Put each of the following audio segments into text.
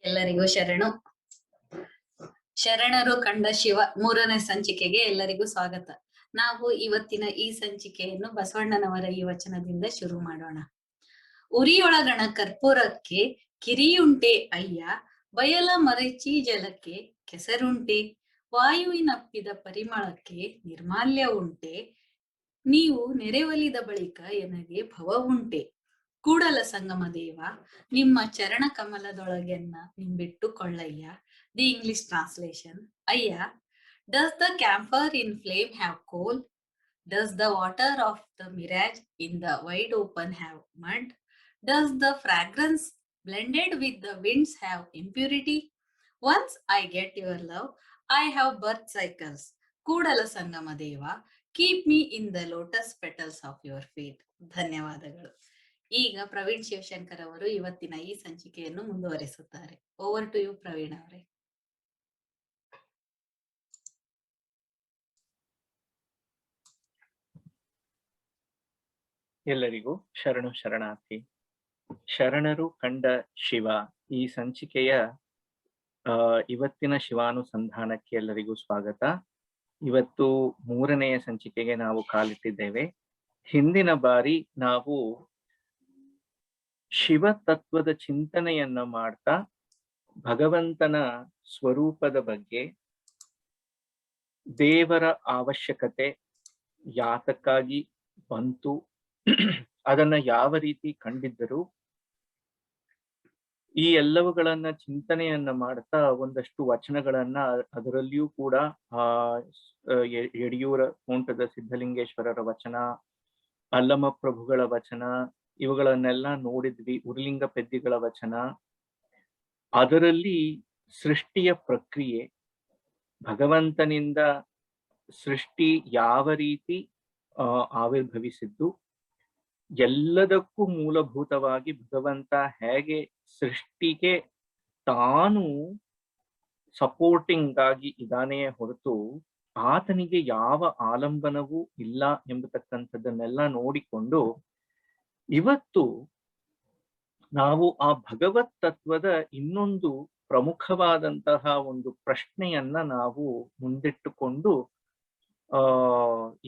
ಎಲ್ಲರಿಗೂ ಶರಣರು ಕಂಡ ಶಿವ ಮೂರನೇ ಸಂಚಿಕೆಗೆ ಎಲ್ಲರಿಗೂ ಸ್ವಾಗತ. ನಾವು ಇವತ್ತಿನ ಈ ಸಂಚಿಕೆಯನ್ನು ಬಸವಣ್ಣನವರ ಈ ವಚನದಿಂದ ಶುರು ಮಾಡೋಣ. ಉರಿಯೊಳಗಣ ಕರ್ಪೂರಕ್ಕೆ ಕಿರಿಯುಂಟೆ ಅಯ್ಯ, ಬಯಲ ಮರಚಿ ಜಲಕ್ಕೆ ಕೆಸರುಂಟೆ, ವಾಯುವಿನಪ್ಪಿದ ಪರಿಮಳಕ್ಕೆ ನಿರ್ಮಾಲ್ಯ ಉಂಟೆ, ನೀವು ನೆರೆವಲಿದ ಬಳಿಕ ಎನಗೆ ಭವ ಉಂಟೆ. ಕೂಡಲ ಸಂಗಮ ದೇವ, ನಿಮ್ಮ ಚರಣ ಕಮಲದೊಳಗೆನ್ನ ನಿಂಬಿಟ್ಟುಕೊಳ್ಳಯ್ಯ. The English translation: ಅಯ್ಯ, does the camphor in flame have coal? Does the water of the mirage in the wide open have mud? Does the fragrance blended with the winds have impurity? Once I get your love, I have birth cycles. Kudala Sangama Deva, keep me in the lotus petals of your feet. ಧನ್ಯವಾದಗಳು. ಈಗ ಪ್ರವೀಣ್ ಶಿವಶಂಕರ್ ಅವರು ಇವತ್ತಿನ ಈ ಸಂಚಿಕೆಯನ್ನು ಮುಂದುವರಿಸುತ್ತಾರೆ. Over to you Praveen ಅವರೇ. ಎಲ್ಲರಿಗೂ ಶರಣಾರ್ಥಿ. ಶರಣರು ಕಂಡ ಶಿವ ಈ ಸಂಚಿಕೆಯ ಇವತ್ತಿನ ಶಿವಾನುಸಂಧಾನಕ್ಕೆ ಎಲ್ಲರಿಗೂ ಸ್ವಾಗತ. ಇವತ್ತು ಮೂರನೆಯ ಸಂಚಿಕೆಗೆ ನಾವು ಕಾಲಿಟ್ಟಿದ್ದೇವೆ. ಹಿಂದಿನ ಬಾರಿ ನಾವು ಶಿವ ತತ್ವದ ಚಿಂತನೆಯನ್ನ ಮಾಡ್ತಾ ಭಗವಂತನ ಸ್ವರೂಪದ ಬಗ್ಗೆ, ದೇವರ ಅವಶ್ಯಕತೆ ಯಾತಕ್ಕಾಗಿ ಬಂತು, ಅದನ್ನ ಯಾವ ರೀತಿ ಕಂಡಿದ್ದರು, ಈ ಎಲ್ಲವುಗಳನ್ನ ಚಿಂತನೆಯನ್ನ ಮಾಡ್ತಾ ಒಂದಷ್ಟು ವಚನಗಳನ್ನ, ಅದರಲ್ಲಿಯೂ ಕೂಡ ಯಡಿಯೂರ ಕೋಂಟದ ಸಿದ್ಧಲಿಂಗೇಶ್ವರರ ವಚನ, ಅಲ್ಲಮ ಪ್ರಭುಗಳ ವಚನ, ಇವುಗಳನ್ನೆಲ್ಲ ನೋಡಿದ್ವಿ. ಉರ್ಲಿಂಗ ಪೆದ್ದಿಗಳ ವಚನ, ಅದರಲ್ಲಿ ಸೃಷ್ಟಿಯ ಪ್ರಕ್ರಿಯೆ, ಭಗವಂತನಿಂದ ಸೃಷ್ಟಿ ಯಾವ ರೀತಿ ಆವಿರ್ಭವಿಸಿದ್ದು, ಎಲ್ಲದಕ್ಕೂ ಮೂಲಭೂತವಾಗಿ ಭಗವಂತ ಹೇಗೆ ಸೃಷ್ಟಿಗೆ ತಾನು ಸಪೋರ್ಟಿಂಗ್ ಆಗಿ ಇದಾನೆಯೇ ಹೊರತು ಆತನಿಗೆ ಯಾವ ಆಲಂಬನವೂ ಇಲ್ಲ ಎಂಬತಕ್ಕಂಥದ್ದನ್ನೆಲ್ಲ ನೋಡಿಕೊಂಡು ಇವತ್ತು ನಾವು ಆ ಭಗವತ್ ತತ್ವದ ಇನ್ನೊಂದು ಪ್ರಮುಖವಾದಂತಹ ಒಂದು ಪ್ರಶ್ನೆಯನ್ನ ನಾವು ಮುಂದಿಟ್ಟುಕೊಂಡು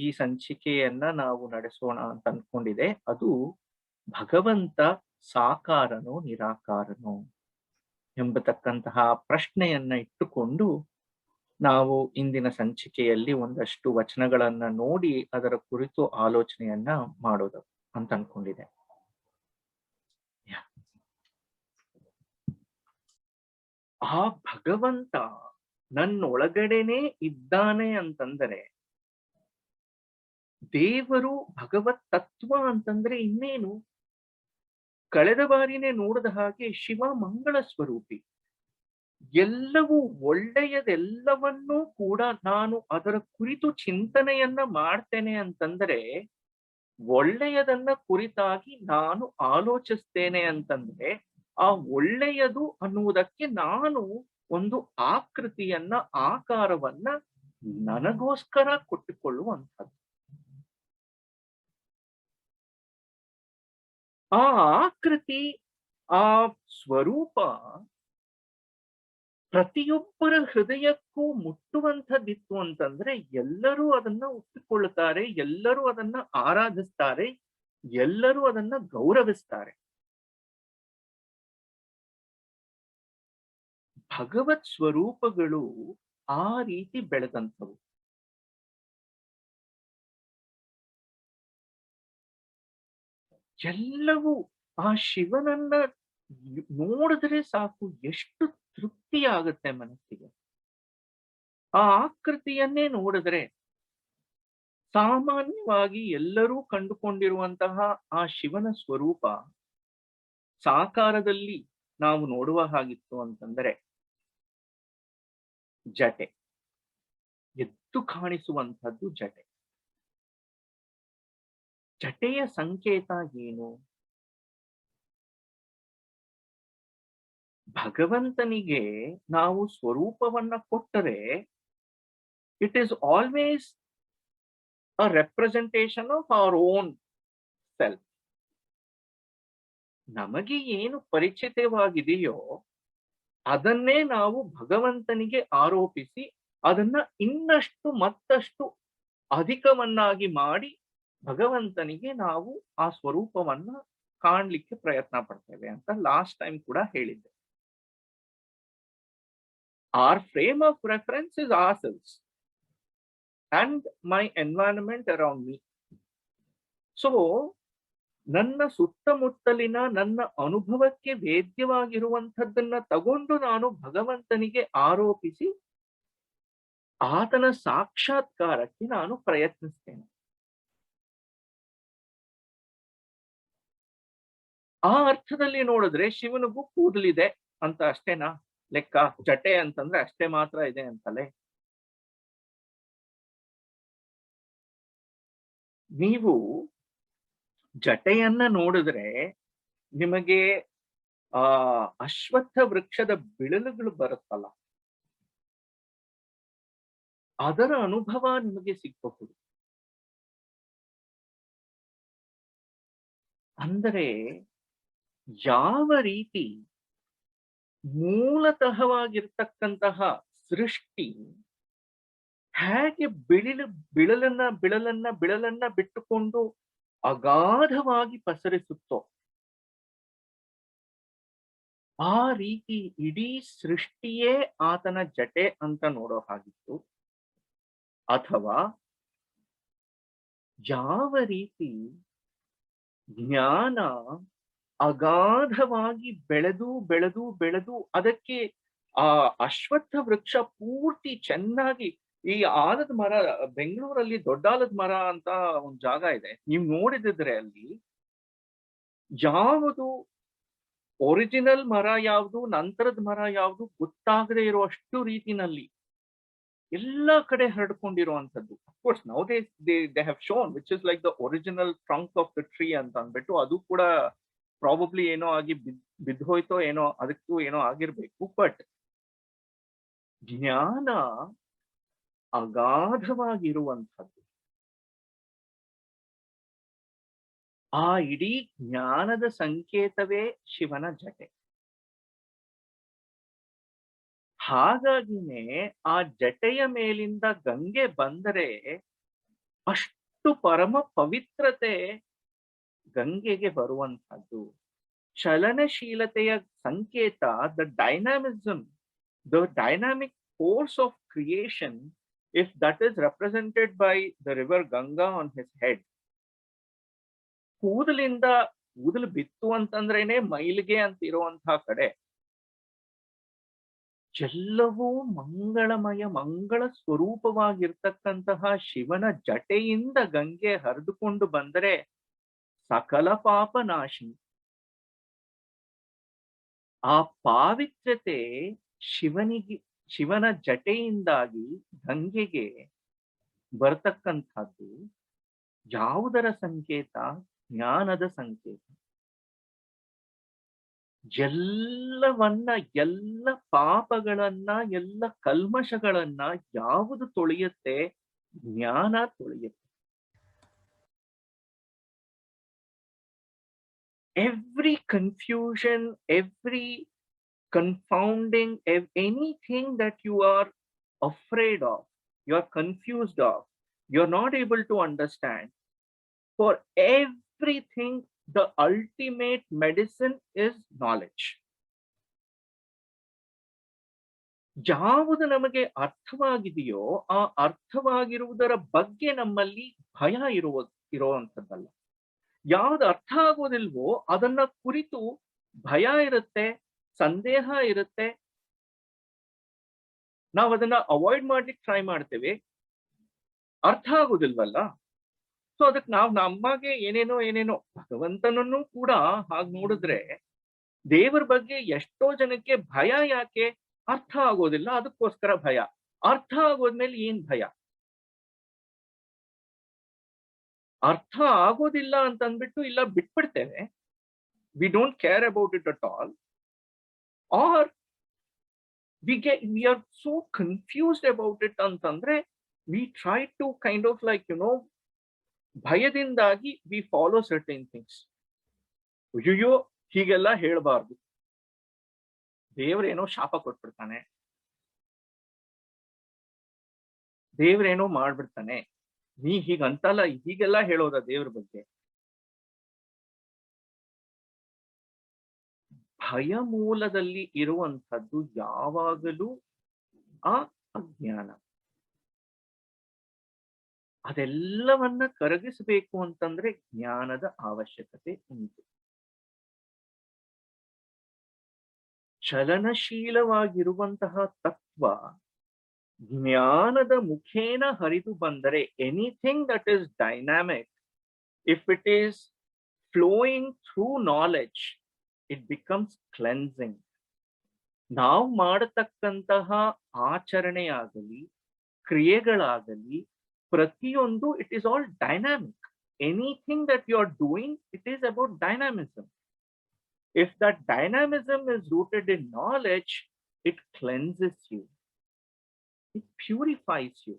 ಈ ಸಂಚಿಕೆಯನ್ನ ನಾವು ನಡೆಸೋಣ ಅಂತ ಅನ್ಕೊಂಡಿದೆ. ಅದು ಭಗವಂತ ಸಾಕಾರನೋ ನಿರಾಕಾರನೋ ಎಂಬತಕ್ಕಂತಹ ಪ್ರಶ್ನೆಯನ್ನ ಇಟ್ಟುಕೊಂಡು ನಾವು ಇಂದಿನ ಸಂಚಿಕೆಯಲ್ಲಿ ಒಂದಷ್ಟು ವಚನಗಳನ್ನ ನೋಡಿ ಅದರ ಕುರಿತು ಆಲೋಚನೆಯನ್ನ ಮಾಡೋದು ಅಂತ ಅನ್ಕೊಂಡಿದೆ. ಆ ಭಗವಂತ ನನ್ನೊಳಗಡೆನೆ ಇದ್ದಾನೆ ಅಂತಂದರೆ, ದೇವರು ಭಗವತ್ ತತ್ವ ಅಂತಂದ್ರೆ ಇನ್ನೇನು? ಕಳೆದ ಬಾರಿನೇ ನೋಡಿದ ಹಾಗೆ ಶಿವ ಮಂಗಳ ಸ್ವರೂಪಿ. ಎಲ್ಲವೂ ಒಳ್ಳೆಯದೆಲ್ಲವನ್ನೂ ಕೂಡ ನಾನು ಅದರ ಕುರಿತು ಚಿಂತನೆಯನ್ನ ಮಾಡ್ತೇನೆ ಅಂತಂದ್ರೆ, ಒಳ್ಳೆಯದನ್ನ ಕುರಿತಾಗಿ ನಾನು ಆಲೋಚಿಸ್ತೇನೆ ಅಂತಂದ್ರೆ, ಆ ಒಳ್ಳೆಯದು ಅನ್ನುವುದಕ್ಕೆ ನಾನು ಒಂದು ಆಕೃತಿಯನ್ನ, ಆಕಾರವನ್ನ ನನಗೋಸ್ಕರ ಕೊಟ್ಟುಕೊಳ್ಳುವಂಥದ್ದು. ಆ ಆಕೃತಿ, ಆ ಸ್ವರೂಪ ಪ್ರತಿಯೊಬ್ಬರ ಹೃದಯಕ್ಕೂ ಮುಟ್ಟುವಂಥದ್ದಿತ್ತು ಅಂತಂದ್ರೆ ಎಲ್ಲರೂ ಅದನ್ನ ಒಪ್ಪಿಕೊಳ್ಳುತ್ತಾರೆ, ಎಲ್ಲರೂ ಅದನ್ನ ಆರಾಧಿಸ್ತಾರೆ, ಎಲ್ಲರೂ ಅದನ್ನ ಗೌರವಿಸ್ತಾರೆ. ಭಗವತ್ ಸ್ವರೂಪಗಳು ಆ ರೀತಿ ಬೆಳೆದಂಥವು. ಎಲ್ಲವೂ ಆ ಶಿವನನ್ನ ನೋಡಿದ್ರೆ ಸಾಕು, ಎಷ್ಟು ತೃಪ್ತಿ ಆಗುತ್ತೆ ಮನಸ್ಸಿಗೆ. ಆ ಆಕೃತಿಯನ್ನೇ ನೋಡಿದ್ರೆ, ಸಾಮಾನ್ಯವಾಗಿ ಎಲ್ಲರೂ ಕಂಡುಕೊಂಡಿರುವಂತಹ ಆ ಶಿವನ ಸ್ವರೂಪ ಸಾಕಾರದಲ್ಲಿ ನಾವು ನೋಡುವ ಹಾಗಿತ್ತು ಅಂತಂದರೆ ಜಟೆ, ಎದ್ದು ಕಾಣಿಸುವಂಥದ್ದು ಜಟೆ. ಜಟೆಯ ಸಂಕೇತ ಏನು? ಭಗವಂತನಿಗೆ ನಾವು ಸ್ವರೂಪವನ್ನ ಕೊಟ್ಟರೆ it is always a representation of our own self. ನಮಗೆ ಏನು ಪರಿಚಿತವಾಗಿದೆಯೋ ಅದನ್ನೇ ನಾವು ಭಗವಂತನಿಗೆ ಆರೋಪಿಸಿ ಅದನ್ನ ಇನ್ನಷ್ಟು ಮತ್ತಷ್ಟು ಅಧಿಕವನ್ನಾಗಿ ಮಾಡಿ ಭಗವಂತನಿಗೆ ನಾವು ಆ ಸ್ವರೂಪವನ್ನ ಕಾಣ್ಲಿಕ್ಕೆ ಪ್ರಯತ್ನ ಪಡ್ತೇವೆ ಅಂತ ಲಾಸ್ಟ್ ಟೈಮ್ ಕೂಡ ಹೇಳಿದ್ದೆ. Our frame of reference is ourselves and my environment around me. So, ನನ್ನ ಸುತ್ತಮುತ್ತಲಿನ ನನ್ನ ಅನುಭವಕ್ಕೆ ವೇದ್ಯವಾಗಿರುವಂಥದ್ದನ್ನ ತಗೊಂಡು ನಾನು ಭಗವಂತನಿಗೆ ಆರೋಪಿಸಿ ಆತನ ಸಾಕ್ಷಾತ್ಕಾರಕ್ಕೆ ನಾನು ಪ್ರಯತ್ನಿಸ್ತೇನೆ. ಆ ಅರ್ಥದಲ್ಲಿ ನೋಡಿದ್ರೆ ಶಿವನಿಗೂ ಕೂದಲಿದೆ ಅಂತ ಅಷ್ಟೇನಾ ಲೆಕ್ಕ? ಜಟೆ ಅಂತಂದ್ರೆ ಅಷ್ಟೇ ಮಾತ್ರ ಇದೆ ಅಂತಲೇ? ನೀವು ಜಟೆಯನ್ನ ನೋಡಿದ್ರೆ ನಿಮಗೆ ಅಶ್ವತ್ಥ ವೃಕ್ಷದ ಬಿಳಲುಗಳು ಬರುತ್ತಲ್ಲ, ಅದರ ಅನುಭವ ನಿಮಗೆ ಸಿಗಬಹುದು. ಅಂದರೆ ಯಾವ ರೀತಿ ಮೂಲತಃವಾಗಿರ್ತಕ್ಕಂತಹ ಸೃಷ್ಟಿ ಹೇಗೆ ಬಿಳಲನ್ನ ಬಿಟ್ಟುಕೊಂಡು ಅಗಾಧವಾಗಿ ಪಸರಿಸುತ್ತೋ ಆ ರೀತಿ ಇಡೀ ಸೃಷ್ಟಿಯೇ ಆತನ ಜಟೆ ಅಂತ ನೋಡೋ ಹಾಗಿತ್ತು. ಅಥವಾ ಯಾವ ರೀತಿ ಜ್ಞಾನ ಅಗಾಧವಾಗಿ ಬೆಳೆದು ಬೆಳೆದು ಬೆಳೆದು ಅದಕ್ಕೆ ಆ ಅಶ್ವತ್ಥ ವೃಕ್ಷ ಪೂರ್ತಿ ಚೆನ್ನಾಗಿ, ಈ ಆಲದ ಮರ, ಬೆಂಗಳೂರಲ್ಲಿ ದೊಡ್ಡಾಲದ ಮರ ಅಂತ ಒಂದು ಜಾಗ ಇದೆ, ನೀವು ನೋಡಿದ್ರೆ ಅಲ್ಲಿ ಯಾವುದು ಒರಿಜಿನಲ್ ಮರ ಯಾವುದು ನಂತರದ ಮರ ಯಾವುದು ಗೊತ್ತಾಗದೆ ಇರುವಷ್ಟು ರೀತಿನಲ್ಲಿ ಎಲ್ಲಾ ಕಡೆ ಹರಡ್ಕೊಂಡಿರುವಂತದ್ದು. Of course now they have shown which is like the original trunk of the tree ಅಂತ ಅಂದ್ಬಿಟ್ಟು, ಅದು ಕೂಡ ಪ್ರಾಬಬ್ಲಿ ಏನೋ ಆಗಿ ಬಿದ್ದೋಯ್ತೋ ಏನೋ, ಅದಕ್ಕೂ ಏನೋ ಆಗಿರ್ಬೇಕು. ಬಟ್ ಜ್ಞಾನ ಅಗಾಧವಾಗಿರುವಂಥದ್ದು. ಆ ಇಡೀ ಜ್ಞಾನದ ಸಂಕೇತವೇ ಶಿವನ ಜಟೆ. ಹಾಗಾಗಿನೇ ಆ ಜಟೆಯ ಮೇಲಿಂದ ಗಂಗೆ ಬಂದರೆ ಅಷ್ಟು ಪರಮ ಪವಿತ್ರತೆ ಗಂಗೆಗೆ ಬರುವಂತಹದ್ದು. ಚಲನಶೀಲತೆಯ ಸಂಕೇತ, the dynamism, the dynamic force of creation, if that is represented by the river Ganga on his head. ಕೂದಲು ಬಿತ್ತು ಅಂತಂದ್ರೇನೆ ಮೈಲಿಗೆ ಅಂತ ಇರುವಂತಹ ಕಡೆ ಎಲ್ಲವೂ ಮಂಗಳಮಯ, ಮಂಗಳ ಸ್ವರೂಪವಾಗಿರ್ತಕ್ಕಂತಹ ಶಿವನ ಜಟೆಯಿಂದ ಗಂಗೆ ಹರಿದುಕೊಂಡು ಬಂದರೆ ಸಕಲ ಪಾಪ ನಾಶಿನಿ. ಆ ಪಾವಿತ್ರ್ಯತೆ ಶಿವನ ಜಟೆಯಿಂದಾಗಿ ಗಂಗೆಗೆ ಬರ್ತಕ್ಕಂಥದ್ದು ಯಾವುದರ ಸಂಕೇತ? ಜ್ಞಾನದ ಸಂಕೇತ. ಎಲ್ಲ ಪಾಪಗಳನ್ನ, ಎಲ್ಲ ಕಲ್ಮಶಗಳನ್ನ ಯಾವುದು ತೊಳೆಯುತ್ತೆ? ಜ್ಞಾನ ತೊಳೆಯುತ್ತೆ. Every confusion, every confounding, anything that you are afraid of, you are confused of, you are not able to understand, for everything the ultimate medicine is knowledge. ಯಾವುದು ನಮಗೆ ಅರ್ಥವಾಗಿದೆಯೋ ಆ ಅರ್ಥವಾಗಿರುವುದರ ಬಗ್ಗೆ ನಮ್ಮಲ್ಲಿ ಭಯ ಇರುವಂಥದ್ದಲ್ಲ. ಯಾವ್ದು ಅರ್ಥ ಆಗೋದಿಲ್ವೋ ಅದನ್ನ ಕುರಿತು ಭಯ ಇರುತ್ತೆ, ಸಂದೇಹ ಇರುತ್ತೆ, ನಾವು ಅದನ್ನ ಅವಾಯ್ಡ್ ಮಾಡ್ಲಿಕ್ಕೆ ಟ್ರೈ ಮಾಡ್ತೇವೆ. ಅರ್ಥ ಆಗೋದಿಲ್ವಲ್ಲ, ಸೊ ಅದಕ್ಕೆ ನಾವು ನಮಗೆ ಏನೇನೋ ಭಗವಂತನನ್ನು ಕೂಡ ಹಾಗೆ ನೋಡಿದ್ರೆ ದೇವರ ಬಗ್ಗೆ ಎಷ್ಟೋ ಜನಕ್ಕೆ ಭಯ. ಯಾಕೆ? ಅರ್ಥ ಆಗೋದಿಲ್ಲ, ಅದಕ್ಕೋಸ್ಕರ ಭಯ. ಅರ್ಥ ಆಗೋದ್ಮೇಲೆ ಏನ್ ಭಯ? ಅರ್ಥ ಆಗೋದಿಲ್ಲ ಅಂತ ಅಂದ್ಬಿಟ್ಟು ಇಲ್ಲ ಬಿಟ್ಬಿಡ್ತೇವೆ, we don't care about it at all, are we are so confused about it ಅಂತಂದ್ರೆ we try to kind of like ಭಯದಿಂದಾಗಿ ವಿ ಫಾಲೋ ಸರ್ಟೈನ್ ಥಿಂಗ್ಸ್. ಅಯ್ಯೋ ಹೀಗೆಲ್ಲ ಹೇಳಬಾರ್ದು, ದೇವ್ರೇನೋ ಶಾಪ ಕೊಟ್ಬಿಡ್ತಾನೆ, ದೇವ್ರೇನೋ ಮಾಡ್ಬಿಡ್ತಾನೆ, ನೀ ಹೀಗಂತಲ್ಲ, ಹೀಗೆಲ್ಲ ಹೇಳೋದ ದೇವ್ರ ಬಗ್ಗೆ. ಭಯ ಮೂಲದಲ್ಲಿ ಇರುವಂತದ್ದು ಯಾವಾಗಲೂ ಆ ಅಜ್ಞಾನ. ಅದೆಲ್ಲವನ್ನ ಕರಗಿಸಬೇಕು ಅಂತಂದ್ರೆ ಜ್ಞಾನದ ಅವಶ್ಯಕತೆ ಉಂಟು. ಚಲನಶೀಲವಾಗಿರುವಂತಹ ತತ್ವ ಜ್ಞಾನದ ಮುಖೇನ ಹರಿದು ಬಂದರೆ, anything that is dynamic, if it is flowing through knowledge, it becomes cleansing. ನಾವು ಮಾಡತಕ್ಕಂತಹ ಆಚರಣೆಯಾಗಲಿ ಕ್ರಿಯೆಗಳಾಗಲಿ ಪ್ರತಿಯೊಂದು, it is all dynamic. Anything that you are doing, it is about dynamism. If that dynamism is rooted in knowledge, it cleanses you, it purifies you.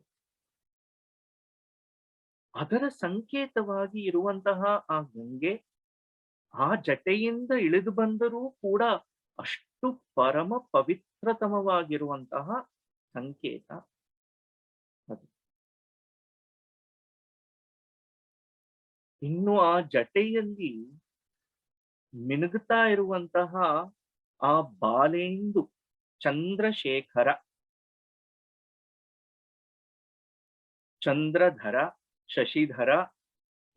ಅದರ ಸಂಕೇತವಾಗಿ ಇರುವಂತಹ ಆ ಗಂಗೆ ಆ ಜಟೆಯಿಂದ ಇಳಿದು ಬಂದರೂ ಕೂಡ ಅಷ್ಟು ಪರಮ ಪವಿತ್ರತಮವಾಗಿರುವಂತಹ ಸಂಕೇತ ಅದು. ಇನ್ನು ಆ ಜಟೆಯಲ್ಲಿ ಮಿನುಗುತ್ತಾ ಇರುವಂತಹ ಆ ಬಾಲೇಂದು ಚಂದ್ರಶೇಖರ, ಚಂದ್ರಧರ, ಶಶಿಧರ,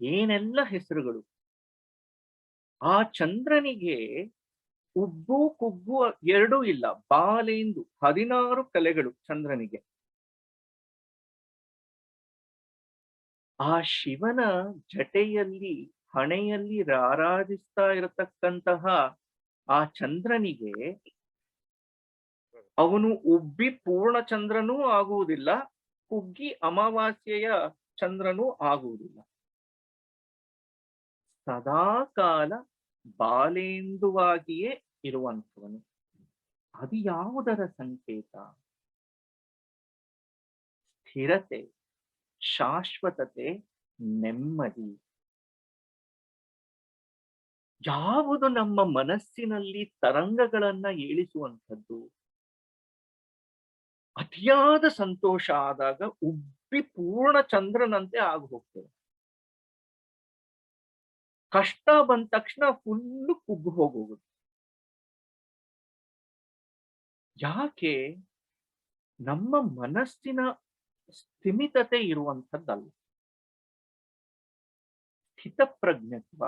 ಏನೆಲ್ಲ ಹೆಸರುಗಳು. ಆ ಚಂದ್ರನಿಗೆ ಉಬ್ಬು ಕುಗ್ಗು ಎರಡೂ ಇಲ್ಲ, ಬಾಲೇಂದು 16 ಕಲೆಗಳು ಚಂದ್ರನಿಗೆ. ಆ ಶಿವನ ಜಟೆಯಲ್ಲಿ ಹಣೆಯಲ್ಲಿ ರಾರಾಜಿಸ್ತಾ ಇರತಕ್ಕಂತಹ ಆ ಚಂದ್ರನಿಗೆ ಅವನು ಉಬ್ಬಿ ಪೂರ್ಣ ಚಂದ್ರನೂ ಆಗುವುದಿಲ್ಲ, ಕುಗ್ಗಿ ಅಮಾವಾಸ್ಯೆಯ ಚಂದ್ರನೂ ಆಗುವುದಿಲ್ಲ. ಸದಾಕಾಲ ಬಾಲೇಂದುವಾಗಿಯೇ ಇರುವಂಥವನು. ಅದು ಯಾವುದರ ಸಂಕೇತ? ಸ್ಥಿರತೆ, ಶಾಶ್ವತತೆ, ನೆಮ್ಮದಿ. ಯಾವುದು ನಮ್ಮ ಮನಸ್ಸಿನಲ್ಲಿ ತರಂಗಗಳನ್ನ ಏಳಿಸುವಂಥದ್ದು, ಅತಿಯಾದ ಸಂತೋಷ ಆದಾಗ ಉಬ್ಬಿ ಪೂರ್ಣ ಚಂದ್ರನಂತೆ ಆಗಿ ಹೋಗ್ತೇವೆ. ಕಷ್ಟ ಬಂದ ತಕ್ಷಣ ಫುಲ್ಲು ಕುಗ್ಗು ಹೋಗುವುದು. ಯಾಕೆ? ನಮ್ಮ ಮನಸ್ಸಿನ ಸ್ಥಿಮಿತತೆ ಇರುವಂಥದ್ದಲ್ಲ. ಸ್ಥಿತಪ್ರಜ್ಞತ್ವ,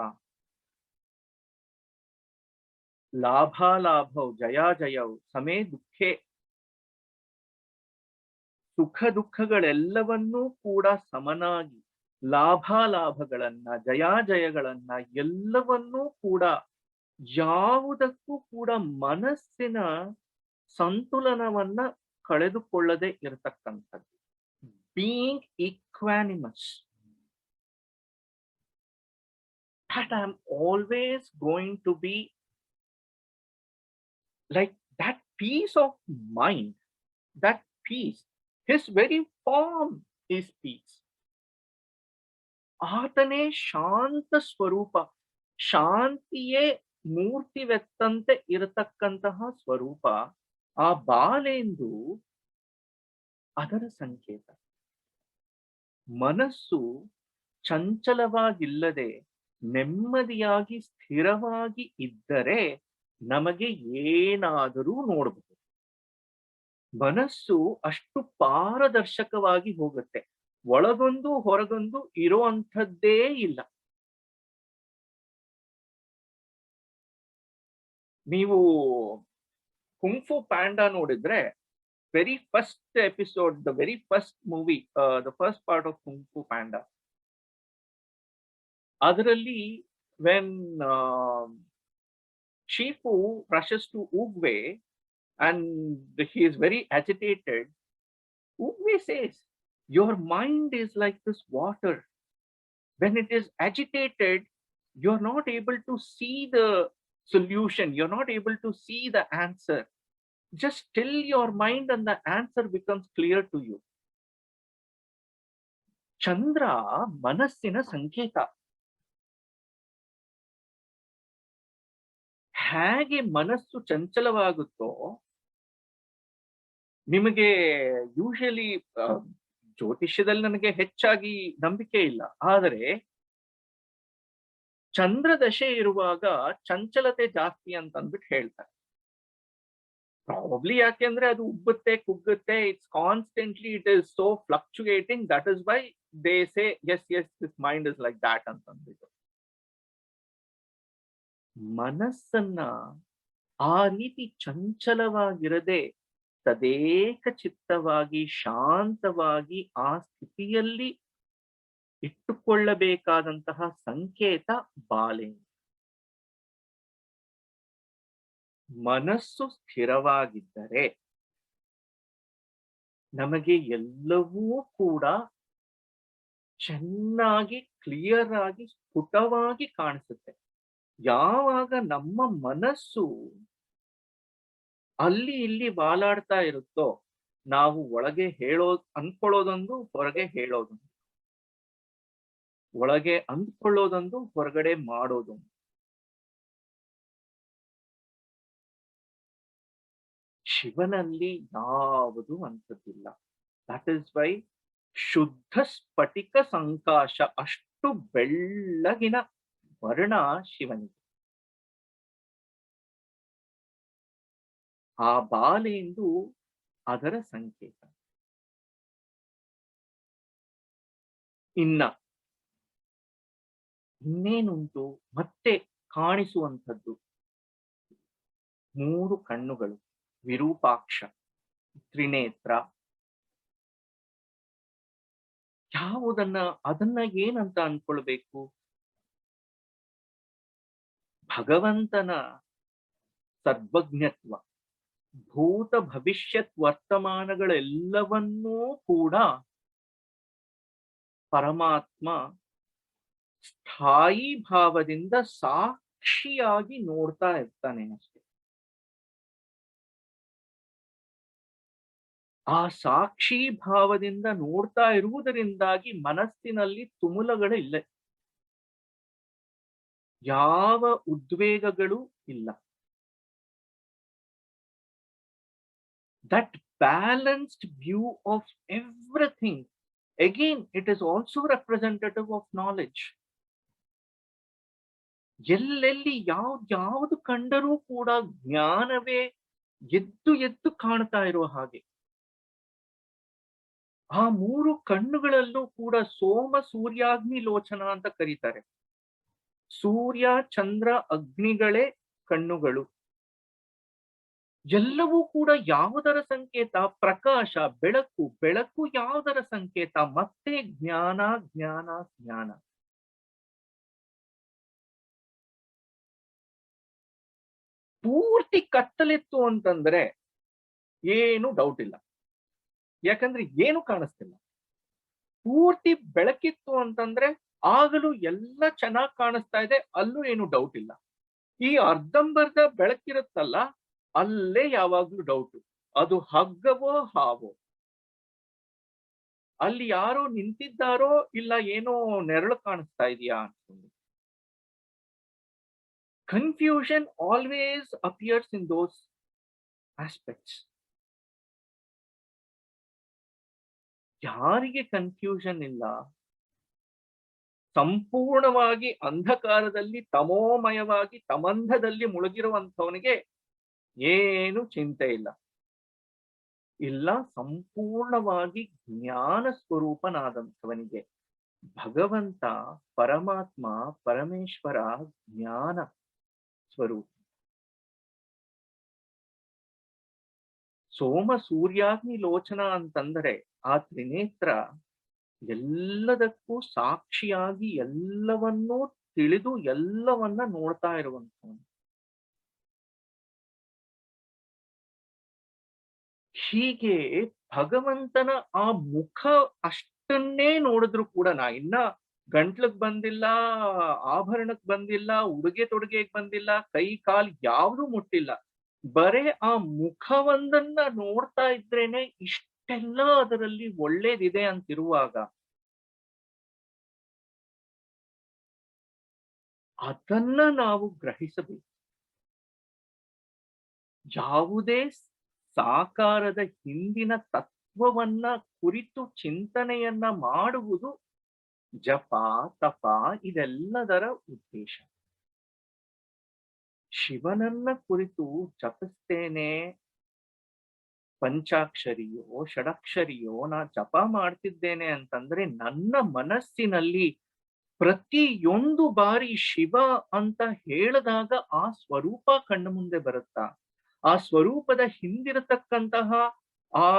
ಲಾಭಾಲಾಭವು ಜಯಾಜಯವು ಸಮೇ ದುಃಖೇ, ಸುಖ ದುಃಖಗಳೆಲ್ಲವನ್ನೂ ಕೂಡ ಸಮನಾಗಿ, ಲಾಭಾಲಾಭಗಳನ್ನ ಜಯಾಜಯಗಳನ್ನ ಎಲ್ಲವನ್ನೂ ಕೂಡ ಯಾವುದಕ್ಕೂ ಕೂಡ ಮನಸ್ಸಿನ ಸಂತುಲನವನ್ನ ಕಳೆದುಕೊಳ್ಳದೆ ಇರತಕ್ಕಂಥದ್ದು. Being ಈಕ್ವಾನಿಮಸ್. That I am always going to be like that peace of mind, that peace, his very form is peace. ಆತನೇ ಶಾಂತ ಸ್ವರೂಪ, ಶಾಂತಿಯೇ ಮೂರ್ತಿವೆತ್ತಂತೆ ಇರತಕ್ಕಂತಹ ಸ್ವರೂಪ. ಆ ಬಾಲೆಂದು ಅದರ ಸಂಕೇತ. ಮನಸ್ಸು ಚಂಚಲವಾಗಿಲ್ಲದೆ ನೆಮ್ಮದಿಯಾಗಿ ಸ್ಥಿರವಾಗಿ ಇದ್ದರೆ ನಮಗೆ ಏನಾದರೂ ನೋಡಬಹುದು. ಮನಸ್ಸು ಅಷ್ಟು ಪಾರದರ್ಶಕವಾಗಿ ಹೋಗುತ್ತೆ, ಒಳಗೊಂದು ಹೊರಗೊಂದು ಇರುವಂಥದ್ದೇ ಇಲ್ಲ. ನೀವು ಕುಂಫು ಪ್ಯಾಂಡಾ ನೋಡಿದ್ರೆ, very first episode, the very first movie, the first part of Kung Fu Panda, ಅದರಲ್ಲಿ when Shifu rushes to Oogway and he is very agitated, Oogway says, your mind is like this water. When it is agitated, you're not able to see the solution, you're not able to see the answer. Just still your mind and the answer becomes clear to you. Chandra manassina sanketa. ಹೇಗೆ ಮನಸ್ಸು ಚಂಚಲವಾಗುತ್ತೋ, ನಿಮಗೆ usually ಜ್ಯೋತಿಷ್ಯದಲ್ಲಿ ನನಗೆ ಹೆಚ್ಚಾಗಿ ನಂಬಿಕೆ ಇಲ್ಲ, ಆದರೆ ಚಂದ್ರ ದಶೆ ಇರುವಾಗ ಚಂಚಲತೆ ಜಾಸ್ತಿ ಅಂತ ಅಂದ್ಬಿಟ್ಟು ಹೇಳ್ತಾರೆ. ಪ್ರಾಬಬ್ಲಿ ಯಾಕೆಂದ್ರೆ ಅದು ಉಬ್ಬುತ್ತೆ ಕುಗ್ಗುತ್ತೆ, it's constantly, it is so fluctuating, that is why they say as as this mind is like that ಅಂತ ಅಂದ್ಬಿಟ್ಟು. ಮನಸ್ಸನ್ನ ಆ ರೀತಿ ಚಂಚಲವಾಗಿರದೆ ತದೇಕ ಚಿತ್ತವಾಗಿ ಶಾಂತವಾಗಿ ಆ ಸ್ಥಿತಿಯಲ್ಲಿ ಇಟ್ಟುಕೊಳ್ಳಬೇಕಾದಂತಹ ಸಂಕೇತ ಬಾಲೆ. ಮನಸ್ಸು ಸ್ಥಿರವಾಗಿದ್ದರೆ ನಮಗೆ ಎಲ್ಲವೂ ಕೂಡ ಚೆನ್ನಾಗಿ ಕ್ಲಿಯರ್ ಆಗಿ ಸ್ಫುಟವಾಗಿ ಕಾಣಿಸುತ್ತೆ. ಯಾವಾಗ ನಮ್ಮ ಮನಸ್ಸು ಅಲ್ಲಿ ಇಲ್ಲಿ ವಾಲಾಡ್ತಾ ಇರುತ್ತೋ, ನಾವು ಒಳಗೆ ಅಂದ್ಕೊಳ್ಳೋದೊಂದು, ಹೊರಗೆ ಹೇಳೋದೊಂದು, ಒಳಗೆ ಅಂದ್ಕೊಳ್ಳೋದೊಂದು, ಹೊರಗಡೆ ಮಾಡೋದೊಂದು. ಶಿವನಲ್ಲಿ ಯಾವುದು ಅಂತದ್ದಿಲ್ಲ. ದಟ್ ಇಸ್ ವೈ ಶುದ್ಧ ಸ್ಫಟಿಕ ಸಂಕಾಶ, ಅಷ್ಟು ಬೆಳ್ಳಗಿನ ವರ್ಣ ಶಿವನಿಗೆ. ಆ ಬಾಲೆಂದು ಅದರ ಸಂಕೇತ. ಇನ್ನೇನುಂಟು ಮತ್ತೆ ಕಾಣಿಸುವಂಥದ್ದು? 3 ಕಣ್ಣುಗಳು, ವಿರೂಪಾಕ್ಷ, ತ್ರಿನೇತ್ರ. ಅದನ್ನ ಏನಂತ ಅನ್ಕೊಳ್ಬೇಕು? ಭಗವಂತನ ಸರ್ವಜ್ಞತ್ವ, ಭೂತ ಭವಿಷ್ಯತ್ ವರ್ತಮಾನಗಳೆಲ್ಲವನ್ನೂ ಕೂಡ ಪರಮಾತ್ಮ ಸ್ಥಾಯಿ ಭಾವದಿಂದ ಸಾಕ್ಷಿಯಾಗಿ ನೋಡ್ತಾ ಇರ್ತಾನೆ ಅಷ್ಟೆ. ಆ ಸಾಕ್ಷಿ ಭಾವದಿಂದ ನೋಡ್ತಾ ಇರುವುದರಿಂದಾಗಿ ಮನಸ್ಸಿನಲ್ಲಿ ತುಮುಲಗಳಿಲ್ಲ, ಯಾವ ಉದ್ವೇಗಗಳು ಇಲ್ಲ. That balanced view of everything, again it is also representative of knowledge. ಎಲ್ಲೆಲ್ಲಿ ಯಾವುದು ಕಂಡರೂ ಕೂಡ ಜ್ಞಾನವೇ ಎದ್ದು ಎದ್ದು ಕಾಣ್ತಾ ಇರುವ ಹಾಗೆ. ಆ 3 ಕಣ್ಣುಗಳಲ್ಲೂ ಕೂಡ ಸೋಮ ಸೂರ್ಯಾಗ್ನಿ ಲೋಚನ ಅಂತ ಕರೀತಾರೆ. ಸೂರ್ಯ ಚಂದ್ರ ಅಗ್ನಿಗಳೇ ಕಣ್ಣುಗಳು. ಎಲ್ಲವೂ ಕೂಡ ಯಾವುದರ ಸಂಕೇತ? ಪ್ರಕಾಶ, ಬೆಳಕು. ಬೆಳಕು ಯಾವುದರ ಸಂಕೇತ? ಮತ್ತೆ ಜ್ಞಾನ ಜ್ಞಾನ ಜ್ಞಾನ. ಪೂರ್ತಿ ಕತ್ತಲಿತ್ತು ಅಂತಂದ್ರೆ ಏನು ಡೌಟ್ ಇಲ್ಲ, ಯಾಕಂದ್ರೆ ಏನು ಕಾಣಿಸ್ತಿಲ್ಲ. ಪೂರ್ತಿ ಬೆಳಕಿತ್ತು ಅಂತಂದ್ರೆ ಆಗಲೂ ಎಲ್ಲ ಚೆನ್ನಾಗಿ ಕಾಣಿಸ್ತಾ ಇದೆ, ಅಲ್ಲೂ ಏನು ಡೌಟ್ ಇಲ್ಲ. ಈ ಅರ್ಧಂಬರ್ಧ ಬೆಳಕಿರುತ್ತಲ್ಲ, ಅಲ್ಲೇ ಯಾವಾಗ್ಲೂ ಡೌಟು. ಅದು ಹಗ್ಗವೋ ಹಾವೋ, ಅಲ್ಲಿ ಯಾರೋ ನಿಂತಿದ್ದಾರೋ ಇಲ್ಲ ಏನೋ ನೆರಳು ಕಾಣಿಸ್ತಾ ಇದೆಯಾ ಅನ್ಕೊಂಡು. ಕನ್ಫ್ಯೂಷನ್ ಆಲ್ವೇಸ್ ಅಪಿಯರ್ಸ್ ಇನ್ ದೋಸ್ ಆಸ್ಪೆಕ್ಟ್ಸ್. ಯಾರಿಗೆ ಕನ್ಫ್ಯೂಷನ್ ಇಲ್ಲ, ಸಂಪೂರ್ಣವಾಗಿ ಅಂಧಕಾರದಲ್ಲಿ ತಮೋಮಯವಾಗಿ ತಮಂಧದಲ್ಲಿ ಮುಳುಗಿರುವಂಥವನಿಗೆ ಏನು ಚಿಂತೆ ಇಲ್ಲ. ಸಂಪೂರ್ಣವಾಗಿ ಜ್ಞಾನ ಸ್ವರೂಪನಾದಂಥವನಿಗೆ ಭಗವಂತ ಪರಮಾತ್ಮ ಪರಮೇಶ್ವರ ಜ್ಞಾನ ಸ್ವರೂಪ. ಸೋಮ ಸೂರ್ಯಾಗ್ನಿ ಲೋಚನ ಅಂತಂದರೆ ಆ ತ್ರಿನೇತ್ರ ಎಲ್ಲದಕ್ಕೂ ಸಾಕ್ಷಿಯಾಗಿ ಎಲ್ಲವನ್ನೂ ತಿಳಿದು ಎಲ್ಲವನ್ನ ನೋಡ್ತಾ ಇರುವಂಥವನು. ಹೀಗೆ ಭಗವಂತನ ಆ ಮುಖ ಅಷ್ಟನ್ನೇ ನೋಡಿದ್ರು ಕೂಡ, ಇನ್ನ ಗಂಟ್ಲಕ್ ಬಂದಿಲ್ಲ, ಆಭರಣಕ್ ಬಂದಿಲ್ಲ, ಉಡುಗೆ ತೊಡುಗೆಗ್ ಬಂದಿಲ್ಲ, ಕೈ ಕಾಲ್ ಯಾವ್ದು ಮುಟ್ಟಿಲ್ಲ, ಬರೇ ಆ ಮುಖವೊಂದನ್ನ ನೋಡ್ತಾ ಇದ್ರೇನೆ ಇಷ್ಟೆಲ್ಲ ಅದರಲ್ಲಿ ಒಳ್ಳೇದಿದೆ ಅಂತಿರುವಾಗ ಅದನ್ನ ನಾವು ಗ್ರಹಿಸಬೇಕು. ಯಾವುದೇ ಸಾಕಾರದ ಹಿಂದಿನ ತತ್ವವನ್ನ ಕುರಿತು ಚಿಂತನೆಯನ್ನ ಮಾಡುವುದು ಜಪ ತಪ ಇದೆಲ್ಲದರ ಉದ್ದೇಶ. ಶಿವನನ್ನ ಕುರಿತು ಜಪಿಸ್ತೇನೆ, ಪಂಚಾಕ್ಷರಿಯೋ ಷಡಕ್ಷರಿಯೋ ನಾ ಜಪ ಮಾಡ್ತಿದ್ದೇನೆ ಅಂತಂದ್ರೆ ನನ್ನ ಮನಸ್ಸಿನಲ್ಲಿ ಪ್ರತಿಯೊಂದು ಬಾರಿ ಶಿವ ಅಂತ ಹೇಳಿದಾಗ ಆ ಸ್ವರೂಪ ಕಣ್ಣು ಮುಂದೆ ಬರುತ್ತಾ, ಆ ಸ್ವರೂಪದ ಹಿಂದಿರತಕ್ಕಂತಹ ಆ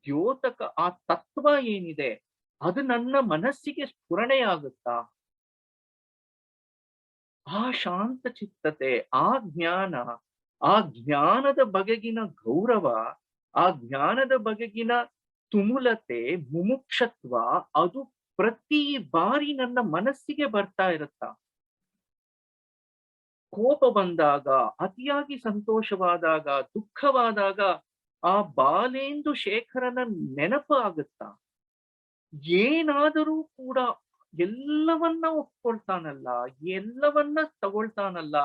ದ್ಯೋತಕ ಆ ತತ್ವ ಏನಿದೆ ಅದು ನನ್ನ ಮನಸ್ಸಿಗೆ ಸ್ಫುರಣೆಯಾಗುತ್ತಾ, ಆ ಶಾಂತ ಚಿತ್ತತೆ, ಆ ಜ್ಞಾನ, ಆ ಜ್ಞಾನದ ಬಗೆಗಿನ ಗೌರವ, ಆ ಜ್ಞಾನದ ಬಗೆಗಿನ ತುಮುಲತೆ, ಮುಮುಕ್ಷತ್ವ ಅದು ಪ್ರತಿ ಬಾರಿ ನನ್ನ ಮನಸ್ಸಿಗೆ ಬರ್ತಾ ಇರುತ್ತ. ಕೋಪ ಬಂದಾಗ, ಅತಿಯಾಗಿ ಸಂತೋಷವಾದಾಗ, ದುಃಖವಾದಾಗ ಆ ಬಾಲೇಂದು ಶೇಖರನ ನೆನಪು ಆಗುತ್ತಾ, ಏನಾದರೂ ಕೂಡ ಎಲ್ಲವನ್ನ ಒಪ್ಕೊಳ್ತಾನಲ್ಲ, ಎಲ್ಲವನ್ನ ತಗೊಳ್ತಾನಲ್ಲ,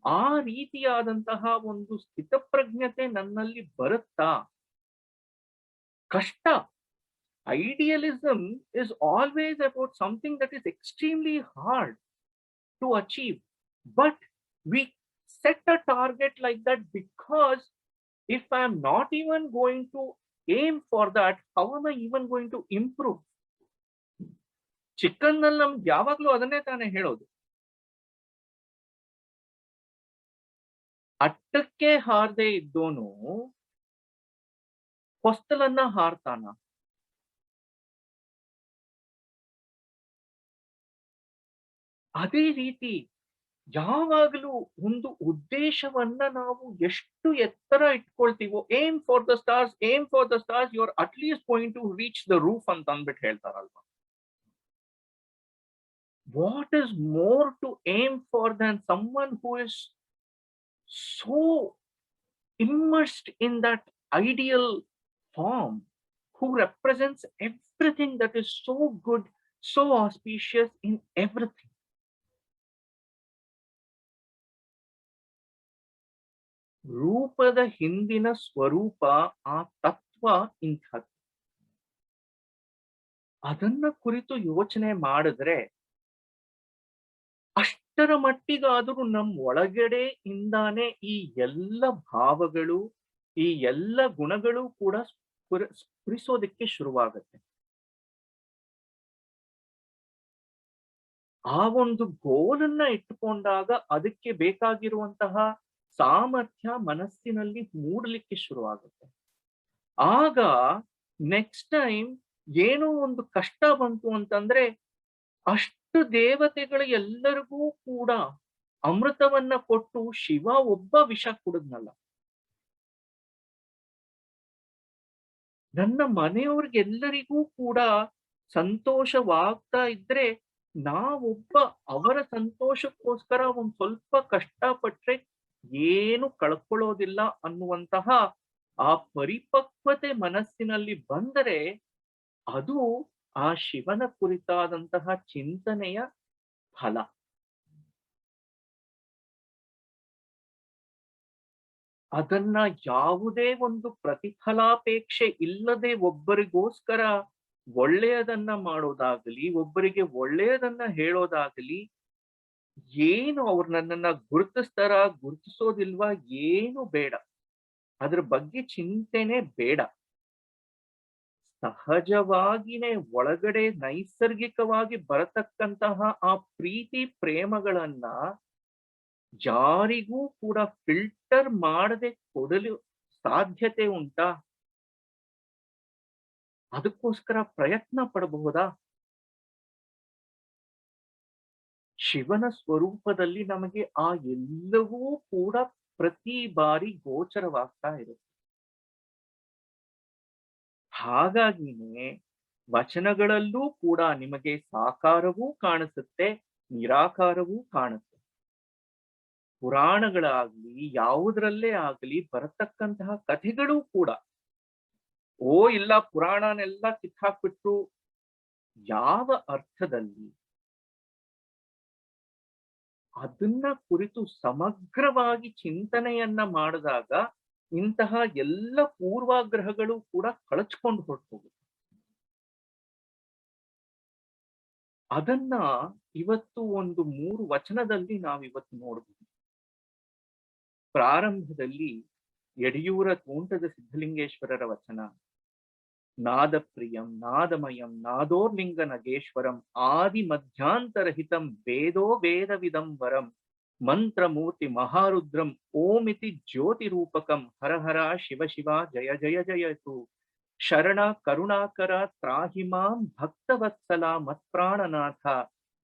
ಆ ರೀತಿಯಾದಂತಹ ಒಂದು ಸ್ಥಿತಪ್ರಜ್ಞತೆ ನನ್ನಲ್ಲಿ ಬರುತ್ತಾ. ಕಷ್ಟ. Idealism is always about something that is extremely hard to achieve. But we set a target like that because if I am not even going to aim for that, how am I even going to improve? ಚಿಕ್ಕನ್ನಲ್ಲಿ ನಮ್ಗೆ ಯಾವಾಗ್ಲೂ ಅದನ್ನೇ ತಾನೇ ಹೇಳೋದು. ಅಟ್ಟಕ್ಕೆ ಹಾರದೆ ಇದ್ದೋನು ಹೊಸ್ತಲನ್ನ ಹಾರ್ತಾನ. ಅದೇ ರೀತಿ ಯಾವಾಗಲೂ ಒಂದು ಉದ್ದೇಶವನ್ನ ನಾವು ಎಷ್ಟು ಎತ್ತರ ಇಟ್ಕೊಳ್ತೀವೋ, aim for the stars, aim for the stars, you are at least going to reach the roof ಅಂತ ಅಂದ್ಬಿಟ್ಟು ಹೇಳ್ತಾರಲ್ವಾ. What is more to aim for than someone who is so immersed in that ideal form, who represents everything that is so good, so auspicious in everything. ರೂಪದ ಹಿಂದಿನ ಸ್ವರೂಪ, ಆ ತತ್ವ ಇಂಥದ್ದು. ಅದನ್ನ ಕುರಿತು ಯೋಚನೆ ಮಾಡಿದ್ರೆ ಅಷ್ಟರ ಮಟ್ಟಿಗಾದರೂ ನಮ್ಮ ಒಳಗಡೆ ಇಂದಾನೆ ಈ ಎಲ್ಲ ಭಾವಗಳು, ಈ ಎಲ್ಲ ಗುಣಗಳು ಕೂಡ ಸ್ಫುರಿಸೋದಕ್ಕೆ ಶುರುವಾಗತ್ತೆ. ಆ ಒಂದು ಗೋಲನ್ನ ಇಟ್ಟುಕೊಂಡಾಗ ಅದಕ್ಕೆ ಬೇಕಾಗಿರುವಂತಹ ಸಾಮರ್ಥ್ಯ ಮನಸ್ಸಿನಲ್ಲಿ ಮೂಡಲಿಕ್ಕೆ ಶುರುವಾಗುತ್ತೆ. ಆಗ ನೆಕ್ಸ್ಟ್ ಟೈಮ್ ಏನೋ ಒಂದು ಕಷ್ಟ ಬಂತು ಅಂತಂದ್ರೆ ಅಷ್ಟು ದೇವತೆಗಳು ಎಲ್ಲರಿಗೂ ಕೂಡ ಅಮೃತವನ್ನ ಕೊಟ್ಟು ಶಿವ ಒಬ್ಬ ವಿಷ ಕುಡಿದ್ನಲ್ಲ. ನನ್ನ ಮನೆಯವ್ರಿಗೆಲ್ಲರಿಗೂ ಕೂಡ ಸಂತೋಷವಾಗ್ತಾ ಇದ್ರೆ ನಾವೊಬ್ಬ ಅವರ ಸಂತೋಷಕ್ಕೋಸ್ಕರ ಒಂದ್ ಸ್ವಲ್ಪ ಕಷ್ಟಪಟ್ರೆ ಏನು ಕಳ್ಕೊಳ್ಳೋದಿಲ್ಲ ಅನ್ನುವಂತಹ ಆ ಪರಿಪಕ್ವತೆ ಮನಸ್ಸಿನಲ್ಲಿ ಬಂದರೆ ಅದು ಆ ಶಿವನ ಕುರಿತಾದಂತಹ ಚಿಂತನೆಯ ಫಲ. ಅದನ್ನ ಯಾವುದೇ ಒಂದು ಪ್ರತಿಫಲಾಪೇಕ್ಷೆ ಇಲ್ಲದೆ ಒಬ್ಬರಿಗೋಸ್ಕರ ಒಳ್ಳೆಯದನ್ನ ಮಾಡೋದಾಗಲಿ, ಒಬ್ಬರಿಗೆ ಒಳ್ಳೆಯದನ್ನ ಹೇಳೋದಾಗಲಿ, ಏನು ಅವ್ರು ನನ್ನನ್ನ ಗುರುತಿಸ್ತಾರ ಗುರುತಿಸೋದಿಲ್ವಾ ಏನು ಬೇಡ, ಅದ್ರ ಬಗ್ಗೆ ಚಿಂತೆನೆ ಬೇಡ. ಸಹಜವಾಗಿನೇ ಒಳಗಡೆ ನೈಸರ್ಗಿಕವಾಗಿ ಬರತಕ್ಕಂತಹ ಆ ಪ್ರೀತಿ ಪ್ರೇಮಗಳನ್ನ ಯಾರಿಗೂ ಕೂಡ ಫಿಲ್ಟರ್ ಮಾಡದೆ ಕೊಡಲು ಸಾಧ್ಯತೆ ಉಂಟಾ? ಅದಕ್ಕೋಸ್ಕರ ಪ್ರಯತ್ನ ಪಡಬಹುದಾ? ಶಿವನ ಸ್ವರೂಪದಲ್ಲಿ ನಮಗೆ ಆ ಎಲ್ಲವೂ ಕೂಡ ಪ್ರತಿ ಬಾರಿ ಗೋಚರವಾಗ್ತಾ ಇರುತ್ತೆ. ಹಾಗಾಗಿನೇ ವಚನಗಳಲ್ಲೂ ಕೂಡ ನಿಮಗೆ ಸಾಕಾರವೂ ಕಾಣಿಸುತ್ತೆ, ನಿರಾಕಾರವೂ ಕಾಣುತ್ತೆ. ಪುರಾಣಗಳಾಗ್ಲಿ ಯಾವುದರಲ್ಲೇ ಆಗ್ಲಿ ಬರತಕ್ಕಂತಹ ಕಥೆಗಳೂ ಕೂಡ ಓ ಇಲ್ಲ ಪುರಾಣನೆಲ್ಲ ಕಿತ್ತಾಕ್ಬಿಟ್ರು, ಯಾವ ಅರ್ಥದಲ್ಲಿ ಅದನ್ನ ಕುರಿತು ಸಮಗ್ರವಾಗಿ ಚಿಂತನೆಯನ್ನ ಮಾಡಿದಾಗ ಇಂತಹ ಎಲ್ಲ ಪೂರ್ವಾಗ್ರಹಗಳು ಕೂಡ ಕಳಚ್ಕೊಂಡು ಹೊರಟೋಗುತ್ತೆ. ಅದನ್ನ ಇವತ್ತು ಒಂದು 3 ವಚನದಲ್ಲಿ ನಾವಿವತ್ತು ನೋಡ್ಬೋದು. ಪ್ರಾರಂಭದಲ್ಲಿ ಯಡಿಯೂರ ತೋಂಟದ ಸಿದ್ಧಲಿಂಗೇಶ್ವರರ ವಚನ, ನಾದಪ್ರಿಯಂ ನಾದಮಯಂ ನಾದೋರ್ಲಿಂಗ ನಗೇಶ್ವರಂ ಆದಿ ಮಧ್ಯಾಂತರಹಿತಂ ವೇದೋ ವೇದವಿದಂ ವರಂ ಮಂತ್ರಮೂರ್ತಿ ಮಹಾರುದ್ರಂ ಓಮಿತಿ ಜ್ಯೋತಿರೂಪಕಂ ಹರ ಹರ ಶಿವ ಶಿವ ಜಯ ಜಯ ಜಯತು ಶರಣ ಕರುಣಾಕರ ತ್ರಾಹಿಮಾಂ ಭಕ್ತವತ್ಸಲ ಮತ್ಪ್ರಾಣನಾಥ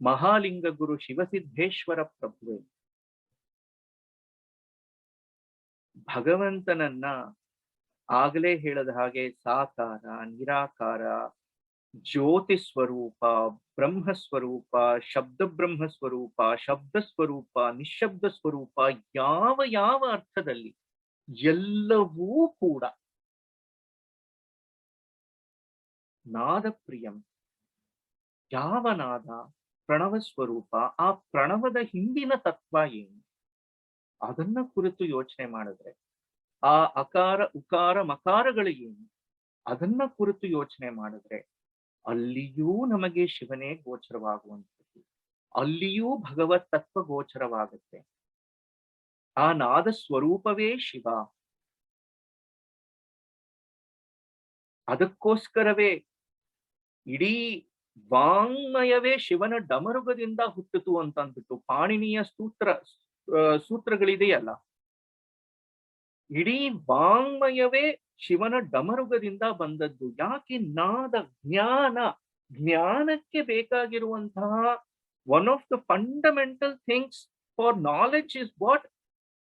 ಮಹಾಲಿಂಗ ಗುರು ಶಿವಸಿದ್ದೇಶ್ವರ ಪ್ರಭುವೆ. ಭಗವಂತನನ್ನ ಆಗಲೇ ಹೇಳದ ಹಾಗೆ ಸಾಕಾರ, ನಿರಾಕಾರ, ಜ್ಯೋತಿ ಸ್ವರೂಪ, ಬ್ರಹ್ಮಸ್ವರೂಪ, ಶಬ್ದ ಬ್ರಹ್ಮಸ್ವರೂಪ, ಶಬ್ದ ಸ್ವರೂಪ, ನಿಶಬ್ದ ಸ್ವರೂಪ, ಯಾವ ಯಾವ ಅರ್ಥದಲ್ಲಿ ಎಲ್ಲವೂ ಕೂಡ ನಾದ ಪ್ರಿಯಂ. ಯಾವ ನಾದ? ಪ್ರಣವ ಸ್ವರೂಪ. ಆ ಪ್ರಣವದ ಹಿಂದಿನ ತತ್ವ ಏನು ಅದನ್ನ ಕುರಿತು ಯೋಚನೆ ಮಾಡಿದ್ರೆ, ಆ ಅಕಾರ ಉಕಾರ ಮಕಾರಗಳು ಏನು ಅದನ್ನ ಕುರಿತು ಯೋಚನೆ ಮಾಡಿದ್ರೆ ಅಲ್ಲಿಯೂ ನಮಗೆ ಶಿವನೇ ಗೋಚರವಾಗುವಂಥದ್ದು, ಅಲ್ಲಿಯೂ ಭಗವತ್ ತತ್ವ ಗೋಚರವಾಗುತ್ತೆ. ಆ ನಾದ ಸ್ವರೂಪವೇ ಶಿವ. ಅದಕ್ಕೋಸ್ಕರವೇ ಇಡೀ ವಾಂಗ್ಮಯವೇ ಶಿವನ ಡಮರುಗದಿಂದ ಹುಟ್ಟಿತು ಅಂತ ಅಂದ್ಬಿಟ್ಟು ಪಾಣಿನಿಯ ಸೂತ್ರಗಳಿದೆಯಲ್ಲ, ಇಡೀ ವಾಂಗ್ಮಯವೇ ಶಿವನ ಡಮರುಗದಿಂದ ಬಂದದ್ದು. ಯಾಕೆ? ನಾದ ಜ್ಞಾನಕ್ಕೆ ಬೇಕಾಗಿರುವಂತಹ one of the fundamental things for knowledge is what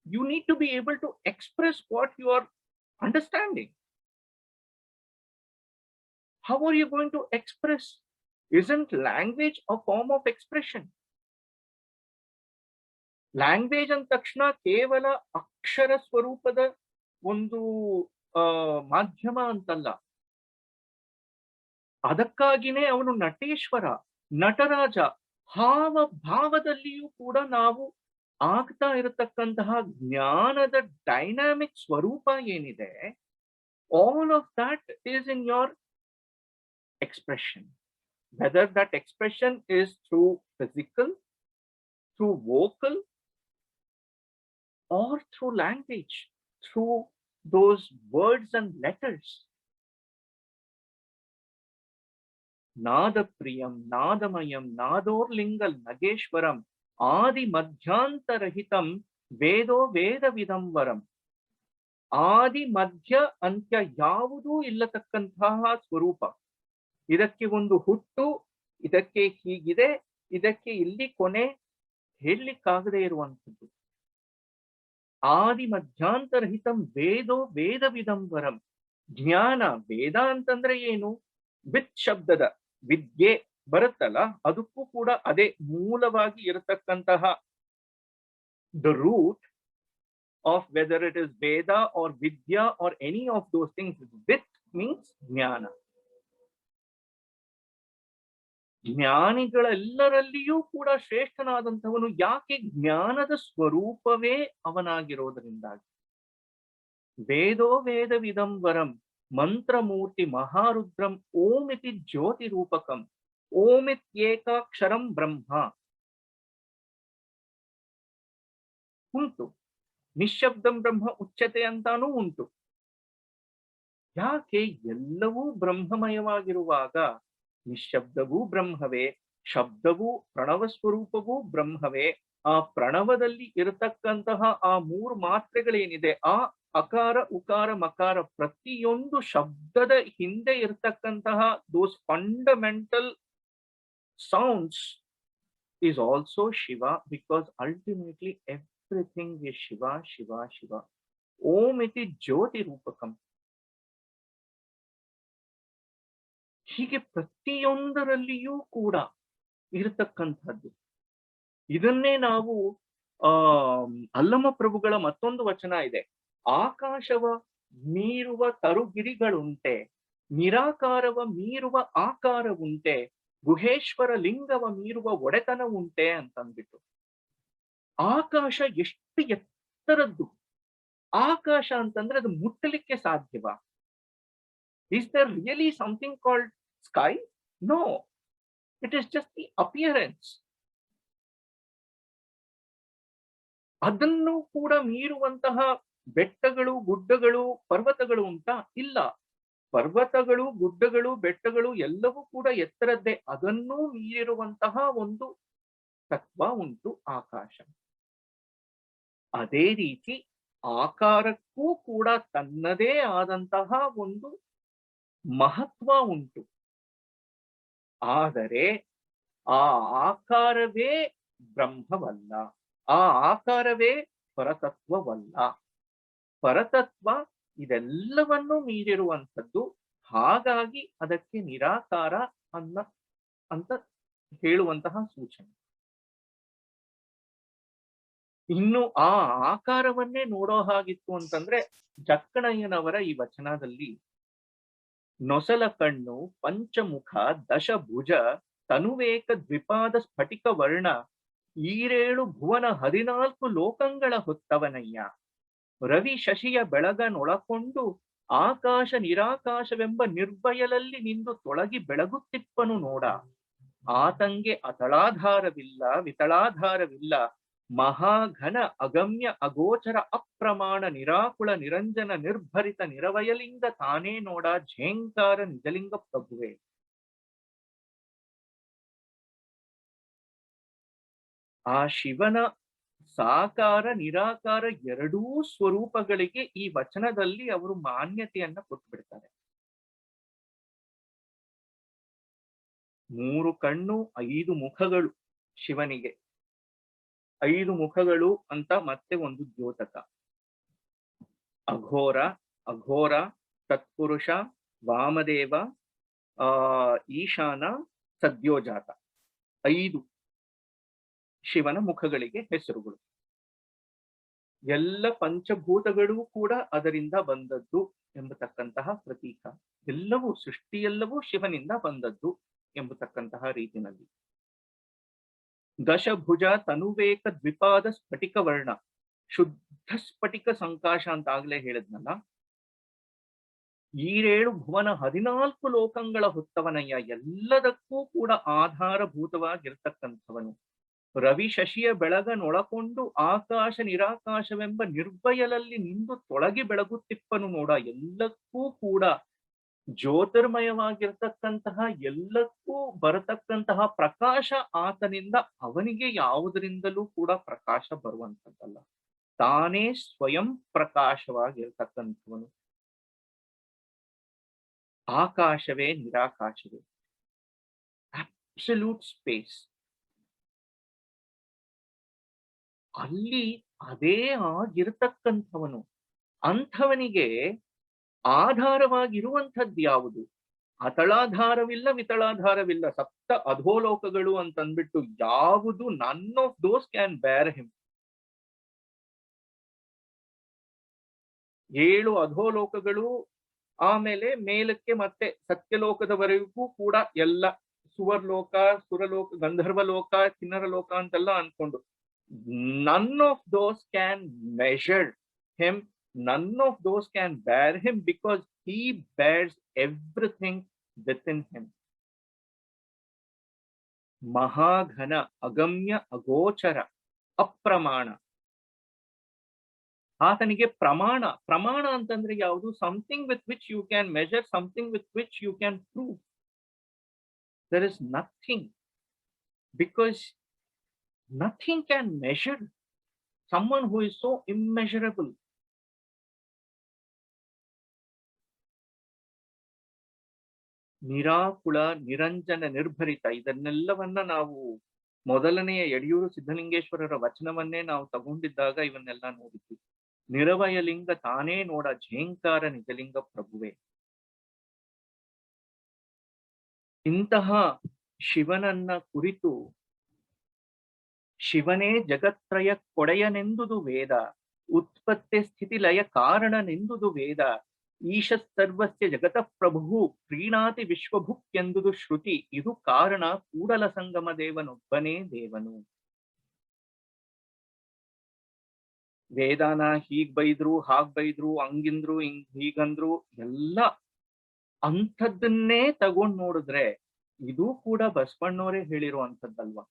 you need to be able to express what you are understanding. How are you going to express? Isn't language a form of expression? Language ಅಂದ ತಕ್ಷಣ ಕೇವಲ ಅಕ್ಷರ ಸ್ವರೂಪದ ಒಂದು ಮಾಧ್ಯಮ ಅಂತಲ್ಲ. ಅದಕ್ಕಾಗಿನೇ ಅವನು ನಟೇಶ್ವರ, ನಟರಾಜ. ಹಾವ ಭಾವದಲ್ಲಿಯೂ ಕೂಡ ನಾವು ಆಗ್ತಾ ಇರತಕ್ಕಂತಹ ಜ್ಞಾನದ ಡೈನಾಮಿಕ್ ಸ್ವರೂಪ ಏನಿದೆ, all of that is in your expression. Whether that expression is through physical, through vocal, or through language, through those words and letters. Nadapriyam, Nadamayam, Nadorlingal Nageshwaram, Adi Madhyantarahitam, Vedo Vedavidam Varam. ಆದಿ ಮಧ್ಯ ಅಂತ್ಯ ಯಾವುದೂ ಇಲ್ಲತಕ್ಕಂತಹ ಸ್ವರೂಪ. ಇದಕ್ಕೆ ಒಂದು ಹುಟ್ಟು, ಇದಕ್ಕೆ ಹೀಗಿದೆ, ಇದಕ್ಕೆ ಇಲ್ಲಿ ಕೊನೆ ಹೇಳಲಿಕ್ಕಾಗದೇ ಇರುವಂಥದ್ದು. ಆದಿ ಮಧ್ಯಾಂತರಹಿತಂ ವೇದೋ ವೇದವಿದಂ ವರಂ. ಜ್ಞಾನ, ವೇದ ಅಂತಂದ್ರೆ ಏನು? ವಿತ್ ಶಬ್ದದ ವಿದ್ಯೆ ಬರುತ್ತಲ್ಲ, ಅದಕ್ಕೂ ಕೂಡ ಅದೇ ಮೂಲವಾಗಿ ಇರತಕ್ಕಂತಹ the root of whether it is Veda or vidya or any of those things. Vid means jnana. ಜ್ಞಾನಿಗಳೆಲ್ಲರಲ್ಲಿಯೂ ಕೂಡ ಶ್ರೇಷ್ಠನಾದಂಥವನು. ಯಾಕೆ? ಜ್ಞಾನದ ಸ್ವರೂಪವೇ ಅವನಾಗಿರೋದ್ರಿಂದಾಗಿ. ವೇದೋ ವೇದವಿದಂ ವರಂ ಮಂತ್ರಮೂರ್ತಿ ಮಹಾರುದ್ರಂ ಓಮಿತಿ ಜ್ಯೋತಿ ರೂಪಕಂ ಓಮಿತ್ಯೇಕಾಕ್ಷರಂ ಬ್ರಹ್ಮ. ಉಂಟು ನಿಶಬ್ದಂ ಬ್ರಹ್ಮ ಉಚ್ಯತೆ ಅಂತಾನೂ ಉಂಟು. ಯಾಕೆ? ಎಲ್ಲವೂ ಬ್ರಹ್ಮಮಯವಾಗಿರುವಾಗ ನಿಶಬ್ದವೂ ಬ್ರಹ್ಮವೇ, ಶಬ್ದವೂ ಪ್ರಣವ ಸ್ವರೂಪವೂ ಬ್ರಹ್ಮವೇ. ಆ ಪ್ರಣವದಲ್ಲಿ ಇರತಕ್ಕಂತಹ ಆ 3 ಮಾತ್ರೆಗಳೇನಿದೆ, ಆ ಅಕಾರ ಉಕಾರ ಮಕಾರ, ಪ್ರತಿಯೊಂದು ಶಬ್ದದ ಹಿಂದೆ ಇರತಕ್ಕಂತಹ those fundamental sounds is also Shiva, because ultimately everything is Shiva, Shiva, Shiva. Om iti Jyoti Rupakam. ಹೀಗೆ ಪ್ರತಿಯೊಂದರಲ್ಲಿಯೂ ಕೂಡ ಇರತಕ್ಕಂಥದ್ದು. ಇದನ್ನೇ ನಾವು ಅಲ್ಲಮ ಪ್ರಭುಗಳ ಮತ್ತೊಂದು ವಚನ ಇದೆ. ಆಕಾಶವ ಮೀರುವ ತರುಗಿರಿಗಳುಂಟೆ, ನಿರಾಕಾರವ ಮೀರುವ ಆಕಾರವುಂಟೆ, ಗುಹೇಶ್ವರ ಲಿಂಗವ ಮೀರುವ ಒಡೆತನ ಉಂಟೆ ಅಂತಂದ್ಬಿಟ್ಟು. ಆಕಾಶ ಎಷ್ಟು ಎತ್ತರದ್ದು. ಆಕಾಶ ಅಂತಂದ್ರೆ ಅದು ಮುಟ್ಟಲಿಕ್ಕೆ ಸಾಧ್ಯವಾ? Is there really something called sky? No, it is just the appearance. ಅದನ್ನು ಕೂಡ ಮೀರುವಂತಹ ಬೆಟ್ಟಗಳು, ಗುಡ್ಡಗಳು, ಪರ್ವತಗಳು ಉಂಟಾ? ಇಲ್ಲ. ಪರ್ವತಗಳು, ಗುಡ್ಡಗಳು, ಬೆಟ್ಟಗಳು ಎಲ್ಲವೂ ಕೂಡ ಎತ್ತರದ್ದೇ. ಅದನ್ನೂ ಮೀರಿರುವಂತಹ ಒಂದು ತತ್ವ ಉಂಟು ಆಕಾಶ. ಅದೇ ರೀತಿ ಆಕಾರಕ್ಕೂ ಕೂಡ ತನ್ನದೇ ಆದಂತಹ ಒಂದು ಮಹತ್ವ ಉಂಟು. ಆದರೆ ಆ ಆಕಾರವೇ ಬ್ರಹ್ಮವಲ್ಲ, ಆ ಆಕಾರವೇ ಪರತತ್ವವಲ್ಲ. ಪರತತ್ವ ಇದೆಲ್ಲವನ್ನೂ ಮೀರಿರುವಂಥದ್ದು. ಹಾಗಾಗಿ ಅದಕ್ಕೆ ನಿರಾಕಾರ ಅಂತ ಹೇಳುವಂತಹ ಸೂಚನೆ. ಇನ್ನು ಆ ಆಕಾರವನ್ನೇ ನೋಡೋ ಹಾಗಿತ್ತು ಅಂತಂದ್ರೆ ಜಕ್ಕಣಯ್ಯನವರ ಈ ವಚನದಲ್ಲಿ ನೊಸಲ ಕಣ್ಣು, ಪಂಚಮುಖ, ದಶಭುಜ, ತನುವೇಕ ದ್ವಿಪಾದ ಸ್ಫಟಿಕ ವರ್ಣ, ಈರೇಳು ಭುವನ 14 ಲೋಕಗಳ ಹೊತ್ತವನಯ್ಯ, ರವಿ ಶಶಿಯ ಬೆಳಗನೊಳಕೊಂಡು ಆಕಾಶ ನಿರಾಕಾಶವೆಂಬ ನಿರ್ಭಯಲಲ್ಲಿ ನಿಂದು ತೊಳಗಿ ಬೆಳಗುತ್ತಿಪ್ಪನು ನೋಡ. ಆತಂಗೆ ಅತಳಾಧಾರವಿಲ್ಲ, ವಿತಳಾಧಾರವಿಲ್ಲ, ಮಹಾಘನ ಅಗಮ್ಯ ಅಗೋಚರ ಅಪ್ರಮಾಣ ನಿರಾಕುಳ ನಿರಂಜನ ನಿರ್ಭರಿತ ನಿರವಯಲಿಂಗ ತಾನೇ ನೋಡ ಝೇಂಕಾರ ನಿಜಲಿಂಗ ಪ್ರಭುವೆ. ಆ ಶಿವನ ಸಾಕಾರ ನಿರಾಕಾರ ಎರಡೂ ಸ್ವರೂಪಗಳಿಗೆ ಈ ವಚನದಲ್ಲಿ ಅವರು ಮಾನ್ಯತೆಯನ್ನ ಕೊಟ್ಬಿಡ್ತಾರೆ. 3 ಕಣ್ಣು 5 ಮುಖಗಳು ಶಿವನಿಗೆ. 5 ಮುಖಗಳು ಅಂತ ಮತ್ತೆ ಒಂದು ದ್ಯೋತಕ. ಅಘೋರ, ಅಘೋರ, ತತ್ಪುರುಷ, ವಾಮದೇವ, ಈಶಾನ, ಸದ್ಯೋಜಾತ, 5 ಶಿವನ ಮುಖಗಳಿಗೆ ಹೆಸರುಗಳು. ಎಲ್ಲ ಪಂಚಭೂತಗಳೂ ಕೂಡ ಅದರಿಂದ ಬಂದದ್ದು ಎಂಬತಕ್ಕಂತಹ ಪ್ರತೀಕ. ಎಲ್ಲವೂ ಸೃಷ್ಟಿಯೆಲ್ಲವೂ ಶಿವನಿಂದ ಬಂದದ್ದು ಎಂಬತಕ್ಕಂತಹ ರೀತಿನಲ್ಲಿ. ದಶಭುಜ, ತನುವೇಕ ದ್ವಿಪಾದ ಸ್ಫಟಿಕ ವರ್ಣ, ಶುದ್ಧ ಸ್ಫಟಿಕ ಸಂಕಾಶ ಅಂತ ಆಗ್ಲೇ ಹೇಳಿದ್ನಲ್ಲ. ಈರೇಳು ಭುವನ 14 ಲೋಕಗಳ ಹೊತ್ತವನಯ್ಯ, ಎಲ್ಲದಕ್ಕೂ ಕೂಡ ಆಧಾರಭೂತವಾಗಿರ್ತಕ್ಕಂಥವನು. ರವಿ ಶಶಿಯ ಬೆಳಗನೊಳಕೊಂಡು ಆಕಾಶ ನಿರಾಕಾಶವೆಂಬ ನಿರ್ಭಯಲಲ್ಲಿ ನಿಂದು ತೊಳಗಿ ಬೆಳಗುತ್ತಿಪ್ಪನು ನೋಡ. ಎಲ್ಲಕ್ಕೂ ಕೂಡ ಜ್ಯೋತಿರ್ಮಯವಾಗಿರ್ತಕ್ಕಂತಹ, ಎಲ್ಲಕ್ಕೂ ಬರತಕ್ಕಂತಹ ಪ್ರಕಾಶ ಆತನಿಂದ. ಅವನಿಗೆ ಯಾವುದರಿಂದಲೂ ಕೂಡ ಪ್ರಕಾಶ ಬರುವಂಥದ್ದಲ್ಲ. ತಾನೇ ಸ್ವಯಂ ಪ್ರಕಾಶವಾಗಿರ್ತಕ್ಕಂಥವನು. ಆಕಾಶವೇ ನಿರಾಕಾಶವೇ, ಅಬ್ಸಲ್ಯೂಟ್ ಸ್ಪೇಸ್. ಅಲ್ಲಿ ಅದೇ ಆಗಿರ್ತಕ್ಕಂಥವನು. ಅಂಥವನಿಗೆ ಆಧಾರವಾಗಿರುವಂಥದ್ದು ಯಾವುದು? ಅತಳಾಧಾರವಿಲ್ಲ, ವಿತಳಾಧಾರವಿಲ್ಲ. ಸಪ್ತ ಅಧೋಲೋಕಗಳು ಅಂತಂದ್ಬಿಟ್ಟು ಯಾವುದು ನನ್ ಆಫ್ ದೋಸ್ ಕ್ಯಾನ್ ಬೇರ್ ಹಿಮ್. 7 ಅಧೋಲೋಕಗಳು, ಆಮೇಲೆ ಮೇಲಕ್ಕೆ ಮತ್ತೆ ಸತ್ಯಲೋಕದವರೆಗೂ ಕೂಡ ಎಲ್ಲ ಸುವರ್ಲೋಕ, ಸುರಲೋಕ, ಗಂಧರ್ವಲೋಕ, ಕಿನ್ನರ ಲೋಕ ಅಂತೆಲ್ಲ ಅನ್ಕೊಂಡು none of those can measure him, none of those can bear him, because he bears everything within him. ಮಹಾಘನ ಅಗಮ್ಯ ಅಗೋಚರ ಅಪ್ರಮಾಣ. ಆತನಿಗೆ ಪ್ರಮಾಣ. ಪ್ರಮಾಣ ಅಂತಂದ್ರೆ ಯಾವುದು? Something with which you can measure, something with which you can prove. there is nothing, because nothing can measure someone who is so immeasurable. ನಿರಾಕುಳ, ನಿರಂಜನ, ನಿರ್ಭರಿತ, ಇದನ್ನೆಲ್ಲವನ್ನ ನಾವು ಮೊದಲನೆಯ ಯಡಿಯೂರು ಸಿದ್ಧಲಿಂಗೇಶ್ವರರ ವಚನವನ್ನೇ ನಾವು ತಗೊಂಡಿದ್ದಾಗ ಇವನ್ನೆಲ್ಲ ನೋಡಿದ್ವಿ. ನಿರವಯಲಿಂಗ ತಾನೇ ನೋಡ ಝೇಂಕಾರ ನಿಜಲಿಂಗ ಪ್ರಭುವೆ. ಇಂತಹ ಶಿವನನ್ನ ಕುರಿತು ಶಿವನೇ ಜಗತ್ರಯ ಕೊಡೆಯನೆಂದುದು ವೇದ, ಉತ್ಪತ್ತಿ ಸ್ಥಿತಿ ಲಯ ಕಾರಣನೆಂದುದು ವೇದ, ಈಶ ಸರ್ವಸ್ಯ ಜಗತಃ ಪ್ರಭು ಪ್ರೀಣಾತಿ ವಿಶ್ವಭುಕ್ಕೆಂದುದು ಶ್ರುತಿ. ಇದು ಕಾರಣ ಕೂಡಲ ಸಂಗಮ ದೇವನೊಬ್ಬನೇ ದೇವನು. ವೇದಾನ ಹೀಗ್ ಬೈದ್ರು, ಹಾಗ್ ಬೈದ್ರು, ಹಂಗಿಂದ್ರು, ಹೀಗಂದ್ರು ಎಲ್ಲ ಅಂಥದ್ದನ್ನೇ ತಗೊಂಡ್ ನೋಡಿದ್ರೆ ಇದು ಕೂಡ ಬಸವಣ್ಣವರೇ ಹೇಳಿರುವಂಥದ್ದಲ್ವಾ?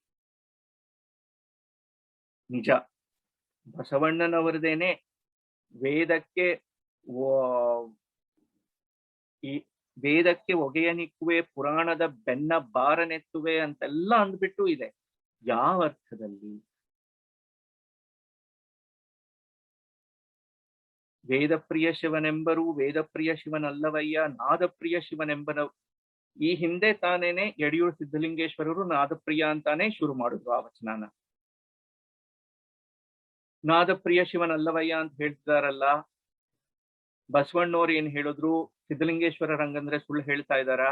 ನಿಜ, ಬಸವಣ್ಣನವರದೇನೆ ವೇದಕ್ಕೆ ಈ ವೇದಕ್ಕೆ ಒಗೆಯನಿಕ್ಕುವೆ, ಪುರಾಣದ ಬೆನ್ನ ಬಾರನೆತ್ತುವೆ ಅಂತೆಲ್ಲ ಅಂದ್ಬಿಟ್ಟು ಇದೆ. ಯಾವ ಅರ್ಥದಲ್ಲಿ? ವೇದಪ್ರಿಯ ಶಿವನೆಂಬರು ವೇದಪ್ರಿಯ ಶಿವನಲ್ಲವಯ್ಯ, ನಾದಪ್ರಿಯ ಶಿವನೆಂಬನ. ಈ ಹಿಂದೆ ತಾನೇನೆ ಯಡಿಯೂರು ಸಿದ್ಧಲಿಂಗೇಶ್ವರರು ನಾದಪ್ರಿಯ ಅಂತಾನೆ ಶುರು ಮಾಡಿದ್ರು ಆ ವಚನಾನ. ನಾದಪ್ರಿಯ ಶಿವನಲ್ಲವಯ್ಯ ಅಂತ ಹೇಳ್ತಿದಾರಲ್ಲ, ಬಸವಣ್ಣವ್ರು ಏನ್ ಹೇಳಿದ್ರು? ಸಿದ್ಧಲಿಂಗೇಶ್ವರ ರಂಗಂದ್ರೆ ಸುಳ್ಳು ಹೇಳ್ತಾ ಇದ್ದಾರ?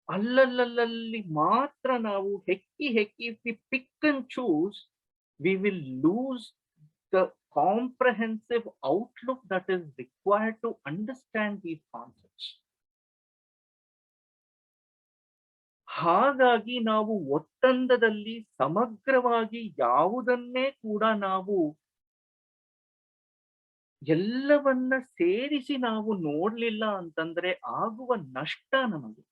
ಅಲ್ಲಲ್ಲಿ ಮಾತ್ರ ನಾವು ಹೆಕ್ಕಿ ಪಿಕ್ and choose, we will lose the comprehensive outlook that is required to understand these concepts. ಹಾಗಾಗಿ ನಾವು ಒತ್ತಂದದಲ್ಲಿ ಸಮಗ್ರವಾಗಿ ಯಾವುದನ್ನೇ ಕೂಡ ನಾವು ಎಲ್ಲವನ್ನ ಸೇರಿಸಿ ನಾವು ನೋಡ್ಲಿಲ್ಲ ಅಂತಂದ್ರೆ ಆಗುವ ನಷ್ಟ ನಮಗೆ.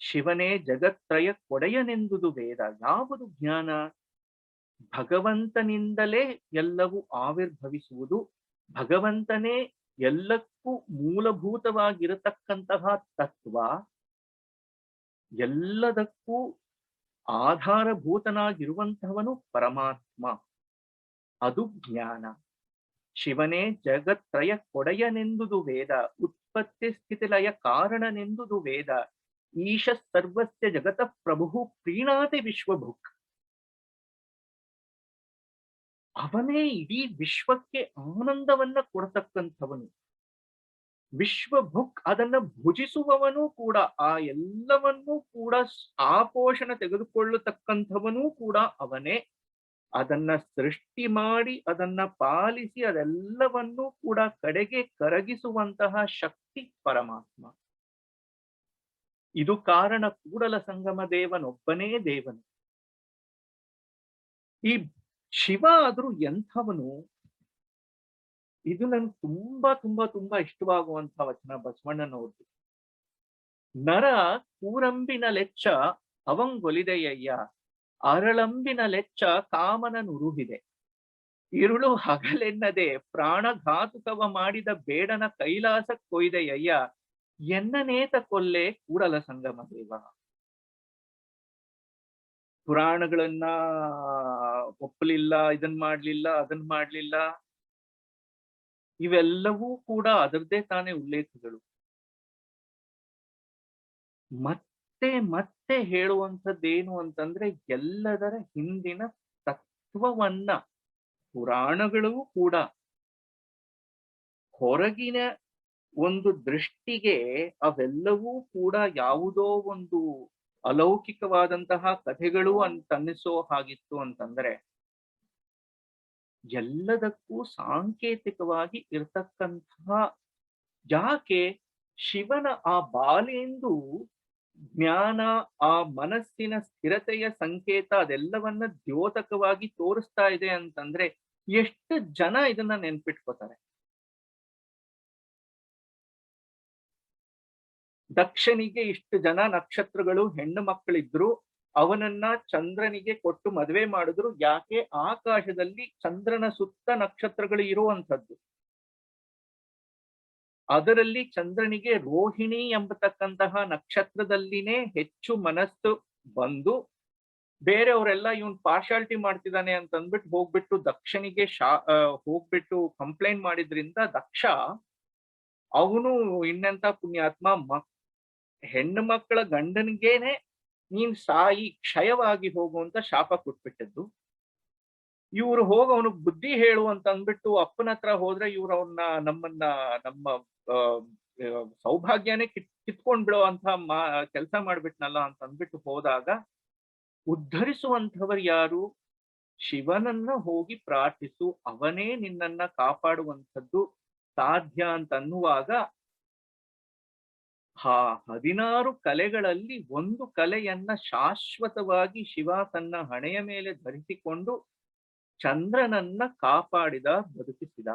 ಶಿವನೇ ಜಗತ್ರಯ ಕೊಡೆಯನೆಂದುದು ವೇದ. ಯಾವುದು ಜ್ಞಾನ? ಭಗವಂತನಿಂದಲೇ ಎಲ್ಲವೂ ಆವಿರ್ಭವಿಸುವುದು, ಭಗವಂತನೇ ಎಲ್ಲಕ್ಕೂ ಮೂಲಭೂತವಾಗಿರತಕ್ಕಂತಹ ತತ್ವ, ಎಲ್ಲದಕ್ಕೂ ಆಧಾರಭೂತನಾಗಿರುವಂತಹವನು ಪರಮಾತ್ಮ. ಅದು ಜ್ಞಾನ. ಶಿವನೇ ಜಗತ್ರಯ ಕೊಡೆಯನೆಂದುದು ವೇದ, ಉತ್ಪತ್ತಿ ಸ್ಥಿತಿಲಯ ಕಾರಣನೆಂದುದು ವೇದ, ಈಶ ಸರ್ವಸ್ಯ ಜಗತಃ ಪ್ರಭು ಪ್ರೀಣಾತಿ ವಿಶ್ವಭುಕ್. ಅವನೇ ಇಡೀ ವಿಶ್ವಕ್ಕೆ ಆನಂದವನ್ನ ಕೊಡತಕ್ಕಂಥವನು. ವಿಶ್ವಭುಕ್, ಅದನ್ನ ಭುಜಿಸುವವನು ಕೂಡ, ಆ ಎಲ್ಲವನ್ನೂ ಕೂಡ ಆಪೋಷಣ ತೆಗೆದುಕೊಳ್ಳತಕ್ಕಂಥವನೂ ಕೂಡ ಅವನೇ. ಅದನ್ನ ಸೃಷ್ಟಿ ಮಾಡಿ ಅದನ್ನ ಪಾಲಿಸಿ ಅದೆಲ್ಲವನ್ನೂ ಕೂಡ ಕಡೆಗೆ ಕರಗಿಸುವಂತಹ ಶಕ್ತಿ ಪರಮಾತ್ಮ. ಇದು ಕಾರಣ ಕೂಡಲ ಸಂಗಮ ದೇವನೊಬ್ಬನೇ ದೇವನು. ಈ ಶಿವ ಆದ್ರೂ ಎಂಥವನು? ಇದು ನನ್ಗೆ ತುಂಬಾ ಇಷ್ಟವಾಗುವಂತಹ ವಚನ ಬಸವಣ್ಣನವ್ರದ್ದು. ನರ ಕೂರಂಬಿನ ಲೆಚ್ಚ ಅವಂಗೊಲಿದೆಯಯ್ಯ, ಅರಳಂಬಿನ ಲೆಚ್ಚ ಕಾಮನ ನುರುಹಿದೆ, ಇರುಳು ಹಗಲೆನ್ನದೆ ಪ್ರಾಣಘಾತುಕವ ಮಾಡಿದ ಬೇಡನ ಕೈಲಾಸ ಕೊಯ್ದೆಯಯ್ಯ, ಎನ್ನನೇತ ಕೊಲ್ಲೆ ಕೂಡಲ ಸಂಗಮ ದೇವ. ಪುರಾಣಗಳನ್ನ ಒಪ್ಪಲಿಲ್ಲ, ಇದನ್ ಮಾಡ್ಲಿಲ್ಲ, ಅದನ್ ಮಾಡ್ಲಿಲ್ಲ, ಇವೆಲ್ಲವೂ ಕೂಡ ಅದರದ್ದೇ ತಾನೇ ಉಲ್ಲೇಖಗಳು. ಮತ್ತೆ ಹೇಳುವಂಥದ್ದೇನು ಅಂತಂದ್ರೆ, ಎಲ್ಲದರ ಹಿಂದಿನ ತತ್ವವನ್ನ, ಪುರಾಣಗಳೂ ಕೂಡ ಹೊರಗಿನ ಒಂದು ದೃಷ್ಟಿಗೆ ಅವೆಲ್ಲವೂ ಕೂಡ ಯಾವುದೋ ಒಂದು ಅಲೌಕಿಕವಾದಂತಹ ಕಥೆಗಳು ಅಂತ ಅನ್ನಿಸೋ ಹಾಗಿತ್ತು ಅಂತಂದ್ರೆ, ಎಲ್ಲದಕ್ಕೂ ಸಾಂಕೇತಿಕವಾಗಿ ಇರ್ತಕ್ಕಂತಹ, ಯಾಕೆ ಶಿವನ ಆ ಬಾಲೆಂದು ಜ್ಞಾನ, ಆ ಮನಸ್ಸಿನ ಸ್ಥಿರತೆಯ ಸಂಕೇತ, ಅದೆಲ್ಲವನ್ನ ದ್ಯೋತಕವಾಗಿ ತೋರಿಸ್ತಾ ಇದೆ ಅಂತಂದ್ರೆ ಎಷ್ಟು ಜನ ಇದನ್ನ ನೆನ್ಪಿಟ್ಕೋತಾರೆ? ದಕ್ಷನಿಗೆ ಇಷ್ಟು ಜನ ನಕ್ಷತ್ರಗಳು ಹೆಣ್ಣು ಮಕ್ಕಳಿದ್ರು, ಅವನನ್ನ ಚಂದ್ರನಿಗೆ ಕೊಟ್ಟು ಮದುವೆ ಮಾಡಿದ್ರು. ಯಾಕೆ? ಆಕಾಶದಲ್ಲಿ ಚಂದ್ರನ ಸುತ್ತ ನಕ್ಷತ್ರಗಳು ಇರುವಂಥದ್ದು. ಅದರಲ್ಲಿ ಚಂದ್ರನಿಗೆ ರೋಹಿಣಿ ಎಂಬತಕ್ಕಂತಹ ನಕ್ಷತ್ರದಲ್ಲಿನೇ ಹೆಚ್ಚು ಮನಸ್ಸು ಬಂದು, ಬೇರೆಯವರೆಲ್ಲ ಇವನ್ ಪಾರ್ಶಾಲಿಟಿ ಮಾಡ್ತಿದ್ದಾನೆ ಅಂತ ಅಂದ್ಬಿಟ್ಟು ಹೋಗ್ಬಿಟ್ಟು ದಕ್ಷನಿಗೆ ಹೋಗ್ಬಿಟ್ಟು ಕಂಪ್ಲೇಂಟ್ ಮಾಡಿದ್ರಿಂದ ದಕ್ಷ ಅವನು ಇನ್ನೆಂತ ಪುಣ್ಯಾತ್ಮ, ಹೆಣ್ಣು ಮಕ್ಕಳ ಗಂಡನಿಗೇನೆ ನೀನ್ ಸಾಯಿ, ಕ್ಷಯವಾಗಿ ಹೋಗುವಂತ ಶಾಪ ಕೊಟ್ಬಿಟ್ಟದ್ದು. ಇವ್ರು ಅವನು ಬುದ್ಧಿ ಹೇಳು ಅಂತ ಅಂದ್ಬಿಟ್ಟು ಅಪ್ಪನ ಹತ್ರ ಹೋದ್ರೆ ಇವ್ರು ನಮ್ಮ ಸೌಭಾಗ್ಯನೇ ಕಿತ್ಕೊಂಡ್ ಬಿಡೋ ಅಂತ ಕೆಲಸ ಮಾಡ್ಬಿಟ್ನಲ್ಲ ಅಂತ ಅಂದ್ಬಿಟ್ಟು ಹೋದಾಗ, ಉದ್ಧರಿಸುವಂಥವರು ಯಾರು? ಶಿವನನ್ನ ಹೋಗಿ ಪ್ರಾರ್ಥಿಸು, ಅವನೇ ನಿನ್ನನ್ನ ಕಾಪಾಡುವಂಥದ್ದು ಸಾಧ್ಯ ಅಂತ ಅನ್ನುವಾಗ 16 ಕಲೆಗಳಲ್ಲಿ ಒಂದು ಕಲೆಯನ್ನ ಶಾಶ್ವತವಾಗಿ ಶಿವ ತನ್ನ ಹಣೆಯ ಮೇಲೆ ಧರಿಸಿಕೊಂಡು ಚಂದ್ರನನ್ನ ಕಾಪಾಡಿದ, ಬದುಕಿಸಿದ.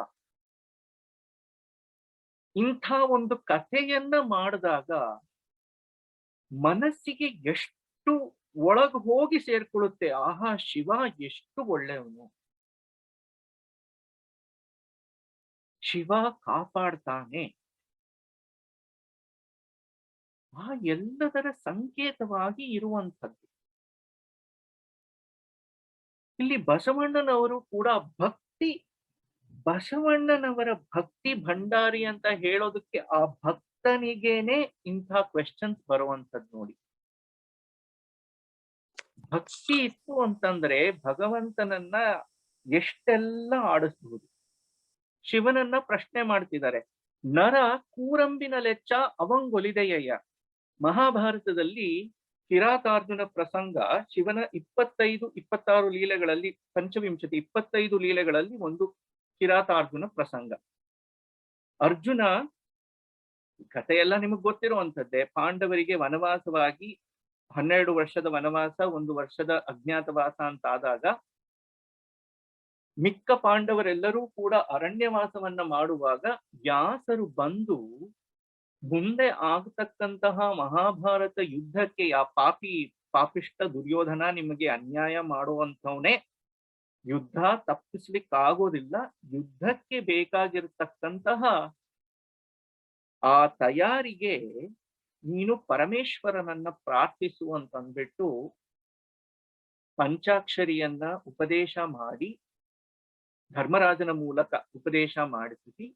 ಇಂಥ ಒಂದು ಕಥೆಯನ್ನ ಮಾಡಿದಾಗ ಮನಸ್ಸಿಗೆ ಎಷ್ಟು ಒಳಗ್ ಹೋಗಿ ಸೇರ್ಕೊಳ್ಳುತ್ತೆ. ಆಹಾ, ಶಿವ ಎಷ್ಟು ಒಳ್ಳೆಯವನು, ಶಿವ ಕಾಪಾಡ್ತಾನೆ. ಆ ಎಲ್ಲದರ ಸಂಕೇತವಾಗಿ ಇರುವಂಥದ್ದು. ಇಲ್ಲಿ ಬಸವಣ್ಣನವರು ಕೂಡ ಬಸವಣ್ಣನವರ ಭಕ್ತಿ ಭಂಡಾರಿ ಅಂತ ಹೇಳೋದಕ್ಕೆ ಆ ಭಕ್ತನಿಗೇನೆ ಇಂಥ ಕ್ವೆಶ್ಚನ್ಸ್ ಬರುವಂತದ್ದು ನೋಡಿ. ಭಕ್ತಿ ಇತ್ತು ಅಂತಂದ್ರೆ ಭಗವಂತನನ್ನ ಎಷ್ಟೆಲ್ಲ ಆಡಿಸ್ಬಹುದು. ಶಿವನನ್ನ ಪ್ರಶ್ನೆ ಮಾಡ್ತಿದ್ದಾರೆ, ನರ ಕೂರಂಬಿನ ಲೆಚ್ಚ ಅವಂಗೊಲಿದೆಯಯ್ಯ. ಮಹಾಭಾರತದಲ್ಲಿ ಕಿರಾತಾರ್ಜುನ ಪ್ರಸಂಗ ಶಿವನ 25-26 ಲೀಲೆಗಳಲ್ಲಿ, ಪಂಚವಿಂಶತಿ 25 ಲೀಲೆಗಳಲ್ಲಿ ಒಂದು ಕಿರಾತಾರ್ಜುನ ಪ್ರಸಂಗ. ಅರ್ಜುನ, ಕಥೆಯೆಲ್ಲ ನಿಮಗ್ ಗೊತ್ತಿರುವಂತದ್ದೇ, ಪಾಂಡವರಿಗೆ ವನವಾಸವಾಗಿ 12 ವರ್ಷದ ವನವಾಸ, 1 ವರ್ಷದ ಅಜ್ಞಾತವಾಸ ಅಂತ ಆದಾಗ ಮಿಕ್ಕ ಪಾಂಡವರೆಲ್ಲರೂ ಕೂಡ ಅರಣ್ಯವಾಸವನ್ನ ಮಾಡುವಾಗ ವ್ಯಾಸರು ಬಂದು ಮುಂದೆ ಆಗತಕ್ಕಂತಹ ಮಹಾಭಾರತ ಯುದ್ಧಕ್ಕೆ ಆ ಪಾಪಿಷ್ಟ ದುರ್ಯೋಧನ ನಿಮಗೆ ಅನ್ಯಾಯ ಮಾಡುವಂಥವನೇ, ಯುದ್ಧ ತಪ್ಪಿಸ್ಲಿಕ್ಕಾಗೋದಿಲ್ಲ, ಯುದ್ಧಕ್ಕೆ ಬೇಕಾಗಿರ್ತಕ್ಕಂತಹ ಆ ತಯಾರಿಗೆ ನೀನು ಪರಮೇಶ್ವರನನ್ನ ಪ್ರಾರ್ಥಿಸು ಅಂತಂದ್ಬಿಟ್ಟು ಪಂಚಾಕ್ಷರಿಯನ್ನ ಉಪದೇಶ ಮಾಡಿ, ಧರ್ಮರಾಜನ ಮೂಲಕ ಉಪದೇಶ ಮಾಡಿಸಿ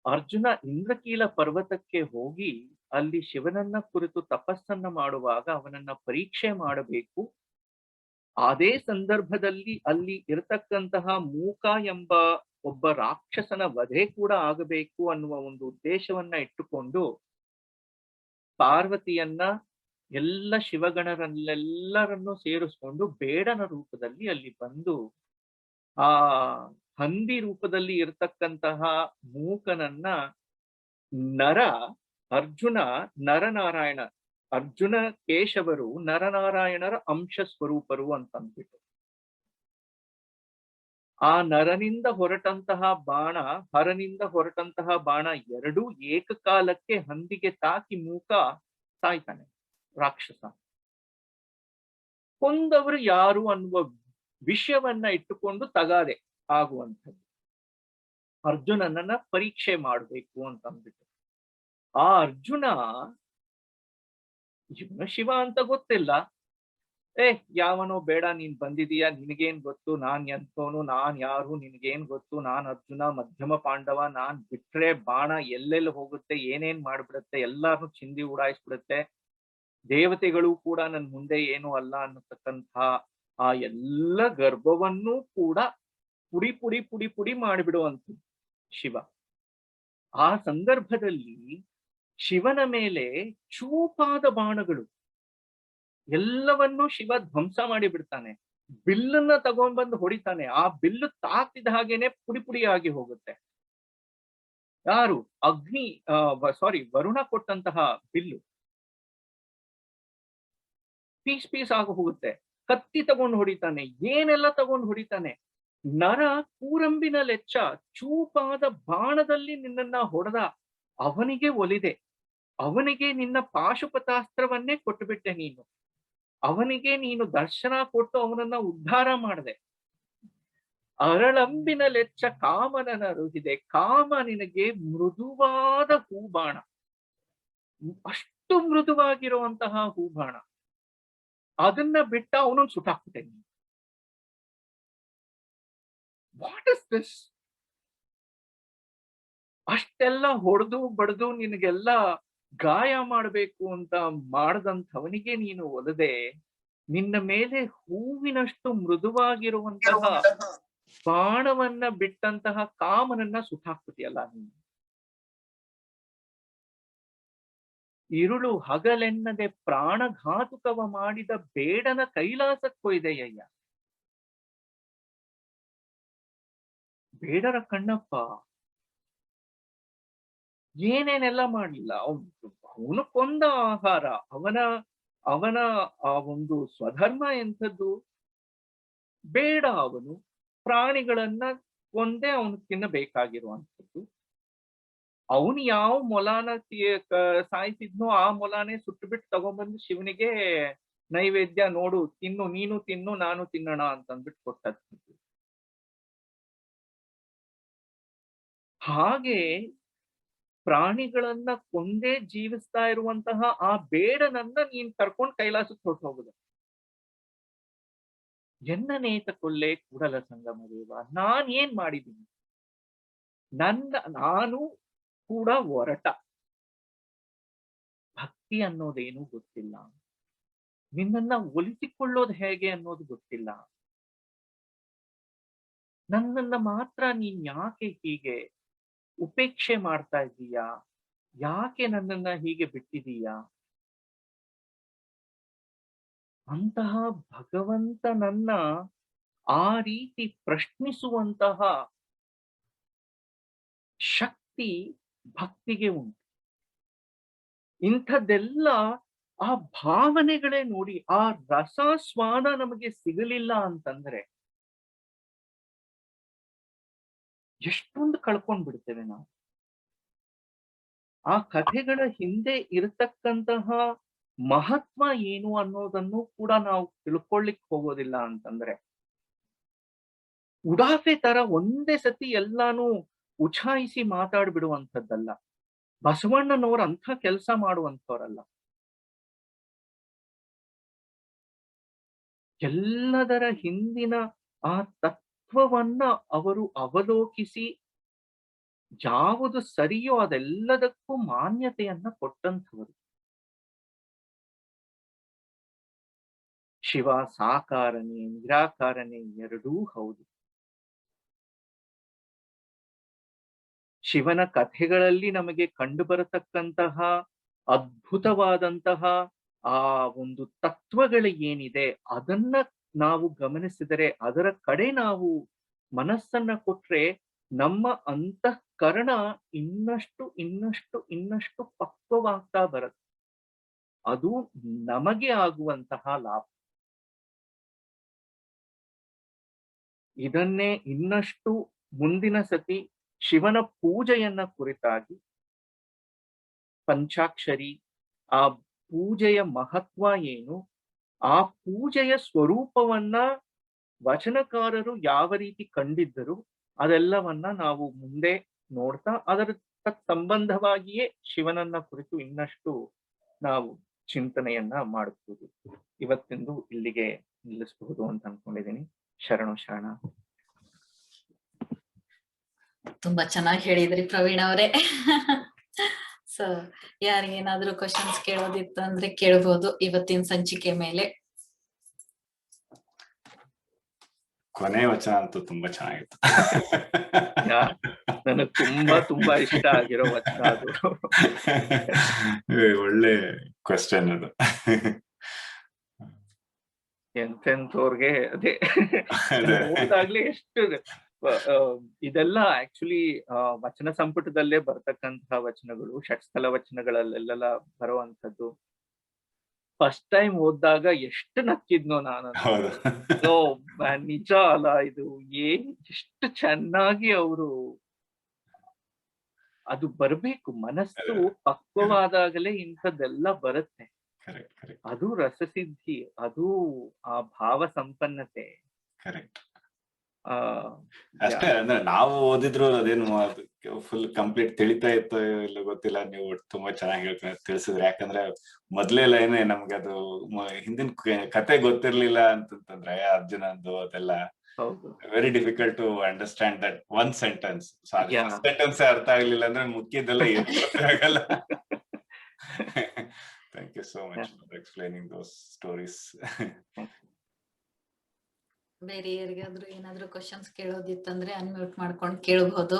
ಅರ್ಜುನ ಇಂದ್ರಕೀಲ ಪರ್ವತಕ್ಕೆ ಹೋಗಿ ಅಲ್ಲಿ ಶಿವನನ್ನ ಕುರಿತು ತಪಸ್ಸನ್ನ ಮಾಡುವಾಗ ಅವನನ್ನ ಪರೀಕ್ಷೆ ಮಾಡಬೇಕು. ಅದೇ ಸಂದರ್ಭದಲ್ಲಿ ಅಲ್ಲಿ ಇರತಕ್ಕಂತಹ ಮೂಕ ಎಂಬ ಒಬ್ಬ ರಾಕ್ಷಸನ ವಧೆ ಕೂಡ ಆಗಬೇಕು ಅನ್ನುವ ಒಂದು ಉದ್ದೇಶವನ್ನ ಇಟ್ಟುಕೊಂಡು ಪಾರ್ವತಿಯನ್ನ ಎಲ್ಲ ಶಿವಗಣರನ್ನೆಲ್ಲರನ್ನು ಸೇರಿಸ್ಕೊಂಡು ಬೇಡನ ರೂಪದಲ್ಲಿ ಅಲ್ಲಿ ಬಂದು ಆ ಹಂದಿ ರೂಪದಲ್ಲಿ ಇರತಕ್ಕಂತಹ ಮೂಕನನ್ನ ಅರ್ಜುನ ನರನಾರಾಯಣ, ಅರ್ಜುನ ಕೇಶವರು ನರನಾರಾಯಣರ ಅಂಶ ಸ್ವರೂಪರು ಅಂತಂದ್ಬಿಟ್ಟು ಆ ನರನಿಂದ ಹೊರಟಂತಹ ಬಾಣ, ಹರನಿಂದ ಹೊರಟಂತಹ ಬಾಣ ಎರಡೂ ಏಕಕಾಲಕ್ಕೆ ಹಂದಿಗೆ ತಾಕಿ ಮೂಕ ಸಾಯ್ತಾನೆ, ರಾಕ್ಷಸ. ಕೊಂದವರು ಯಾರು ಅನ್ನುವ ವಿಷಯವನ್ನ ಇಟ್ಟುಕೊಂಡು ತಗಾದೆ ಆಗುವಂಥದ್ದು. ಅರ್ಜುನನನ್ನ ಪರೀಕ್ಷೆ ಮಾಡಬೇಕು ಅಂತಂದ್ಬಿಟ್ಟು ಆ ಅರ್ಜುನ ಶಿವ ಅಂತ ಗೊತ್ತಿಲ್ಲ, ಯಾವನೋ ಬೇಡ, ನೀನ್ ಬಂದಿದೀಯ, ನಿನಗೇನ್ ಗೊತ್ತು, ನಾನ್ ಎಂತವನು, ನಾನ್ ಯಾರು, ನಿನಗೇನ್ ಗೊತ್ತು, ನಾನ್ ಅರ್ಜುನ ಮಧ್ಯಮ ಪಾಂಡವ, ನಾನ್ ಬಿಟ್ರೆ ಬಾಣ ಎಲ್ಲೆಲ್ಲಿ ಹೋಗುತ್ತೆ, ಏನೇನ್ ಮಾಡ್ಬಿಡುತ್ತೆ, ಎಲ್ಲಾರು ಚಿಂದಿ ಉಡಾಯಿಸ್ಬಿಡುತ್ತೆ, ದೇವತೆಗಳು ಕೂಡ ನನ್ ಮುಂದೆ ಏನು ಅಲ್ಲ ಅನ್ನತಕ್ಕಂಥ ಆ ಎಲ್ಲ ಗರ್ಭವನ್ನೂ ಕೂಡ ಪುಡಿ ಪುಡಿ ಪುಡಿ ಪುಡಿ ಮಾಡಿಬಿಡುವಂತ ಶಿವ. ಆ ಸಂದರ್ಭದಲ್ಲಿ ಶಿವನ ಮೇಲೆ ಚೂಪಾದ ಬಾಣಗಳು ಎಲ್ಲವನ್ನೂ ಶಿವ ಧ್ವಂಸ ಮಾಡಿ ಬಿಡ್ತಾನೆ. ಬಿಲ್ಲನ್ನ ತಗೊಂಡ್ಬಂದು ಹೊಡಿತಾನೆ, ಆ ಬಿಲ್ಲು ತಾಕಿದ ಹಾಗೇನೆ ಪುಡಿ ಪುಡಿ ಆಗಿ ಹೋಗುತ್ತೆ. ಯಾರು? ವರುಣ ಕೊಟ್ಟಂತಹ ಬಿಲ್ಲು ಪೀಸ್ ಪೀಸ್ ಆಗಿ ಹೋಗುತ್ತೆ. ಕತ್ತಿ ತಗೊಂಡು ಹೊಡಿತಾನೆ, ಏನೆಲ್ಲ ತಗೊಂಡು ಹೊಡಿತಾನೆ. ನರ ಕೂರಂಬಿನ ಲೆಚ್ಚ, ಚೂಪಾದ ಬಾಣದಲ್ಲಿ ನಿನ್ನನ್ನ ಹೊಡೆದ, ಅವನಿಗೆ ಒಲಿದೆ, ಅವನಿಗೆ ನಿನ್ನ ಪಾಶುಪತಾಸ್ತ್ರವನ್ನೇ ಕೊಟ್ಟುಬಿಟ್ಟೆ ನೀನು, ಅವನಿಗೆ ನೀನು ದರ್ಶನ ಕೊಟ್ಟು ಅವನನ್ನ ಉದ್ಧಾರ ಮಾಡಿದೆ. ಅರಳಂಬಿನ ಲೆಚ್ಚ ಕಾಮನನ ರುಹಿದೆ, ಕಾಮ ನಿನಗೆ ಮೃದುವಾದ ಹೂಬಾಣ, ಅಷ್ಟು ಮೃದುವಾಗಿರುವಂತಹ ಹೂಬಾಣ, ಅದನ್ನ ಬಿಟ್ಟ ಅವನನ್ನು ಸುಟ್ಟಾಕ್ಬಿಟ್ಟೆ ನೀನು. What is this? ಅಷ್ಟೆಲ್ಲ ಹೊಡೆದು ಬಡ್ದು ನಿನಗೆಲ್ಲ ಗಾಯ ಮಾಡಬೇಕು ಅಂತ ಮಾಡದಂಥವನಿಗೆ ನೀನು ಒಲದೆ, ನಿನ್ನ ಮೇಲೆ ಹೂವಿನಷ್ಟು ಮೃದುವಾಗಿರುವಂತಹ ಬಾಣವನ್ನ ಬಿಟ್ಟಂತಹ ಕಾಮನನ್ನ ಸುಟ್ಟಾಕ್ಬಿಟ್ಟಿಯಲ್ಲ ನೀನು. ಇರುಳು ಹಗಲೆನ್ನದೆ ಪ್ರಾಣಘಾತುಕವ ಮಾಡಿದ ಬೇಡನ ಕೈಲಾಸಕ್ಕೊಯ್ದೆಯಯ್ಯ. ಬೇಡರ ಕಣ್ಣಪ್ಪ, ಏನೇನೆಲ್ಲ ಮಾಡ್ಲಿಲ್ಲ. ಅವನು ಕೊಂದ ಆಹಾರ, ಅವನ ಅವನ ಆ ಒಂದು ಸ್ವಧರ್ಮ ಎಂಥದ್ದು, ಬೇಡ. ಅವನು ಪ್ರಾಣಿಗಳನ್ನ ಕೊಂದೇ ಅವನು ತಿನ್ನಬೇಕಾಗಿರುವಂಥದ್ದು. ಅವನು ಯಾವ ಮೊಲಾನ ಸಾಯಿಸಿದ್ನೋ ಆ ಮೊಲಾನೇ ಸುಟ್ಟು ಬಿಟ್ಟು ತಗೊಂಡ್ಬಂದು ಶಿವನಿಗೆ ನೈವೇದ್ಯ, ನೋಡು ತಿನ್ನು, ನೀನು ತಿನ್ನು, ನಾನು ತಿನ್ನೋಣ ಅಂತಂದ್ಬಿಟ್ಟು ಕೊಟ್ಟದ್ದು. ಹಾಗೆ ಪ್ರಾಣಿಗಳನ್ನ ಕೊಂದೇ ಜೀವಿಸ್ತಾ ಇರುವಂತಹ ಆ ಬೇಡನನ್ನ ನೀನ್ ಕರ್ಕೊಂಡು ಕೈಲಾಸಕ್ಕೆ ಹೊರಟು ಹೋಗುದು. ಎನ್ನನೇತ ಕೊಲ್ಲೆ ಕೂಡಲ ಸಂಗಮ ದೇವ, ನಾನ್ ಏನ್ ಮಾಡಿದ್ದೀನಿ? ನಾನು ಕೂಡ ಒರಟ, ಭಕ್ತಿ ಅನ್ನೋದೇನು ಗೊತ್ತಿಲ್ಲ, ನಿನ್ನನ್ನ ಒಲಿಸಿಕೊಳ್ಳೋದು ಹೇಗೆ ಅನ್ನೋದು ಗೊತ್ತಿಲ್ಲ, ನನ್ನನ್ನ ಮಾತ್ರ ನೀನ್ ಯಾಕೆ ಹೀಗೆ ಉಪೇಕ್ಷೆ ಮಾಡ್ತಾ ಇದ್ದೀಯಾ? ಯಾಕೆ ನನ್ನನ್ನ ಹೀಗೆ ಬಿಟ್ಟಿದೀಯಾ? ಅಂತಹ ಭಗವಂತನನ್ನ ಆ ರೀತಿ ಪ್ರಶ್ನಿಸುವಂತಹ ಶಕ್ತಿ ಭಕ್ತಿಗೆ ಉಂಟು. ಇಂಥದ್ದೆಲ್ಲ ಆ ಭಾವನೆಗಳೇ ನೋಡಿ. ಆ ರಸಾಸ್ವಾದ ನಮಗೆ ಸಿಗಲಿಲ್ಲ ಅಂತಂದ್ರೆ ಎಷ್ಟೊಂದು ಕಳ್ಕೊಂಡ್ ಬಿಡ್ತೇವೆ ನಾವು. ಆ ಕಥೆಗಳ ಹಿಂದೆ ಇರತಕ್ಕಂತಹ ಮಹತ್ವ ಏನು ಅನ್ನೋದನ್ನು ಕೂಡ ನಾವು ತಿಳ್ಕೊಳ್ಳಿಕ್ ಹೋಗೋದಿಲ್ಲ ಅಂತಂದ್ರೆ, ಉಡಾಫೆ ತರ ಒಂದೇ ಸತಿ ಎಲ್ಲಾನು ಉಛಾಯಿಸಿ ಮಾತಾಡ್ಬಿಡುವಂಥದ್ದಲ್ಲ. ಬಸವಣ್ಣನವರು ಅಂಥ ಕೆಲಸ ಮಾಡುವಂಥವ್ರಲ್ಲ. ಎಲ್ಲದರ ಹಿಂದಿನ ಆ ತತ್ವವನ್ನ ಅವರು ಅವಲೋಕಿಸಿ ಯಾವುದು ಸರಿಯೋ ಅದೆಲ್ಲದಕ್ಕೂ ಮಾನ್ಯತೆಯನ್ನ ಕೊಟ್ಟಂಥವರು. ಶಿವ ಸಾಕಾರನೇ ನಿರಾಕಾರನೇ ಎರಡೂ ಹೌದು. ಶಿವನ ಕಥೆಗಳಲ್ಲಿ ನಮಗೆ ಕಂಡು ಬರತಕ್ಕಂತಹ ಅದ್ಭುತವಾದಂತಹ ಆ ಒಂದು ತತ್ವಗಳು ಏನಿದೆ ಅದನ್ನ ನಾವು ಗಮನಿಸಿದರೆ, ಅದರ ಕಡೆ ನಾವು ಮನಸ್ಸನ್ನ ಕೊಟ್ರೆ, ನಮ್ಮ ಅಂತಃಕರಣ ಇನ್ನಷ್ಟು ಇನ್ನಷ್ಟು ಇನ್ನಷ್ಟು ಪಕ್ವವಾಗ್ತಾ ಬರುತ್ತೆ. ಅದು ನಮಗೆ ಆಗುವಂತಹ ಲಾಭ. ಇದನ್ನೇ ಇನ್ನಷ್ಟು ಮುಂದಿನ ಸತಿ ಶಿವನ ಪೂಜೆಯನ್ನ ಕುರಿತಾಗಿ, ಪಂಚಾಕ್ಷರಿ, ಆ ಪೂಜೆಯ ಮಹತ್ವ ಏನು, ಆ ಪೂಜೆಯ ಸ್ವರೂಪವನ್ನ ವಚನಕಾರರು ಯಾವ ರೀತಿ ಕಂಡಿದ್ದರು, ಅದೆಲ್ಲವನ್ನ ನಾವು ಮುಂದೆ ನೋಡ್ತಾ ಅದರ ಸಂಬಂಧವಾಗಿಯೇ ಶಿವನನ್ನ ಕುರಿತು ಇನ್ನಷ್ಟು ನಾವು ಚಿಂತನೆಯನ್ನ ಮಾಡಬಹುದು. ಇವತ್ತಿಂದು ಇಲ್ಲಿಗೆ ನಿಲ್ಲಿಸಬಹುದು ಅಂತ ಅನ್ಕೊಂಡಿದ್ದೀನಿ. ಶರಣು ಶರಣ. ತುಂಬಾ ಚೆನ್ನಾಗಿ ಹೇಳಿದ್ರಿ ಪ್ರವೀಣ್ ಅವರೇ. ಸೊ ಯಾರಿಗೇನಾದ್ರೂ ಕ್ವಶನ್ಸ್ ಕೇಳೋದಿತ್ತು ಅಂದ್ರೆ ಕೇಳ್ಬೋದು ಇವತ್ತಿನ ಸಂಚಿಕೆ ಮೇಲೆ. ಕೊನೆ ವಚನ ಅಂತೂ ತುಂಬಾ ಚೆನ್ನಾಗಿತ್ತು. ನನಗೆ ತುಂಬಾ ಇಷ್ಟ ಆಗಿರೋ ವಚನ ಅದು. ಒಳ್ಳೆ ಕ್ವೆಶ್ಚನ್ ಅದು. ಎಂತೆಂಥವ್ರಿಗೆ ಅದೇ ಓದಾಗ್ಲೇ ಎಷ್ಟು ಇದೆಲ್ಲ ಆಕ್ಚುಲಿ ವಚನ ಸಂಪುಟದಲ್ಲೇ ಬರ್ತಕ್ಕಂತಹ ವಚನಗಳು, ಷಟ್ಸ್ಥಲ ವಚನಗಳಲ್ಲೆಲ್ಲ ಬರುವಂತದ್ದು. ಫಸ್ಟ್ ಟೈಮ್ ಓದಿದಾಗ ಎಷ್ಟು ನಕ್ಕಿದ್ನೋ ನಾನು. ನಿಜ ಅಲ್ಲ, ಇದು ಎಷ್ಟು ಚೆನ್ನಾಗಿ ಅವರು ಅದು ಬರ್ಬೇಕು. ಮನಸ್ಸು ಪಕ್ವವಾದಾಗಲೇ ಇಂಥದ್ದೆಲ್ಲ ಬರುತ್ತೆ. ಅದು ರಸಸಿದ್ಧಿ, ಅದು ಆ ಭಾವ ಸಂಪನ್ನತೆ. ಅಷ್ಟೇ. ಅಂದ್ರೆ ನಾವು ಓದಿದ್ರು ಅದೇನು ಫುಲ್ ಕಂಪ್ಲೀಟ್ ತಿಳಿತಾ ಇತ್ತು ಇಲ್ಲ ಗೊತ್ತಿಲ್ಲ. ನೀವು ತುಂಬಾ ಚೆನ್ನಾಗಿ ತಿಳಿಸಿದ್ರಿ. ಯಾಕಂದ್ರೆ ಮೊದ್ಲೇ ಲೈನೇ ನಮ್ಗೆ ಅದು ಹಿಂದಿನ ಕತೆ ಗೊತ್ತಿರ್ಲಿಲ್ಲ ಅಂತಂದ್ರೆ ಅರ್ಜುನಂದು ಅದೆಲ್ಲ very difficult to understand that one sentence. Sentence ಅರ್ಥ ಆಗ್ಲಿಲ್ಲ ಅಂದ್ರೆ ಮುಖ್ಯದೆಲ್ಲ ಆಗಲ್ಲ. Thank you so much for explaining those stories. ಬೇರೆ ಯಾರಿಗಾದ್ರೂ ಏನಾದ್ರೂ ಕ್ವಶನ್ಸ್ ಕೇಳೋದಿತ್ತಂದ್ರೆ ಅನ್ಮ್ಯೂಟ್ ಮಾಡ್ಕೊಂಡು ಕೇಳಬಹುದು.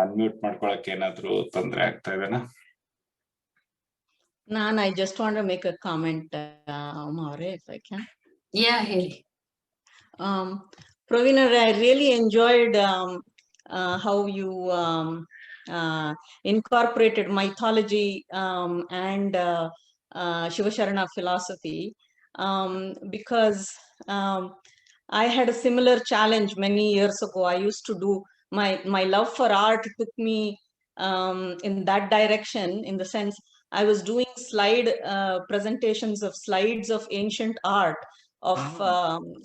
ಅನ್ಮ್ಯೂಟ್ ಮಾಡ್ಕೊಳಕ್ಕೆ ಏನಾದ್ರೂ ತೊಂದರೆ ಆಗ್ತಾ ಇದೆನಾ? I just want to make a comment, Maure, if I can. Yeah, ಹೇಳಿ. Praveen, I really enjoyed how you incorporated mythology and Shivasharana philosophy, because I had a similar challenge many years ago. I used to do my love for art took me in that direction, in the sense I was doing slide presentations of slides of ancient art of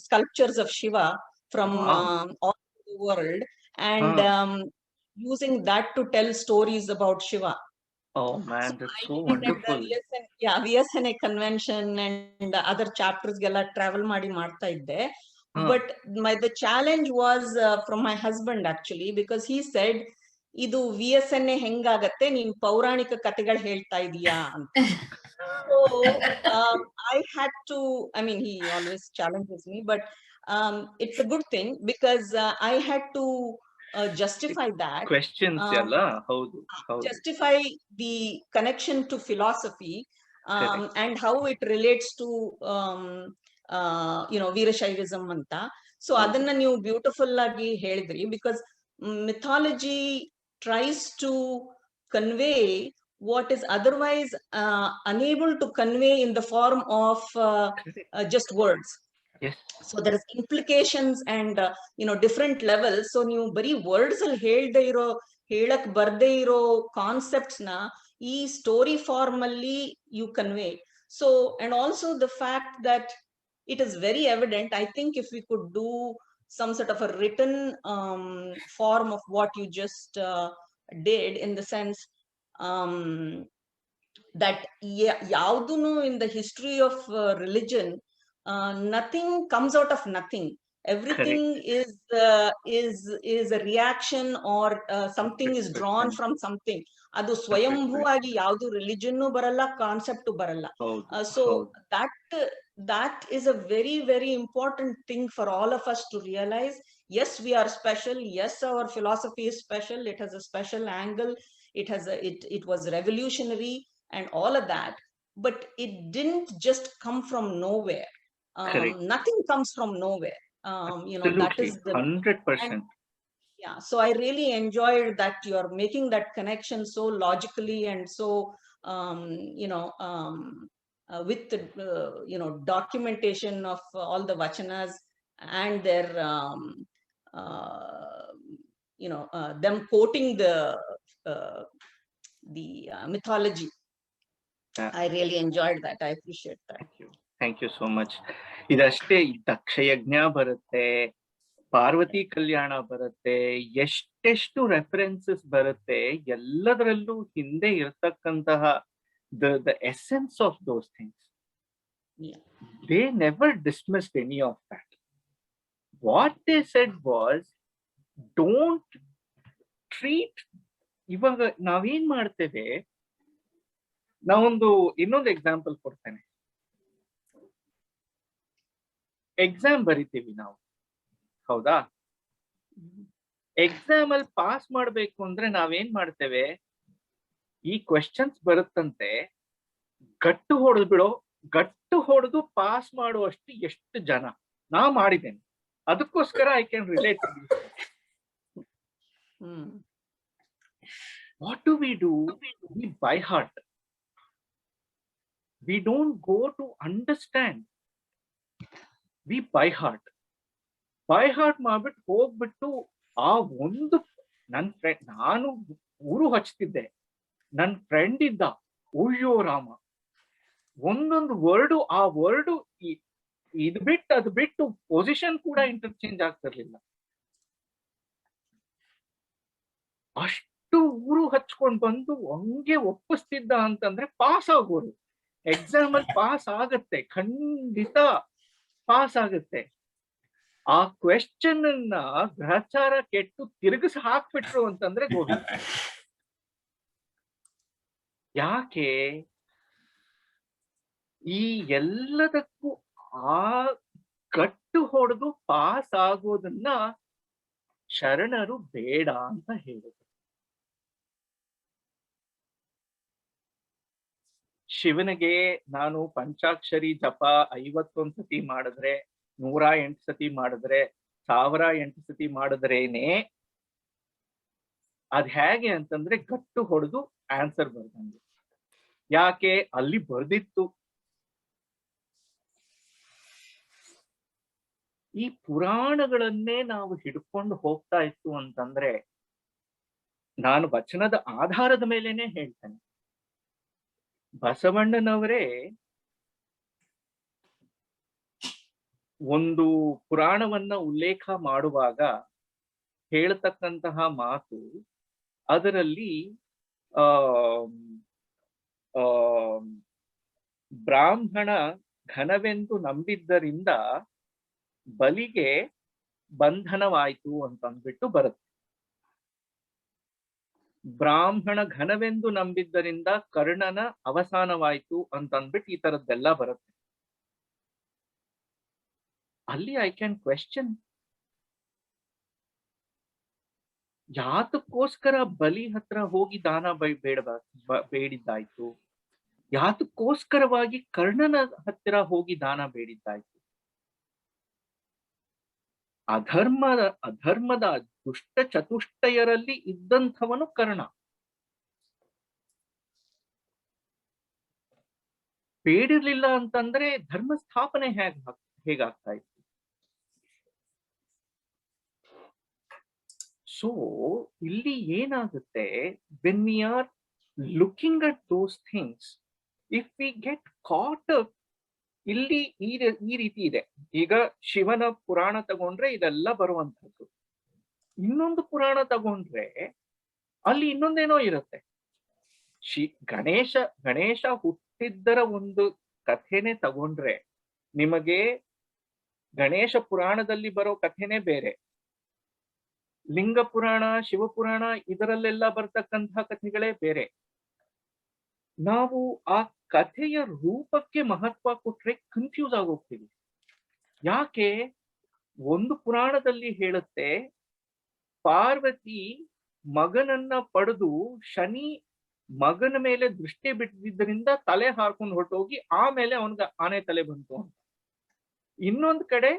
sculptures of Shiva from Wow. all over the world, and using that to tell stories about Shiva. Oh So man, that's I so did it at the wonderful. VSNA convention and other chapters ಗೆಲ್ಲ travel ಮಾಡಿ ಮಾಡ್ತಾ ಇದ್ದೆ. Huh. But the challenge was from my husband actually, because he said, ಇದು VSNA ಹೆಂಗಾಗತ್ತೆ, ನೀನ್ ಪೌರಾಣಿಕ ಕಥೆಗಳು ಹೇಳ್ತಾ ಇದೀಯಾ ಅಂತ. So I had to, I mean, he always challenges me, but it's a good thing, because I had to justify that. Questions ಎಲ್ಲ ಹೌದು ಹೌದು. Justify the connection to philosophy, Correct. and how it relates to Veerashaivism anta. So ಹೌದು. ಅದನ್ನ ನೀವು beautiful ಆಗಿ ಹೇಳಿದ್ರಿ, because mythology tries to convey what is otherwise unable to convey in the form of Correct. just words. Yes. So there is implications and different levels. So ನೀವು ಬರೀ words ಅಲ್ಲಿ ಹೇಳ್ದೆ ಇರೋ, ಹೇಳಕ್ ಬರ್ದೇ ಇರೋ ಕಾನ್ಸೆಪ್ಟ್ಸ್ ನ ಈ ಸ್ಟೋರಿ ಫಾರ್ಮ್ ಅಲ್ಲಿ you convey. So, and also the fact that it is very evident, I think if we could do some sort of a written form of what you just did, in the sense that yaudunu in the history of religion, nothing comes out of nothing. Everything is a reaction, or something is drawn from something. ಅದು ಸ್ವಯಂಭೂವಾಗಿ ಯಾವುದು religion ಬರಲ್ಲ, concept ಬರಲ್ಲ. So that is a very, very important thing for all of us to realize. Yes, we are special. Yes, our philosophy is special. It has a special angle. It was revolutionary and all of that, but it didn't just come from nowhere. Nothing comes from nowhere. That is the 100%. Yeah, so I really enjoyed that you're making that connection so logically and so with the documentation of all the vachanas and their them quoting the mythology. I really enjoyed that. I appreciate that. Thank you so much. ಇದಷ್ಟೇ ದಕ್ಷಯಜ್ಞ ಬರುತ್ತೆ, ಪಾರ್ವತಿ ಕಲ್ಯಾಣ ಬರುತ್ತೆ, ಎಷ್ಟೆಷ್ಟು references ಬರುತ್ತೆ, ಎಲ್ಲದರಲ್ಲೂ ಹಿಂದೆ ಇರತಕ್ಕಂತಹ the essence of those things. Yeah. They never dismissed any of that. What they said was, don't treat. ಇವಾಗ ನಾವೇನ್ ಮಾಡ್ತೇವೆ, ನಾವೊಂದು ಇನ್ನೊಂದು ಎಕ್ಸಾಂಪಲ್ ಕೊಡ್ತೇನೆ. ಎಕ್ಸಾಮ್ ಬರಿತೀವಿ ನಾವು, ಹೌದಾ? ಎಕ್ಸಾಮ್ ಅಲ್ಲಿ ಪಾಸ್ ಮಾಡ್ಬೇಕು ಅಂದ್ರೆ ನಾವೇನ್ ಮಾಡ್ತೇವೆ, ಈ ಕ್ವೆಶ್ಚನ್ಸ್ ಬರುತ್ತಂತೆ, ಗಟ್ಟು ಹೊಡೆದು ಪಾಸ್ ಮಾಡುವಷ್ಟು ಎಷ್ಟು ಜನ ನಾ ಮಾಡಿದ್ದೇನೆ, ಅದಕ್ಕೋಸ್ಕರ I can relate. What do? We by heart. We don't go to understand. We by heart ಮಾಡ್ಬಿಟ್ಟು ಹೋಗ್ಬಿಟ್ಟು ಆ ಒಂದು ನನ್ನ ಫ್ರೆಂಡ್, ನಾನು ಊರು ಹಚ್ತಿದ್ದೆ, ನನ್ನ ಫ್ರೆಂಡ್ ಇದ್ದ, ಅಯ್ಯೋ ರಾಮ, ಒಂದೊಂದು ವರ್ಡು, ಆ ವರ್ಡು ಇದು ಬಿಟ್ಟು ಅದು ಬಿಟ್ಟು ಪೊಸಿಷನ್ ಕೂಡ ಇಂಟರ್ಚೇಂಜ್ ಆಗ್ತಿರ್ಲಿಲ್ಲ. ಅಷ್ಟು ಊರು ಹಚ್ಕೊಂಡ್ ಬಂದು ಹಂಗೆ ಒಪ್ಪಿಸ್ತಿದ್ದ ಅಂತಂದ್ರೆ ಪಾಸ್ ಆಗೋರು. ಎಕ್ಸಾಮ್ ಅಲ್ಲಿ ಪಾಸ್ ಆಗತ್ತೆ, ಖಂಡಿತ ಪಾಸ್ ಆಗತ್ತೆ. ಆ ಕ್ವೆಶ್ಚನ್ ಅನ್ನ ಗ್ರಹಚಾರ ಕೆಟ್ಟು ತಿರುಗಿಸಿ ಹಾಕ್ಬಿಟ್ರು ಅಂತಂದ್ರೆ ಗೋವಿಂದ. ಯಾಕೆ? ಈ ಎಲ್ಲದಕ್ಕೂ ಆ ಗಟ್ಟು ಹೊಡೆದು ಪಾಸ್ ಆಗೋದನ್ನ ಶರಣರು ಬೇಡ ಅಂತ ಹೇಳಿದ್ರು. ಶಿವನಿಗೆ ನಾನು ಪಂಚಾಕ್ಷರಿ ಜಪ 51 ಸತಿ ಮಾಡಿದ್ರೆ, 108 ಸತಿ ಮಾಡಿದ್ರೆ, 1008 ಸತಿ ಮಾಡಿದ್ರೇನೆ ಅದ್ ಹೇಗೆ ಅಂತಂದ್ರೆ ಗಟ್ಟು ಹೊಡೆದು ಆನ್ಸರ್ ಬರ್ದಂಗೆ. ಯಾಕೆ? ಅಲ್ಲಿ ಬರ್ದಿತ್ತು. ಈ ಪುರಾಣಗಳನ್ನೇ ನಾವು ಹಿಡ್ಕೊಂಡು ಹೋಗ್ತಾ ಇತ್ತು ಅಂತಂದ್ರೆ, ನಾನು ವಚನದ ಆಧಾರದ ಮೇಲೇನೆ ಹೇಳ್ತೇನೆ. ಬಸವಣ್ಣನವರೇ ಒಂದು ಪುರಾಣವನ್ನ ಉಲ್ಲೇಖ ಮಾಡುವಾಗ ಹೇಳ್ತಕ್ಕಂತಹ ಮಾತು, ಅದರಲ್ಲಿ ಆ ಬ್ರಾಹ್ಮಣ ಘನವೆಂದು ನಂಬಿದ್ದರಿಂದ ಬಲಿಗೆ ಬಂಧನವಾಯ್ತು ಅಂತ ಅಂದ್ಬಿಟ್ಟು ಬರುತ್ತೆ. ಬ್ರಾಹ್ಮಣ ಘನವೆಂದು ನಂಬಿದ್ದರಿಂದ ಕರ್ಣನ ಅವಸಾನವಾಯ್ತು ಅಂತ ಅಂದ್ಬಿಟ್ಟು ಈ ತರದ್ದೆಲ್ಲ ಬರುತ್ತೆ. ಅಲ್ಲಿ ಐ ಕ್ಯಾನ್ ಕ್ವೆಶ್ಚನ್, ಯಾತಕ್ಕೋಸ್ಕರ ಬಲಿ ಹತ್ರ ಹೋಗಿ ದಾನ ಬೇಡಿದ್ದಾಯ್ತು? ಯಾತಕ್ಕೋಸ್ಕರವಾಗಿ ಕರ್ಣನ ಹತ್ತಿರ ಹೋಗಿ ದಾನ ಬೇಡಿದ್ದಾಯ್ತು? ಅಧರ್ಮದ ದುಷ್ಟ ಚತುಷ್ಟಯರಲ್ಲಿ ಇದ್ದಂಥವನು ಕರ್ಣ. ಬೇಡಿರ್ಲಿಲ್ಲ ಅಂತಂದ್ರೆ ಧರ್ಮ ಸ್ಥಾಪನೆ ಹೇಗಾಗ್ತಾ ಇತ್ತು? ಸೊ ಇಲ್ಲಿ ಏನಾಗುತ್ತೆ, when we are looking at those things, if we get cot up, ಇಲ್ಲಿ ಈ ರೀತಿ ಇದೆ. ಈಗ ಶಿವನ ಪುರಾಣ ತಗೊಂಡ್ರೆ ಇದೆಲ್ಲ ಬರುವಂತದ್ದು. ಇನ್ನೊಂದು ಪುರಾಣ ತಗೊಂಡ್ರೆ ಅಲ್ಲಿ ಇನ್ನೊಂದೇನೋ ಇರುತ್ತೆ. ಗಣೇಶ ಹುಟ್ಟಿದ್ದರ ಒಂದು ಕಥೆನೆ ತಗೊಂಡ್ರೆ ನಿಮಗೆ ಗಣೇಶ ಪುರಾಣದಲ್ಲಿ ಬರೋ ಕಥೆನೇ ಬೇರೆ, ಲಿಂಗ ಪುರಾಣ, ಶಿವಪುರಾಣ ಇದರಲ್ಲೆಲ್ಲ ಬರ್ತಕ್ಕಂತಹ ಕಥೆಗಳೇ ಬೇರೆ. ನಾವು ಆ ಕಥೆಯ ರೂಪಕ್ಕೆ ಮಹತ್ವ ಕೊಟ್ರೆ ಕನ್ಫ್ಯೂಸ್ ಆಗೋಗ್ತೀವಿ. ಯಾಕೆ? ಒಂದು ಪುರಾಣದಲ್ಲಿ ಹೇಳುತ್ತೆ, ಪಾರ್ವತಿ ಮಗನನ್ನ ಪಡೆದು ಶನಿ ಮಗನ ಮೇಲೆ ದೃಷ್ಟಿ ಬಿಟ್ಟಿದ್ದರಿಂದ ತಲೆ ಹಾರ್ಕೊಂಡು ಹೊರಟೋಗಿ ಆಮೇಲೆ ಅವನ್ಗೆ ಆನೆ ತಲೆ ಬಂತು ಅಂತ. ಇನ್ನೊಂದ್ ಕಡೆ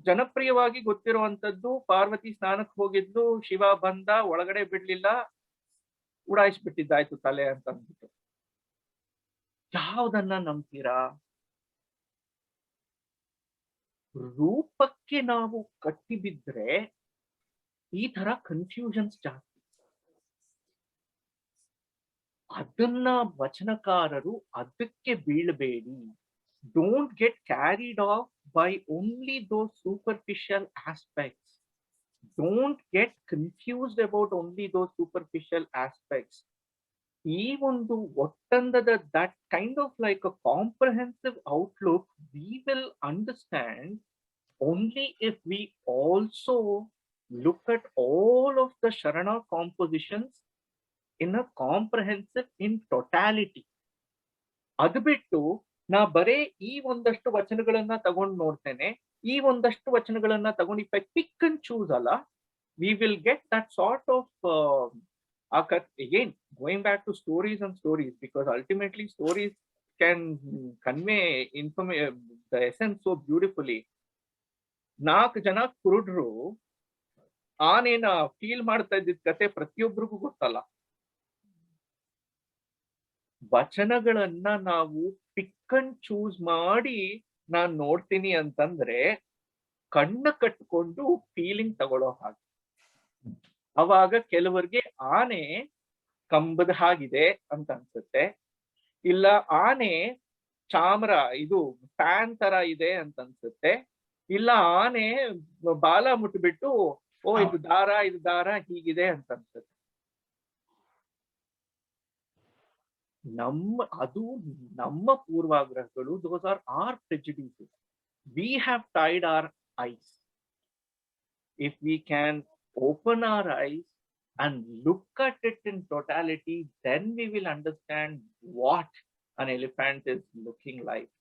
ಜನಪ್ರಿಯವಾಗಿ ಗೊತ್ತಿರುವಂತದ್ದು, ಪಾರ್ವತಿ ಸ್ನಾನಕ್ಕೆ ಹೋಗಿದ್ಲು, ಶಿವ ಬಂದ, ಒಳಗಡೆ ಬಿಡ್ಲಿಲ್ಲ, ಉಡಾಯಿಸ್ಬಿಟ್ಟಿದ್ದಾಯ್ತು ತಲೆ ಅಂತ ಅಂದ್ಬಿಟ್ಟು. ಯಾವುದನ್ನ ನಂಬ್ತೀರಾ? ರೂಪಕ್ಕೆ ನಾವು ಕಟ್ಟಿ ಬಿದ್ರೆ ಈ ತರ ಕನ್ಫ್ಯೂಷನ್ಸ್ ಜಾಸ್ತಿ. ಅದನ್ನ ವಚನಕಾರರು ಅದಕ್ಕೆ ಬೀಳಬೇಡಿ. Don't get carried off by only those superficial aspects. Don't get confused about only those superficial aspects. ಈ ಒಂದು ಒಟ್ಟಂದದ that kind of like a comprehensive outlook we will understand only if we also look at all of the Sharana compositions in a comprehensive in totality. ಅದು ಬಿಟ್ಟು ನಾ ಬರೇ ಈ ಒಂದಷ್ಟು ವಚನಗಳನ್ನ ತಗೊಂಡು ನೋಡ್ತೇನೆ, ಈ ಒಂದಷ್ಟು ವಚನಗಳನ್ನ ತಗೊಂಡು if I pick and choose ಅಲ್ಲ, we will get that sort of again going back to stories and stories, because ultimately stories can convey the essence so beautifully. 4 ಜನ ಕುರುಡ್ರು ಆನೇನ ಫೀಲ್ ಮಾಡ್ತಾ ಇದ್ದಿದ್ ಕತೆ ಪ್ರತಿಯೊಬ್ಬರಿಗೂ ಗೊತ್ತಲ್ಲ. ವಚನಗಳನ್ನ ನಾವು ಪಿಕ್ ಅಂಡ್ ಚೂಸ್ ಮಾಡಿ ನಾನ್ ನೋಡ್ತೀನಿ ಅಂತಂದ್ರೆ ಕಣ್ಣ ಕಟ್ಕೊಂಡು ಫೀಲಿಂಗ್ ತಗೊಳ್ಳೋ ಹಾಗೆ. ಅವಾಗ ಕೆಲವರಿಗೆ ಆನೆ ಕಂಬದ ಹಾಗಿದೆ ಅಂತ ಅನ್ಸುತ್ತೆ, ಇಲ್ಲ ಆನೆ ಚಾಮರ ಇದು ಫ್ಯಾನ್ ತರ ಇದೆ ಅಂತ ಅನ್ಸುತ್ತೆ, ಇಲ್ಲ ಆನೆ ಬಾಲ ಮುಟ್ಬಿಟ್ಟು ಓ ಇದು ದಾರ ಹೀಗಿದೆ ಅಂತ ಅನ್ಸುತ್ತೆ. ನಮ್ಮ ಪೂರ್ವಾಗ್ರಹಗಳು, those are our prejudices. We have tied our eyes. If we can open our eyes and look at it in totality, then we will understand what an elephant is looking like.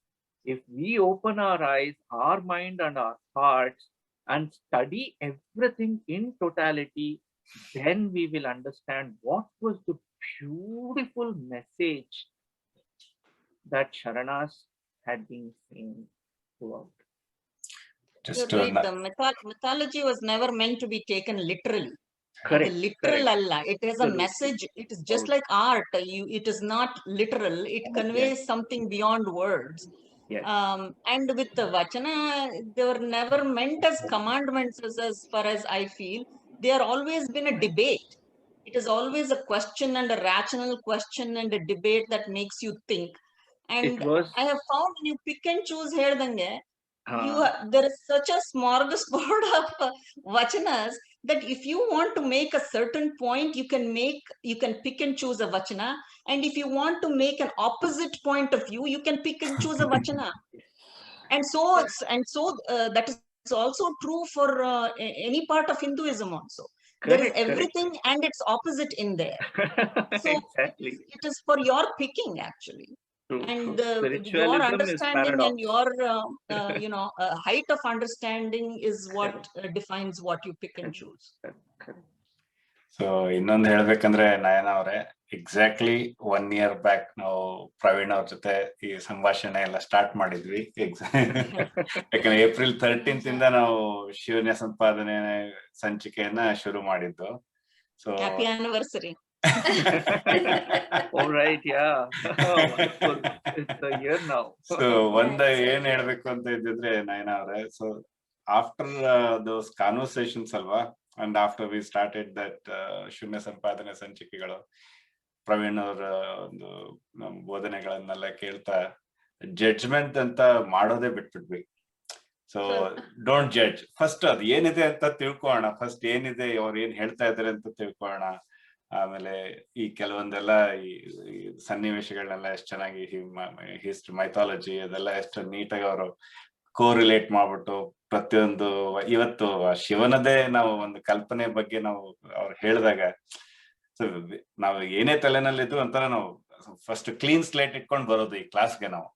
If we open our eyes, our mind and our hearts and study everything in totality, then we will understand what was the beautiful message that Sharanas had been saying throughout. You're right. The mythology was never meant to be taken literally. Correct, literal correct. alla. It has a Absolutely. message. It is just ಹೌದು. like art. It is not literal. It conveys something beyond words. Yes. And with the Vachana, they were never meant as commandments as far as I feel. They are always been a debate. It is always a question and a rational question and a debate that makes you think. It And was I have found when you pick and choose ಹೇಳ್ದಂಗೆ, ಹಾ there is such a smorgasbord of vachanas that if you want to make a certain point, you can pick and choose a vachana. And if you want to make an opposite point of view, you can pick and choose a vachana. And so that is also true for any part of Hinduism also. There is correct, correct. everything and its opposite in there. So Exactly. it is for your picking actually. True, And true. your Spiritualism is understanding and paradox. your height of understanding is what defines what you pick and choose. Correct. So ಇನ್ನೊಂದು ಹೇಳ್ಬೇಕಂದ್ರೆ ನಯನ ಅವರೇ, exactly 1 year back ನಾವು ಪ್ರವೀಣ್ ಅವ್ರ ಜೊತೆ ಈ ಸಂಭಾಷಣೆ ಎಲ್ಲ start ಮಾಡಿದ್ವಿ. ಯಾಕಂದ್ರೆ April 13th ಇಂದ ನಾವು ಶಿವನ ಸಂಪಾದನೆ ಸಂಚಿಕೆಯನ್ನ ಶುರು ಮಾಡಿದ್ದು. So Happy anniversary. All right, yeah. Oh, wonderful. It's a year now. So ಏನ್ ಹೇಳ್ಬೇಕು ಅಂತ ಇದ್ದಿದ್ರೆ ನಯನ ಅವ್ರೆ, ಸೊ ಆಫ್ಟರ್ ದೋಸ್ ಕಾನ್ವರ್ಸೇಷನ್ಸ್ ಅಲ್ವಾ, and after we started that ಶೂನ್ಯ ಸಂಪಾದನೆ ಸಂಚಿಕೆಗಳು, ಪ್ರವೀಣ್ ಅವರ ಒಂದು ಬೋಧನೆಗಳನ್ನೆಲ್ಲ ಕೇಳ್ತಾ ಜಡ್ಜ್ಮೆಂಟ್ ಅಂತ ಮಾಡೋದೇ ಬಿಟ್ಬಿಟ್ವಿ. ಸೊ ಡೋಂಟ್ ಜಡ್ಜ್, ಫಸ್ಟ್ ಅದು ಏನಿದೆ ಅಂತ ತಿಳ್ಕೊಳ್ಳೋಣ, ಫಸ್ಟ್ ಏನಿದೆ ಅವ್ರು ಏನ್ ಹೇಳ್ತಾ ಇದಾರೆ ಅಂತ ತಿಳ್ಕೊಳ್ಳೋಣ. ಆಮೇಲೆ ಈ ಕೆಲವೊಂದೆಲ್ಲ ಈ ಸನ್ನಿವೇಶಗಳನ್ನೆಲ್ಲ ಎಷ್ಟು ಚೆನ್ನಾಗಿ ಹಿಸ್ಟ್ರಿ ಮೈಥಾಲಜಿ ಅದೆಲ್ಲ ಎಷ್ಟು ನೀಟಾಗಿ ಅವರು ಕೋರಿಲೇಟ್ ಮಾಡ್ಬಿಟ್ಟು ಪ್ರತಿಯೊಂದು ಇವತ್ತು ಶಿವನದೇ ನಾವು ಒಂದು ಕಲ್ಪನೆ ಬಗ್ಗೆ ನಾವು ಅವ್ರು ಹೇಳಿದಾಗ, ಸೊ ನಾವು ಏನೇ ತಲೆನಲ್ಲಿದ್ದು ಅಂತಾನೆ ನಾವು ಫಸ್ಟ್ ಕ್ಲೀನ್ ಸ್ಲೇಟ್ ಇಟ್ಕೊಂಡು ಬರೋದು ಈ ಕ್ಲಾಸ್ಗೆ ನಾವು.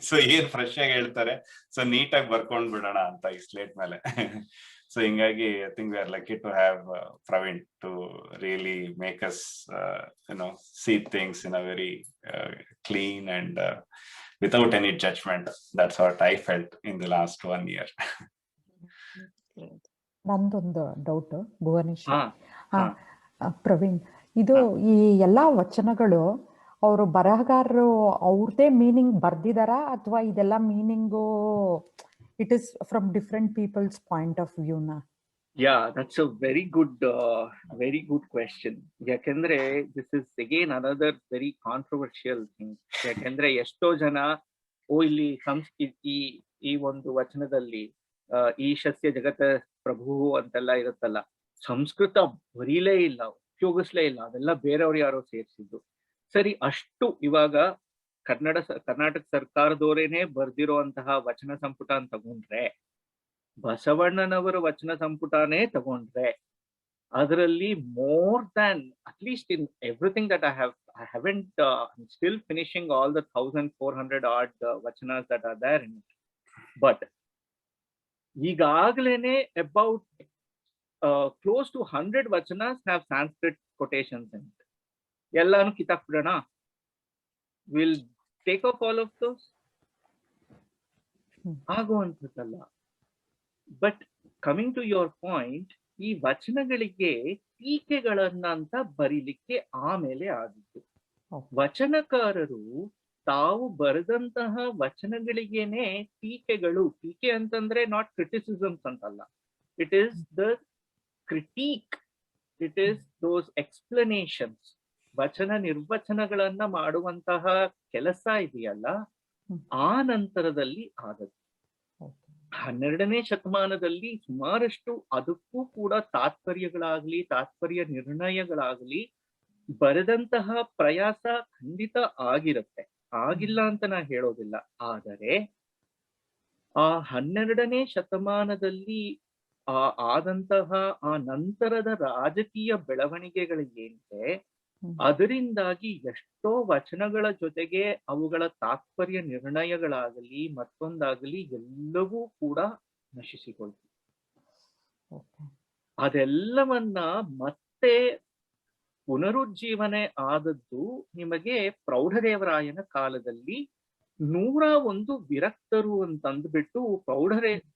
ಸೊ ಏನ್ ಫ್ರೆಶ್ ಆಗಿ ಹೇಳ್ತಾರೆ ಸೊ ನೀಟಾಗಿ ಬರ್ಕೊಂಡ್ ಬಿಡೋಣ ಅಂತ ಈ ಸ್ಲೇಟ್ ಮೇಲೆ. ಸೊ ಹಿಂಗಾಗಿ I think we are lucky to have Praveen to really make us see things in a very clean and without any judgment. That's what I felt in the last 1 year. ನಂದೊಂದು doubt Bhuvneshwar. ಹಾ ಪ್ರವೀಣ್, ಇದು ಈ ಎಲ್ಲಾ ವಚನಗಳು ಅವರು ಬರಹಗಾರರು ಅವ್ರದೇ ಮೀನಿಂಗ್ ಬರ್ದಿದಾರಾ ಅಥವಾ ಇದೆಲ್ಲ meaning it is from different people's point of ವ್ಯೂನಾ? Yeah, that's a very good question. ಯಾಕಂದ್ರೆ this is again another very controversial thing. ಯಾಕಂದ್ರೆ ಎಷ್ಟೋ ಜನ ಇಲ್ಲಿ ಈ ಒಂದು ವಚನದಲ್ಲಿ ಈಶಸ್ಯ ಜಗತ ಪ್ರಭು ಅಂತೆಲ್ಲ ಇರುತ್ತಲ್ಲ, ಸಂಸ್ಕೃತ ಬರೀಲೇ ಇಲ್ಲ, ಉಪಯೋಗಿಸ್ಲೇ ಇಲ್ಲ, ಅದೆಲ್ಲ ಬೇರೆಯವ್ರು ಯಾರೋ ಸೇರಿಸಿದ್ದು. ಸರಿ, ಅಷ್ಟು ಇವಾಗ ಕರ್ನಾಟಕ ಸರ್ಕಾರದವರೇನೆ ಬರ್ದಿರೋಂತಹ ವಚನ ಸಂಪುಟ ಅಂತ ತಗೊಂಡ್ರೆ, ಬಸವಣ್ಣನವರ ವಚನ ಸಂಪುಟನೇ ತಗೊಂಡ್ರೆ, ಅದರಲ್ಲಿ more than at least in everything that I haven't I'm still finishing all the 1400 odd vachanas that are there in it, but ಈಗಾಗಲೇನೆ about close to 100 vachanas have Sanskrit quotations in it. ಎಲ್ಲಾನು ಕಿತ್ತಾಕ್ಬಿಡೋಣ, we'll take off all of those, ಆಗುವಂಥದ್ದಲ್ಲ. But coming to your point, ಈ ವಚನಗಳಿಗೆ ಟೀಕೆಗಳನ್ನ ಅಂತ ಬರೀಲಿಕ್ಕೆ ಆಮೇಲೆ ಆಗಿತ್ತು. ವಚನಕಾರರು ತಾವು ಬರೆದಂತಹ ವಚನಗಳಿಗೇನೆ ಟೀಕೆ ಅಂತಂದ್ರೆ ನಾಟ್ ಕ್ರಿಟಿಸಿಸಮ್ಸ್ ಅಂತಲ್ಲ, it is the critique, it is those explanations. ವಚನ ನಿರ್ವಚನಗಳನ್ನ ಮಾಡುವಂತಹ ಕೆಲಸ ಇದೆಯಲ್ಲ, ಆ ನಂತರದಲ್ಲಿ ಆದದ್ದು. 12ನೇ ಶತಮಾನದಲ್ಲಿ ಸುಮಾರಷ್ಟು ಅದಕ್ಕೂ ಕೂಡ ತಾತ್ಪರ್ಯಗಳಾಗ್ಲಿ, ತಾತ್ಪರ್ಯ ನಿರ್ಣಯಗಳಾಗ್ಲಿ ಬರೆದಂತಹ ಪ್ರಯಾಸ ಖಂಡಿತ ಆಗಿರುತ್ತೆ, ಆಗಿಲ್ಲ ಅಂತ ನಾ ಹೇಳೋದಿಲ್ಲ. ಆದರೆ ಆ 12ನೇ ಶತಮಾನದಲ್ಲಿ ಆದಂತಹ ಆ ನಂತರದ ರಾಜಕೀಯ ಬೆಳವಣಿಗೆಗಳಿಗೇನಿದೆ, ಅದರಿಂದಾಗಿ ಎಷ್ಟೋ ವಚನಗಳ ಜೊತೆಗೆ ಅವುಗಳ ತಾತ್ಪರ್ಯ ನಿರ್ಣಯಗಳಾಗಲಿ ಮತ್ತೊಂದಾಗಲಿ ಎಲ್ಲವೂ ಕೂಡ ನಶಿಸಿಕೊಳ್ತು. ಅದೆಲ್ಲವನ್ನ ಮತ್ತೆ ಪುನರುಜ್ಜೀವನೆ ಆದದ್ದು ನಿಮಗೆ ಪ್ರೌಢದೇವರಾಯನ ಕಾಲದಲ್ಲಿ. 101 ವಿರಕ್ತರು ಅಂತಂದ್ಬಿಟ್ಟು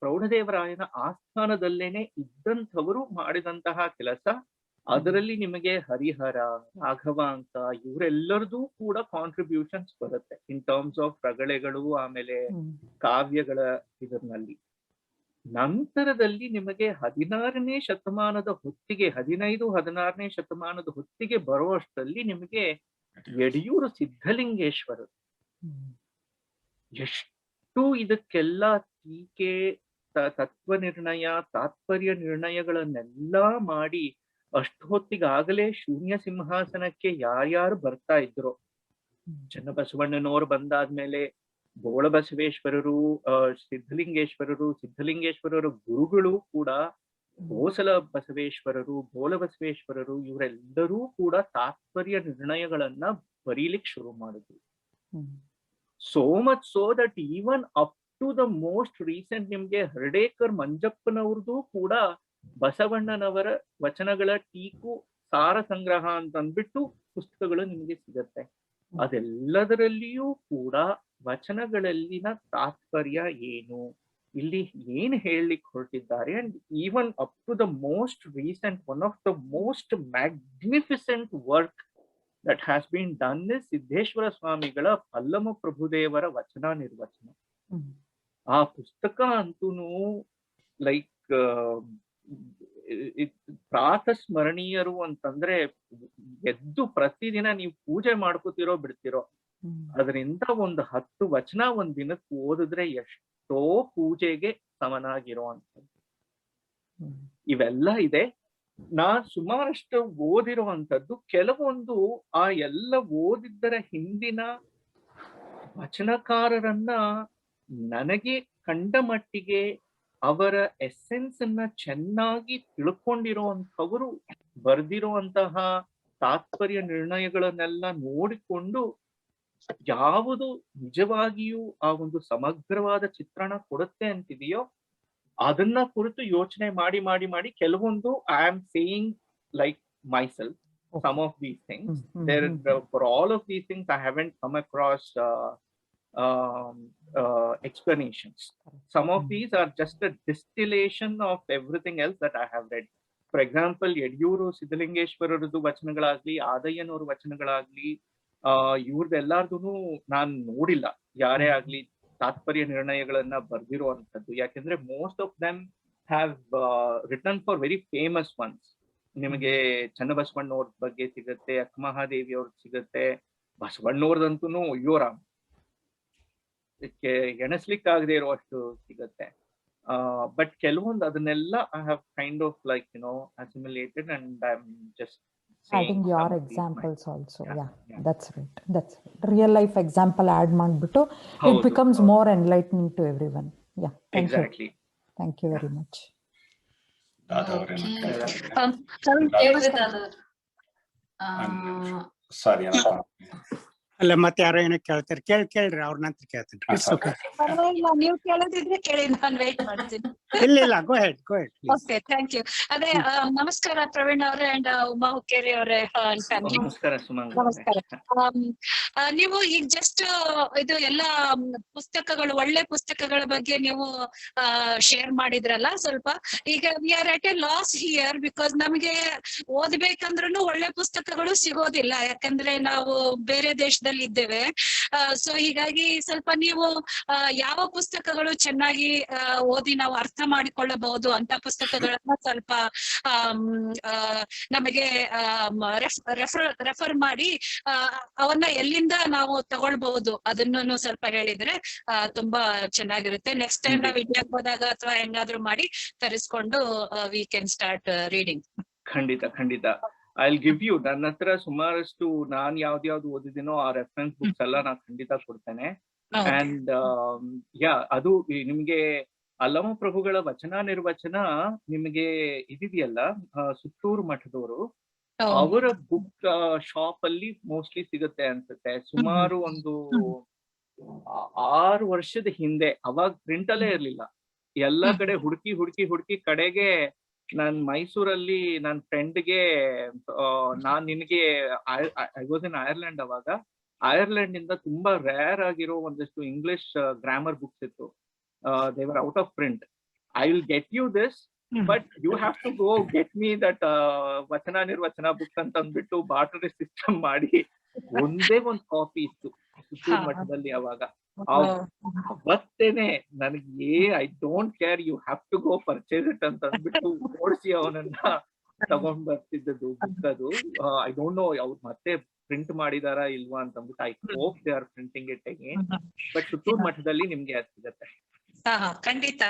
ಪ್ರೌಢದೇವರಾಯನ ಆಸ್ಥಾನದಲ್ಲೇನೆ ಇದ್ದಂಥವರು ಮಾಡಿದಂತಹ ಕೆಲಸ ಅದರಲ್ಲಿ ನಿಮಗೆ ಹರಿಹರ, ರಾಘವಾಂಕ ಇವರೆಲ್ಲರದು ಕೂಡ ಕಾಂಟ್ರಿಬ್ಯೂಷನ್ಸ್ ಬರುತ್ತೆ ಇನ್ ಟರ್ಮ್ಸ್ ಆಫ್ ರಗಳೆಗಳು, ಆಮೇಲೆ ಕಾವ್ಯಗಳ ಇದರಲ್ಲಿ. ನಂತರದಲ್ಲಿ ನಿಮಗೆ 16ನೇ ಶತಮಾನದ ಹೊತ್ತಿಗೆ, 15-16ನೇ ಶತಮಾನದ ಹೊತ್ತಿಗೆ ಬರುವಷ್ಟರಲ್ಲಿ ನಿಮಗೆ ಯಡಿಯೂರು ಸಿದ್ಧಲಿಂಗೇಶ್ವರ ಎಷ್ಟು ಇದಕ್ಕೆಲ್ಲ ಟೀಕೆ, ತತ್ವ ನಿರ್ಣಯ, ತಾತ್ಪರ್ಯ ನಿರ್ಣಯಗಳನ್ನೆಲ್ಲ ಮಾಡಿ ಅಷ್ಟೊತ್ತಿಗಾಗಲೇ ಶೂನ್ಯ ಸಿಂಹಾಸನಕ್ಕೆ ಯಾರ್ಯಾರು ಬರ್ತಾ ಇದ್ರು. ಚನ್ನಬಸವಣ್ಣನವರು ಬಂದಾದ್ಮೇಲೆ ಬೋಳಬಸವೇಶ್ವರರು, ಸಿದ್ಧಲಿಂಗೇಶ್ವರರ ಗುರುಗಳು ಕೂಡ ಗೋಸಲ ಬಸವೇಶ್ವರರು, ಬೋಳಬಸವೇಶ್ವರರು ಇವರೆಲ್ಲರೂ ಕೂಡ ತಾತ್ಪರ್ಯ ನಿರ್ಣಯಗಳನ್ನ ಬರೀಲಿಕ್ಕೆ ಶುರು ಮಾಡಿದ್ರು. So much so that even up to the most recent ನಿಮ್ಗೆ ಹರ್ಡೇಕರ್ ಮಂಜಪ್ಪನವ್ರದ್ದು ಕೂಡ ಬಸವಣ್ಣನವರ ವಚನಗಳ ಟೀಕು ಸಾರ ಸಂಗ್ರಹ ಅಂತ ಅಂದ್ಬಿಟ್ಟು ಪುಸ್ತಕಗಳು ನಿಮ್ಗೆ ಸಿಗತ್ತೆ. ಅದೆಲ್ಲದರಲ್ಲಿಯೂ ಕೂಡ ವಚನಗಳಲ್ಲಿನ ತಾತ್ಪರ್ಯ ಏನು, ಇಲ್ಲಿ ಏನ್ ಹೇಳಲಿಕ್ಕೆ ಹೊರಟಿದ್ದಾರೆ, and even up to the most recent one of the most magnificent work that has been done is Siddeshwara ಸ್ವಾಮಿಗಳ ಅಲ್ಲಮ ಪ್ರಭುದೇವರ ವಚನ ನಿರ್ವಚನ. ಆ ಪುಸ್ತಕ ಅಂತೂನು ಲೈಕ್ ಪ್ರಾತಸ್ಮರಣೀಯರು ಅಂತಂದ್ರೆ ಎದ್ದು ಪ್ರತಿದಿನ ನೀವು ಪೂಜೆ ಮಾಡ್ಕೋತಿರೋ ಬಿಡ್ತಿರೋ, ಅದರಿಂದ ಒಂದು 10 ವಚನ ಒಂದ್ ದಿನಕ್ಕೆ ಓದಿದ್ರೆ ಎಷ್ಟೋ ಪೂಜೆಗೆ ಸಮನಾಗಿರುವಂಥದ್ದು. ಇವೆಲ್ಲ ಇದೆ. ನಾ ಸುಮಾರಷ್ಟು ಓದಿರುವಂತದ್ದು, ಕೆಲವೊಂದು ಆ ಎಲ್ಲ ಓದಿದ್ದರ ಹಿಂದಿನ ವಚನಕಾರರನ್ನ ನನಗೆ ಕಂಡ ಮಟ್ಟಿಗೆ ಅವರ ಎಸೆನ್ಸ್ ಅನ್ನ ಚೆನ್ನಾಗಿ ತಿಳ್ಕೊಂಡಿರುವಂಥವರು ಬರ್ದಿರುವಂತಹ ತಾತ್ಪರ್ಯ ನಿರ್ಣಯಗಳನ್ನೆಲ್ಲ ನೋಡಿಕೊಂಡು ಯಾವುದು ನಿಜವಾಗಿಯೂ ಆ ಒಂದು ಸಮಗ್ರವಾದ ಚಿತ್ರಣ ಕೊಡುತ್ತೆ ಅಂತಿದೆಯೋ ಅದನ್ನ ಕುರಿತು ಯೋಚನೆ ಮಾಡಿ ಮಾಡಿ ಮಾಡಿ ಕೆಲವೊಂದು I am saying like myself some of these things. For all of these things I haven't come across explanations. Some of these are just a distillation of everything else that I have read. For example, Yediyur ಸಿದ್ಧಲಿಂಗೇಶ್ವರರದು ವಚನಗಳಾಗ್ಲಿ, ಆದಯ್ಯನವ್ರ ವಚನಗಳಾಗ್ಲಿ, ಇವ್ರದೆಲ್ಲಾರ್ದು ನಾನ್ ನೋಡಿಲ್ಲ ಯಾರೇ ಆಗ್ಲಿ ತಾತ್ಪರ್ಯ ನಿರ್ಣಯಗಳನ್ನ ಬರ್ದಿರುವಂತದ್ದು. ಯಾಕೆಂದ್ರೆ most of them have written for very famous ones. ನಿಮಗೆ ಚನ್ನಬಸವಣ್ಣವ್ರ ಬಗ್ಗೆ ಸಿಗತ್ತೆ, ಅಕ್ಕಮಹಾದೇವಿ ಅವ್ರದ್ದು ಸಿಗತ್ತೆ, ಬಸವಣ್ಣವ್ರದಂತೂ ಅಯ್ಯೋರಾಮ್ ಇದಕ್ಕೆ ಎಣಸ್ಲಿಕ್ಕಾಗದೆ ಇರುವಷ್ಟು ಸಿಗತ್ತೆ. ಬಟ್ ಕೆಲವೊಂದು ಅದನ್ನೆಲ್ಲ I have kind of like assimilated and I am just adding your examples also. Yeah, that's right. Real life example add ಮಾಡ್ಬಿಟ್ಟು it becomes more enlightening to everyone. Yeah, exactly. Thank you very much. ಸಾರಿ ಅಲ್ಲ ಮತ್ತೆ ಯಾರೋ ಏನೋ ಕೇಳ್ತಾರೆ, ಕೇಳ್ರಿ ಅವ್ರ ನಂತರ ಕೇಳ್ತೀನಿ. ಪರವಾಗಿಲ್ಲ, ನೀವು ಕೇಳೋದಿದ್ರೆ ಕೇಳಿ, ನಾನು ವೇಟ್ ಮಾಡ್ತೀನಿ. ಇಲ್ಲ go ahead. Okay, thank you. ಅದೇ ನಮಸ್ಕಾರ ಪ್ರವೀಣ್ ಅವರೇ ಅಂಡ್ ಉಮಾ ಹುಕ್ಕೇರಿ ಅವರೇ. ನಮಸ್ಕಾರ. ನೀವು ಈಗ ಜಸ್ಟ್ ಇದು ಎಲ್ಲ ಪುಸ್ತಕಗಳು, ಒಳ್ಳೆ ಪುಸ್ತಕಗಳ ಬಗ್ಗೆ ನೀವು ಶೇರ್ ಮಾಡಿದ್ರಲ್ಲ ಸ್ವಲ್ಪ. ಈಗ we are at A loss here because ನಮಗೆ ಓದ್ಬೇಕಂದ್ರೂ ಒಳ್ಳೆ ಪುಸ್ತಕಗಳು ಸಿಗೋದಿಲ್ಲ, ಯಾಕಂದ್ರೆ ನಾವು ಬೇರೆ ದೇಶದಲ್ಲಿ ಇದ್ದೇವೆ. ಸೊ ಹೀಗಾಗಿ ಸ್ವಲ್ಪ ನೀವು ಯಾವ ಪುಸ್ತಕಗಳು ಚೆನ್ನಾಗಿ ಓದಿ ನಾವು ಅರ್ಥ ಮಾಡಿಕೊಳ್ಳಬಹುದು ಅಂತ ಪುಸ್ತಕಗಳನ್ನ ಸ್ವಲ್ಪ ನಮಗೆ ರೆಫರ್ ಮಾಡಿ ಅವನ್ನ ಎಲ್ಲಿಂದ ನಾವು ತಗೊಳ್ಬಹುದು ಅದನ್ನು ಸ್ವಲ್ಪ ಹೇಳಿದ್ರೆ ತುಂಬಾ ಚೆನ್ನಾಗಿರುತ್ತೆ. ನೆಕ್ಸ್ಟ್ ಟೈಮ್ ನಾವು ಇಂಡಿಯಾಕ್ ಹೋದಾಗ ಅಥವಾ ಹೆಂಗಾದ್ರೂ ಮಾಡಿ ತರಿಸ್ಕೊಂಡು ವಿ ಕ್ಯಾನ್ ಸ್ಟಾರ್ಟ್ ರೀಡಿಂಗ್. ಖಂಡಿತ ಐ ವಿಲ್ ಗಿವ್ ಯು. ನನ್ನ ಹತ್ರ ಸುಮಾರಷ್ಟು ನಾನ್ ಯಾವ್ದು ಓದಿದ್ದೀನೋ ಆ ರೆಫರೆನ್ಸ್ ಬುಕ್ಸ್ ಎಲ್ಲ ನಾನು ಖಂಡಿತ ಕೊಡ್ತೇನೆ. ಅಂಡ್ ಅದು ನಿಮ್ಗೆ ಅಲ್ಲಮ ಪ್ರಭುಗಳ ವಚನ ನಿರ್ವಚನ ನಿಮಗೆ ಇದಿದೆಯಲ್ಲ, ಸುತ್ತೂರು ಮಠದವರು ಅವರ ಬುಕ್ ಶಾಪ್ ಅಲ್ಲಿ ಮೋಸ್ಟ್ಲಿ ಸಿಗುತ್ತೆ ಅನ್ಸುತ್ತೆ. ಸುಮಾರು ಒಂದು 6 ವರ್ಷದ ಹಿಂದೆ, ಅವಾಗ ಪ್ರಿಂಟ್ ಅಲ್ಲೇ ಇರ್ಲಿಲ್ಲ, ಎಲ್ಲಾ ಕಡೆ ಹುಡುಕಿ ಕಡೆಗೆ ನಾನ್ ಮೈಸೂರಲ್ಲಿ ನನ್ನ ಫ್ರೆಂಡ್ಗೆ ನಾನ್ ನಿನಗೆ ಐ ವಾಸ್ ಇನ್ ಐರ್ಲೆಂಡ್, ಅವಾಗ ಐರ್ಲೆಂಡ್ ಇಂದ ತುಂಬಾ ರೇರ್ ಆಗಿರೋ ಒಂದಷ್ಟು ಇಂಗ್ಲಿಷ್ ಗ್ರಾಮರ್ ಬುಕ್ಸ್ ಇತ್ತು. They were out of print. I will get you this. But you have to go get me that Vachana Nirvachana book ಅಂತ ಅಂದ್ಬಿಟ್ಟು ಬಾರ್ಟರಿ ಸಿಸ್ಟಮ್ ಮಾಡಿ ಒಂದೇ ಒಂದು ಕಾಪಿ ಇತ್ತು ಪುತ್ತೂರು ಮಠದಲ್ಲಿ ಅವಾಗ. ಅವತ್ತೇನೆ ನನಗೆ I don't care, you have to go purchase it ಅಂತ ಅಂದ್ಬಿಟ್ಟು ಓಡಿಸಿ ಅವನನ್ನ ತಗೊಂಡ್ ಬರ್ತಿದ್ದದ್ದು ಬುಕ್ ಅದು. ಐ ಡೋಂಟ್ ನೋ ಅವ್ರು ಮತ್ತೆ ಪ್ರಿಂಟ್ ಮಾಡಿದಾರಾ ಇಲ್ವಾ ಅಂತ ಅಂದ್ಬಿಟ್ಟು I hope they are printing it again. But Puttur ಮಠದಲ್ಲಿ ನಿಮ್ಗೆ ಅದು ಸಿಗತ್ತೆ. ಖಂಡಿತ.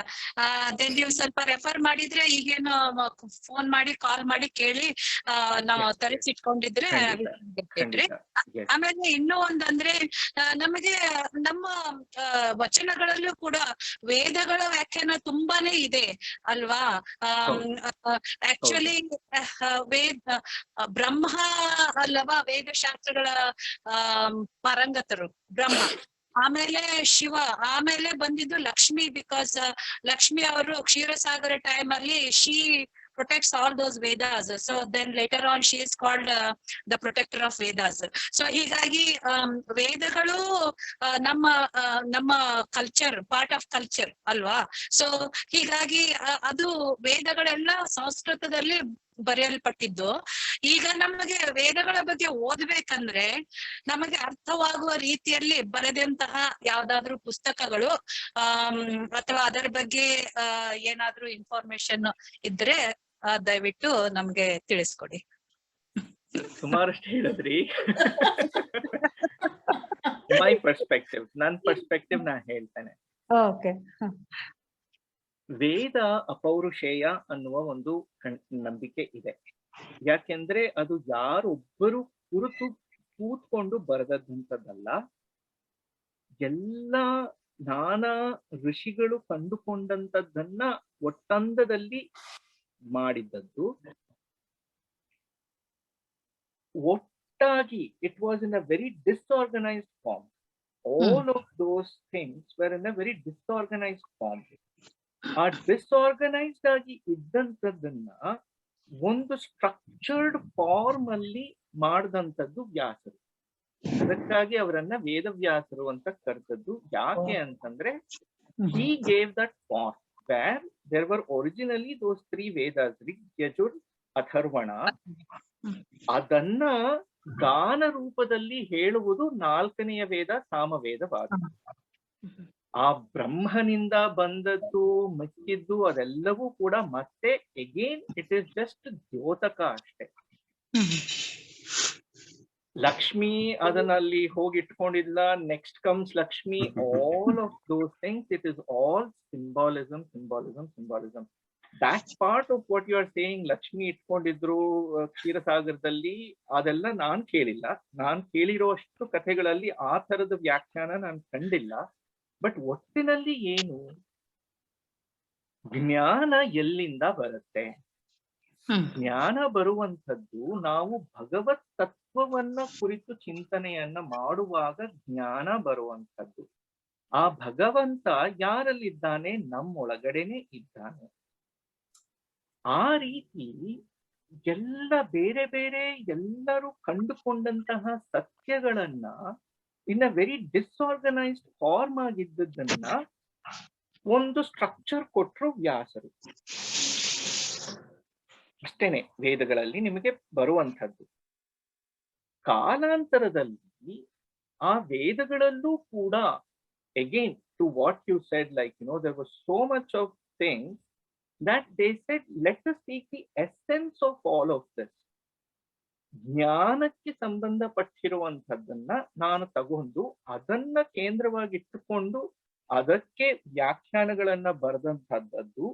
ಅದೇ ನೀವು ಸ್ವಲ್ಪ ರೆಫರ್ ಮಾಡಿದ್ರೆ ಈಗೇನು ಫೋನ್ ಮಾಡಿ ಕಾಲ್ ಮಾಡಿ ಕೇಳಿ ನಾವು ತರಿಸಿಟ್ಕೊಂಡಿದ್ರೆ ಗೊತ್ತಿಟ್ರಿ. ಆಮೇಲೆ ಇನ್ನೂ ಒಂದಂದ್ರೆ ನಮಗೆ ನಮ್ಮ ವಚನಗಳಲ್ಲೂ ಕೂಡ ವೇದಗಳ ವ್ಯಾಖ್ಯಾನ ತುಂಬಾನೇ ಇದೆ ಅಲ್ವಾ? ಆಕ್ಚುಲಿ ಬ್ರಹ್ಮ ಅಲ್ಲವಾ ವೇದಶಾಸ್ತ್ರಗಳ ಪಾರಂಗತರು ಬ್ರಹ್ಮ, ಆಮೇಲೆ ಶಿವ, ಆಮೇಲೆ ಬಂದಿದ್ದು ಲಕ್ಷ್ಮಿ. ಬಿಕಾಸ್ ಲಕ್ಷ್ಮಿ ಅವರು ಕ್ಷೀರಸಾಗರ ಟೈಮ್ ಅಲ್ಲಿ she protects all those Vedas. So then later on she is called the protector of Vedas. So ಹೀಗಾಗಿ ವೇದಗಳು ನಮ್ಮ ಕಲ್ಚರ್, ಪಾರ್ಟ್ ಆಫ್ ಕಲ್ಚರ್ ಅಲ್ವಾ? ಸೊ ಹೀಗಾಗಿ ಅದು ವೇದಗಳೆಲ್ಲ ಸಂಸ್ಕೃತದಲ್ಲಿ ಬರೆಯಲ್ಪಟ್ಟಿದ್ದು. ಈಗ ನಮಗೆ ವೇದಗಳ ಬಗ್ಗೆ ಓದ್ಬೇಕಂದ್ರೆ ನಮಗೆ ಅರ್ಥವಾಗುವ ರೀತಿಯಲ್ಲಿ ಬರೆದಂತಹ ಯಾವ್ದಾದ್ರು ಪುಸ್ತಕಗಳು ಅಥವಾ ಅದರ ಬಗ್ಗೆ ಏನಾದ್ರೂ ಇನ್ಫಾರ್ಮೇಶನ್ ಇದ್ರೆ ದಯವಿಟ್ಟು ನಮ್ಗೆ ತಿಳಿಸ್ಕೊಡಿ. ಸುಮಾರಷ್ಟು ಹೇಳಿದ್ರಿ. ಮೈ ಪರ್ಸ್ಪೆಕ್ಟಿವ್, ನನ್ನ ಪರ್ಸ್ಪೆಕ್ಟಿವ್ ನಾ ಹೇಳ್ತೇನೆ. ವೇದ ಅಪೌರುಷೇಯ ಅನ್ನುವ ಒಂದು ನಂಬಿಕೆ ಇದೆ. ಯಾಕೆಂದ್ರೆ ಅದು ಯಾರೊಬ್ಬರು ಕುರಿತು ಕೂತ್ಕೊಂಡು ಬರೆದಂಥದ್ದಲ್ಲ, ಎಲ್ಲ ನಾನಾ ಋಷಿಗಳು ಕಂಡುಕೊಂಡಂತದ್ದನ್ನ ಒಟ್ಟಂದದಲ್ಲಿ ಮಾಡಿದ್ದದ್ದು. ಒಟ್ಟಾಗಿ it was in a very disorganised form. All of those things were in a very disorganised form. ಆ ಡಿಸ್ಆರ್ಗನೈಸ್ಡ್ ಆಗಿ ಇದ್ದಂಥದ್ದನ್ನ ಒಂದು ಸ್ಟ್ರಕ್ಚರ್ಡ್ ಫಾರ್ಮ್ ಅಲ್ಲಿ ಮಾಡಿದಂಥದ್ದು ವ್ಯಾಸರು. ಅದಕ್ಕಾಗಿ ಅವರನ್ನ ವೇದವ್ಯಾಸರು ಅಂತ ಕರೆದದ್ದು. ಯಾಕೆ ಅಂತಂದ್ರೆ he gave that form where there were originally those 3 Vedas, Rig, Yajur, Atharvana. ಅದನ್ನ ಗಾನ ರೂಪದಲ್ಲಿ ಹೇಳುವುದು 4ನೆಯ ವೇದ ಸಾಮವೇದವಾದ. ಆ ಬ್ರಹ್ಮನಿಂದ ಬಂದದ್ದು ಮಿಕ್ಕಿದ್ದು ಅದೆಲ್ಲವೂ ಕೂಡ ಮತ್ತೆ ಅಗೇನ್ ಇಟ್ ಇಸ್ ಜಸ್ಟ್ ದ್ಯೋತಕ ಅಷ್ಟೇ. ಲಕ್ಷ್ಮಿ ಅದನ್ನಲ್ಲಿ ಹೋಗಿ ಇಟ್ಕೊಂಡಿಲ್ಲ, next comes Lakshmi, all of those things it is all symbolism symbolism symbolism. That part of what you are saying, Lakshmi ಇಟ್ಕೊಂಡಿದ್ರು ಕ್ಷೀರಸಾಗರದಲ್ಲಿ, ಅದೆಲ್ಲ ನಾನ್ ಕೇಳಿಲ್ಲ. ನಾನ್ ಕೇಳಿರೋಷ್ಟು ಕಥೆಗಳಲ್ಲಿ ಆ ತರದ ವ್ಯಾಖ್ಯಾನ ನಾನು ಕಂಡಿಲ್ಲ. ಬಟ್ ಒಟ್ಟಿನಲ್ಲಿ ಏನು, ಜ್ಞಾನ ಎಲ್ಲಿಂದ ಬರುತ್ತೆ? ಜ್ಞಾನ ಬರುವಂಥದ್ದು ನಾವು ಭಗವತ್ ತತ್ವವನ್ನ ಕುರಿತು ಚಿಂತನೆಯನ್ನ ಮಾಡುವಾಗ ಜ್ಞಾನ ಬರುವಂಥದ್ದು. ಆ ಭಗವಂತ ಯಾರಲ್ಲಿದ್ದಾನೆ? ನಮ್ಮೊಳಗಡೆನೆ ಇದ್ದಾನೆ. ಆ ರೀತಿ ಎಲ್ಲ ಬೇರೆ ಬೇರೆ ಎಲ್ಲರೂ ಕಂಡುಕೊಂಡಂತಹ ಸತ್ಯಗಳನ್ನ ಇನ್ ಅ ವೆರಿ ಡಿಸ್ಆರ್ಗನೈಸ್ಡ್ ಫಾರ್ಮ್ ಆಗಿದ್ದದನ್ನ ಒಂದು ಸ್ಟ್ರಕ್ಚರ್ ಕೊಟ್ಟರು ವ್ಯಾಸರು. ಅಷ್ಟೇನೆ ವೇದಗಳಲ್ಲಿ ನಿಮಗೆ ಬರುವಂಥದ್ದು. ಕಾಲಾಂತರದಲ್ಲಿ ಆ ವೇದಗಳಲ್ಲೂ ಕೂಡ again to what you said, like there was so much of things that they said, let us take the essence of all of this. ಜ್ಞಾನಕ್ಕೆ ಸಂಬಂಧಪಟ್ಟಿರುವಂಥದ್ದನ್ನ ನಾನು ತಗೊಂಡು ಅದನ್ನ ಕೇಂದ್ರವಾಗಿಟ್ಟುಕೊಂಡು ಅದಕ್ಕೆ ವ್ಯಾಖ್ಯಾನಗಳನ್ನ ಬರೆದಂಥದ್ದು.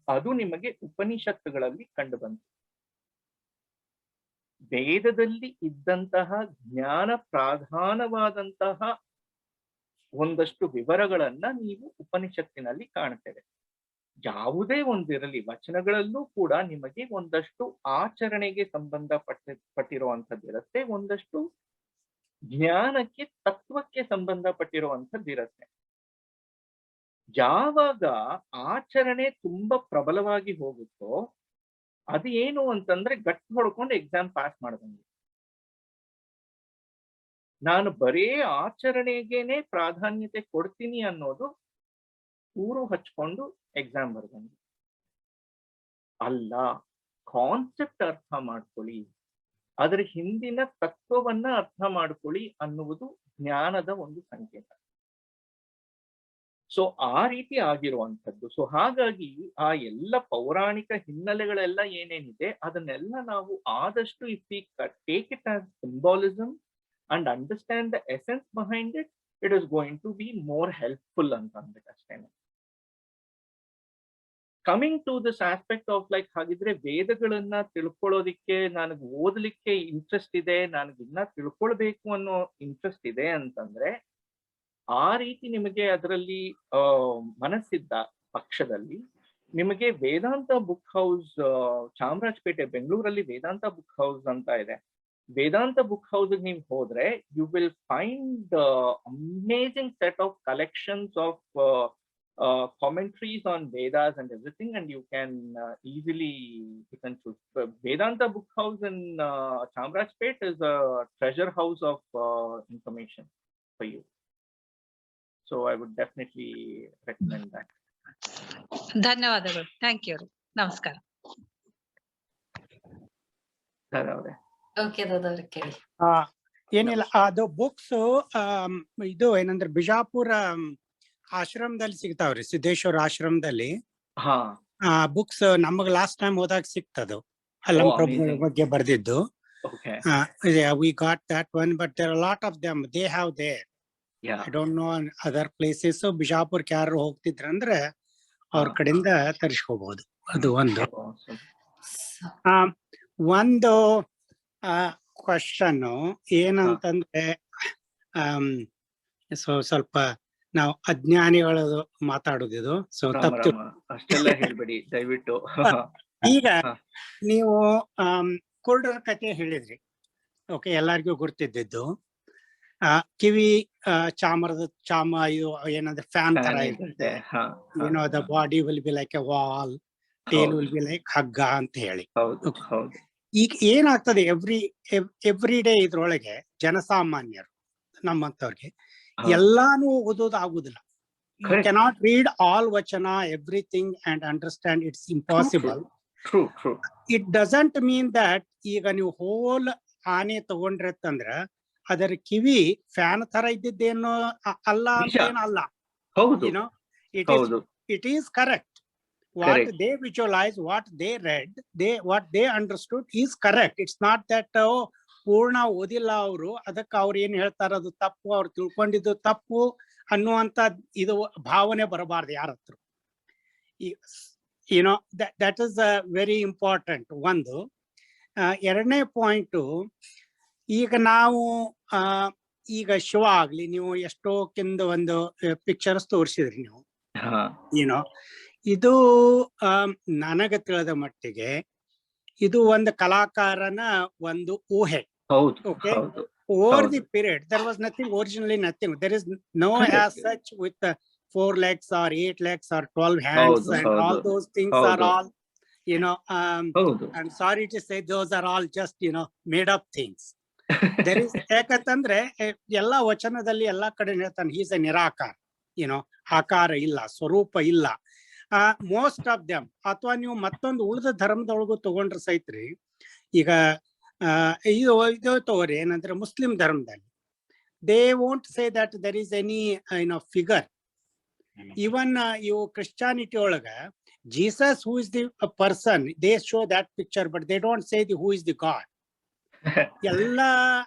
ಅದು ನಿಮಗೆ ಉಪನಿಷತ್ತುಗಳಲ್ಲಿ ಕಂಡು ಬಂತು. ವೇದದಲ್ಲಿ ಇದ್ದಂತಹ ಜ್ಞಾನ ಪ್ರಧಾನವಾದಂತಹ ಒಂದಷ್ಟು ವಿವರಗಳನ್ನ ನೀವು ಉಪನಿಷತ್ತಿನಲ್ಲಿ ಕಾಣ್ತೇವೆ. ಯಾವುದೇ ಒಂದಿರಲಿ, ವಚನಗಳಲ್ಲೂ ಕೂಡ ನಿಮಗೆ ಒಂದಷ್ಟು ಆಚರಣೆಗೆ ಸಂಬಂಧಪಟ್ಟಿರುವಂಥದ್ದಿರುತ್ತೆ, ಒಂದಷ್ಟು ಜ್ಞಾನಕ್ಕೆ ತತ್ವಕ್ಕೆ ಸಂಬಂಧಪಟ್ಟಿರುವಂಥದ್ದಿರುತ್ತೆ. ಯಾವಾಗ ಆಚರಣೆ ತುಂಬಾ ಪ್ರಬಲವಾಗಿ ಹೋಗುತ್ತೋ ಅದು ಏನು ಅಂತಂದ್ರೆ ಗಟ್ಟಿ ಹೊಡ್ಕೊಂಡು ಎಕ್ಸಾಮ್ ಪಾಸ್ ಮಾಡ್ದಂಗೆ. ನಾನು ಬರೇ ಆಚರಣೆಗೇನೆ ಪ್ರಾಧಾನ್ಯತೆ ಕೊಡ್ತೀನಿ ಅನ್ನೋದು ಊರು ಹಚ್ಕೊಂಡು ಎಕ್ಸಾಮ್ ಬರ್ದಂಗೆ. ಅಲ್ಲ, ಕಾನ್ಸೆಪ್ಟ್ ಅರ್ಥ ಮಾಡ್ಕೊಳ್ಳಿ, ಅದರ ಹಿಂದಿನ ತತ್ವವನ್ನ ಅರ್ಥ ಮಾಡ್ಕೊಳ್ಳಿ ಅನ್ನುವುದು ಜ್ಞಾನದ ಒಂದು ಸಂಕೇತ. ಸೊ ಆ ರೀತಿ ಆಗಿರುವಂಥದ್ದು. ಸೊ ಹಾಗಾಗಿ ಆ ಎಲ್ಲ ಪೌರಾಣಿಕ ಹಿನ್ನೆಲೆಗಳೆಲ್ಲ ಏನೇನಿದೆ ಅದನ್ನೆಲ್ಲ ನಾವು ಆದಷ್ಟು if we take it as symbolism and understand the essence behind it, it is going to be more helpful ಅಂತ ಅಂದ್ಬಿಟ್ಟು ಅಷ್ಟೇನೆ. Coming to this aspect of like, ಹಾಗಿದ್ರೆ ವೇದಗಳನ್ನ ತಿಳ್ಕೊಳ್ಳೋದಿಕ್ಕೆ ನನಗೆ ಓದಲಿಕ್ಕೆ ಇಂಟ್ರೆಸ್ಟ್ ಇದೆ, ನನಗೆ ಇನ್ನ ತಿಳ್ಕೊಳ್ಬೇಕು ಅನ್ನೋ ಇಂಟ್ರೆಸ್ಟ್ ಇದೆ ಅಂತಂದ್ರೆ, ಆ ರೀತಿ ನಿಮಗೆ ಅದರಲ್ಲಿ ಮನಸ್ಸಿದ್ದ ಪಕ್ಷದಲ್ಲಿ ನಿಮಗೆ ವೇದಾಂತ ಬುಕ್ ಹೌಸ್, ಚಾಮರಾಜಪೇಟೆ ಬೆಂಗಳೂರಲ್ಲಿ ವೇದಾಂತ ಬುಕ್ ಹೌಸ್ ಅಂತ ಇದೆ. ವೇದಾಂತ ಬುಕ್ ಹೌಸ್ ನೀವು ಹೋದ್ರೆ you will find amazing set of collections of commentaries on Vedas and everything, and you can easily choose. Vedanta Book House in Chamrajpet is a treasure house of information for you. So I would definitely recommend that. ಧನ್ಯವಾದಗಳು. ಥ್ಯಾಂಕ್ ಯು. ನಮಸ್ಕಾರ. Okay ದಾದವ್ರೆ ಕೇಳಿ. ಏನಿಲ್ಲ, ಅದು books ಇದು ಏನಂದ್ರೆ ಬಿಜಾಪುರ ಆಶ್ರಮದಲ್ಲಿ ಸಿಗ್ತಾವ್ರಿ, ಸಿದ್ದೇಶ್ವರ ಆಶ್ರಮದಲ್ಲಿ ಬುಕ್ಸ್. ನಮಗ್ ಲಾಸ್ಟ್ ಟೈಮ್ ಹೋದಾಗ ಸಿಕ್ತದು, ಅಲ್ಲಂ ಪ್ರಭು ಬಗ್ಗೆ ಬರ್ದಿದ್ದು. We got that one, but there are lot of them they have there. I don't know other places. ಬಿಜಾಪುರ್ಗೆ ಯಾರು ಹೋಗ್ತಿದ್ರಂದ್ರೆ ಅವ್ರ ಕಡೆಯಿಂದ ತರಿಸ್ಕೋಬಹುದು. ಅದು ಒಂದು. ಒಂದು ಕ್ವಶನ್ ಏನಂತಂದ್ರೆ, ಸ್ವಲ್ಪ ನಾವು ಅಜ್ಞಾನಿಗಳು ಮಾತಾಡುದು, ಸೊ ತಪ್ಪು ಅಷ್ಟೆಲ್ಲ ಹೇಳ್ಬೇಡಿ ದಯವಿಟ್ಟು. ಈಗ ನೀವು ಕುರುಡರ ಕಥೆ ಹೇಳಿದ್ರಿ, ಓಕೆ, ಎಲ್ಲರಿಗೂ ಗುರ್ತಿದ್ದು. ಕಿವಿ ಚಾಮ ಇದು ಏನಂದ್ರೆ ಫ್ಯಾನ್ ತರ ಇರುತ್ತೆ, ಏನೋ the body will be like a wall, tail will be like hagga ಅಂತ ಹೇಳಿ. ಈಗ ಏನಾಗ್ತದೆ, ಎವ್ರಿ ಡೇ ಇದ್ರೊಳಗೆ ಜನಸಾಮಾನ್ಯರು ನಮ್ಮಂತವ್ರಿಗೆ ಎಲ್ಲಾನು ಓದೋದು ಆಗುದಿಲ್ಲ. You cannot read all vachana, everything and understand. It's impossible. True. It doesn't mean that ಈಗ ನೀವು ಹೋಲ್ ಆನೆ ತಗೊಂಡ್ರತ್ತಂದ್ರ ಅದರ ಕಿವಿ ಫ್ಯಾನ್ ತರ ಇದ್ದಿದ್ದೇನೋ ಅಲ್ಲ ಅಂತೇನಲ್ಲ. ಏನೋ it is correct. What they visualize, what they read, what they understood is correct. It's not that ಪೂರ್ಣ ಓದಿಲ್ಲ ಅವರು, ಅದಕ್ಕೆ ಅವ್ರು ಏನ್ ಹೇಳ್ತಾರ ಅದು ತಪ್ಪು, ಅವ್ರು ತಿಳ್ಕೊಂಡಿದ್ದು ತಪ್ಪು ಅನ್ನುವಂತ ಇದು ಭಾವನೆ ಬರಬಾರ್ದು ಯಾರ ಹತ್ರ. You know that is very important. ಒಂದು. ಎರಡನೇ ಪಾಯಿಂಟು, ಈಗ ನಾವು ಈಗ ಶಿವ ಆಗ್ಲಿ, ನೀವು ಎಷ್ಟೋಕ್ಕಿಂತ ಒಂದು ಪಿಕ್ಚರ್ಸ್ ತೋರಿಸಿದ್ರಿ ನೀವು. ಏನೋ ಇದು ನನಗೆ ತಿಳಿದ ಮಟ್ಟಿಗೆ ಇದು ಒಂದು ಕಲಾಕಾರನ ಒಂದು ಊಹೆ. Okay, over the period there was nothing originally, nothing. There is no as such with 4 legs or 8 legs or 12 hands and all those things are all, you know, I'm sorry to say those are all just, you know, made up things. There is ಯಾಕಂತಂದ್ರೆ ಎಲ್ಲಾ ವಚನದಲ್ಲಿ ಎಲ್ಲಾ ಕಡೆ ಹೇಳ್ತಾನೆ he is a ನಿರಾಕಾರ, you know, ಆಕಾರ ಇಲ್ಲ, ಸ್ವರೂಪ ಇಲ್ಲ. ಮೋಸ್ಟ್ ಆಫ್ ದೆಮ್, ಅಥವಾ ನೀವು ಮತ್ತೊಂದು ಉಳಿದ ಧರ್ಮದೊಳಗು ತಗೊಂಡ್ರೆ ಸೈತ್ರಿ, ಈಗ ಇದು ತಗೋರಿ ಏನಂದ್ರೆ ಮುಸ್ಲಿಂ ಧರ್ಮದಲ್ಲಿ they won't say that there is any figure. Even ಇವು ಕ್ರಿಶ್ಚಾನಿಟಿ ಒಳಗ Jesus who is the person, they show that picture, but they don't say the who is the god. ಎಲ್ಲ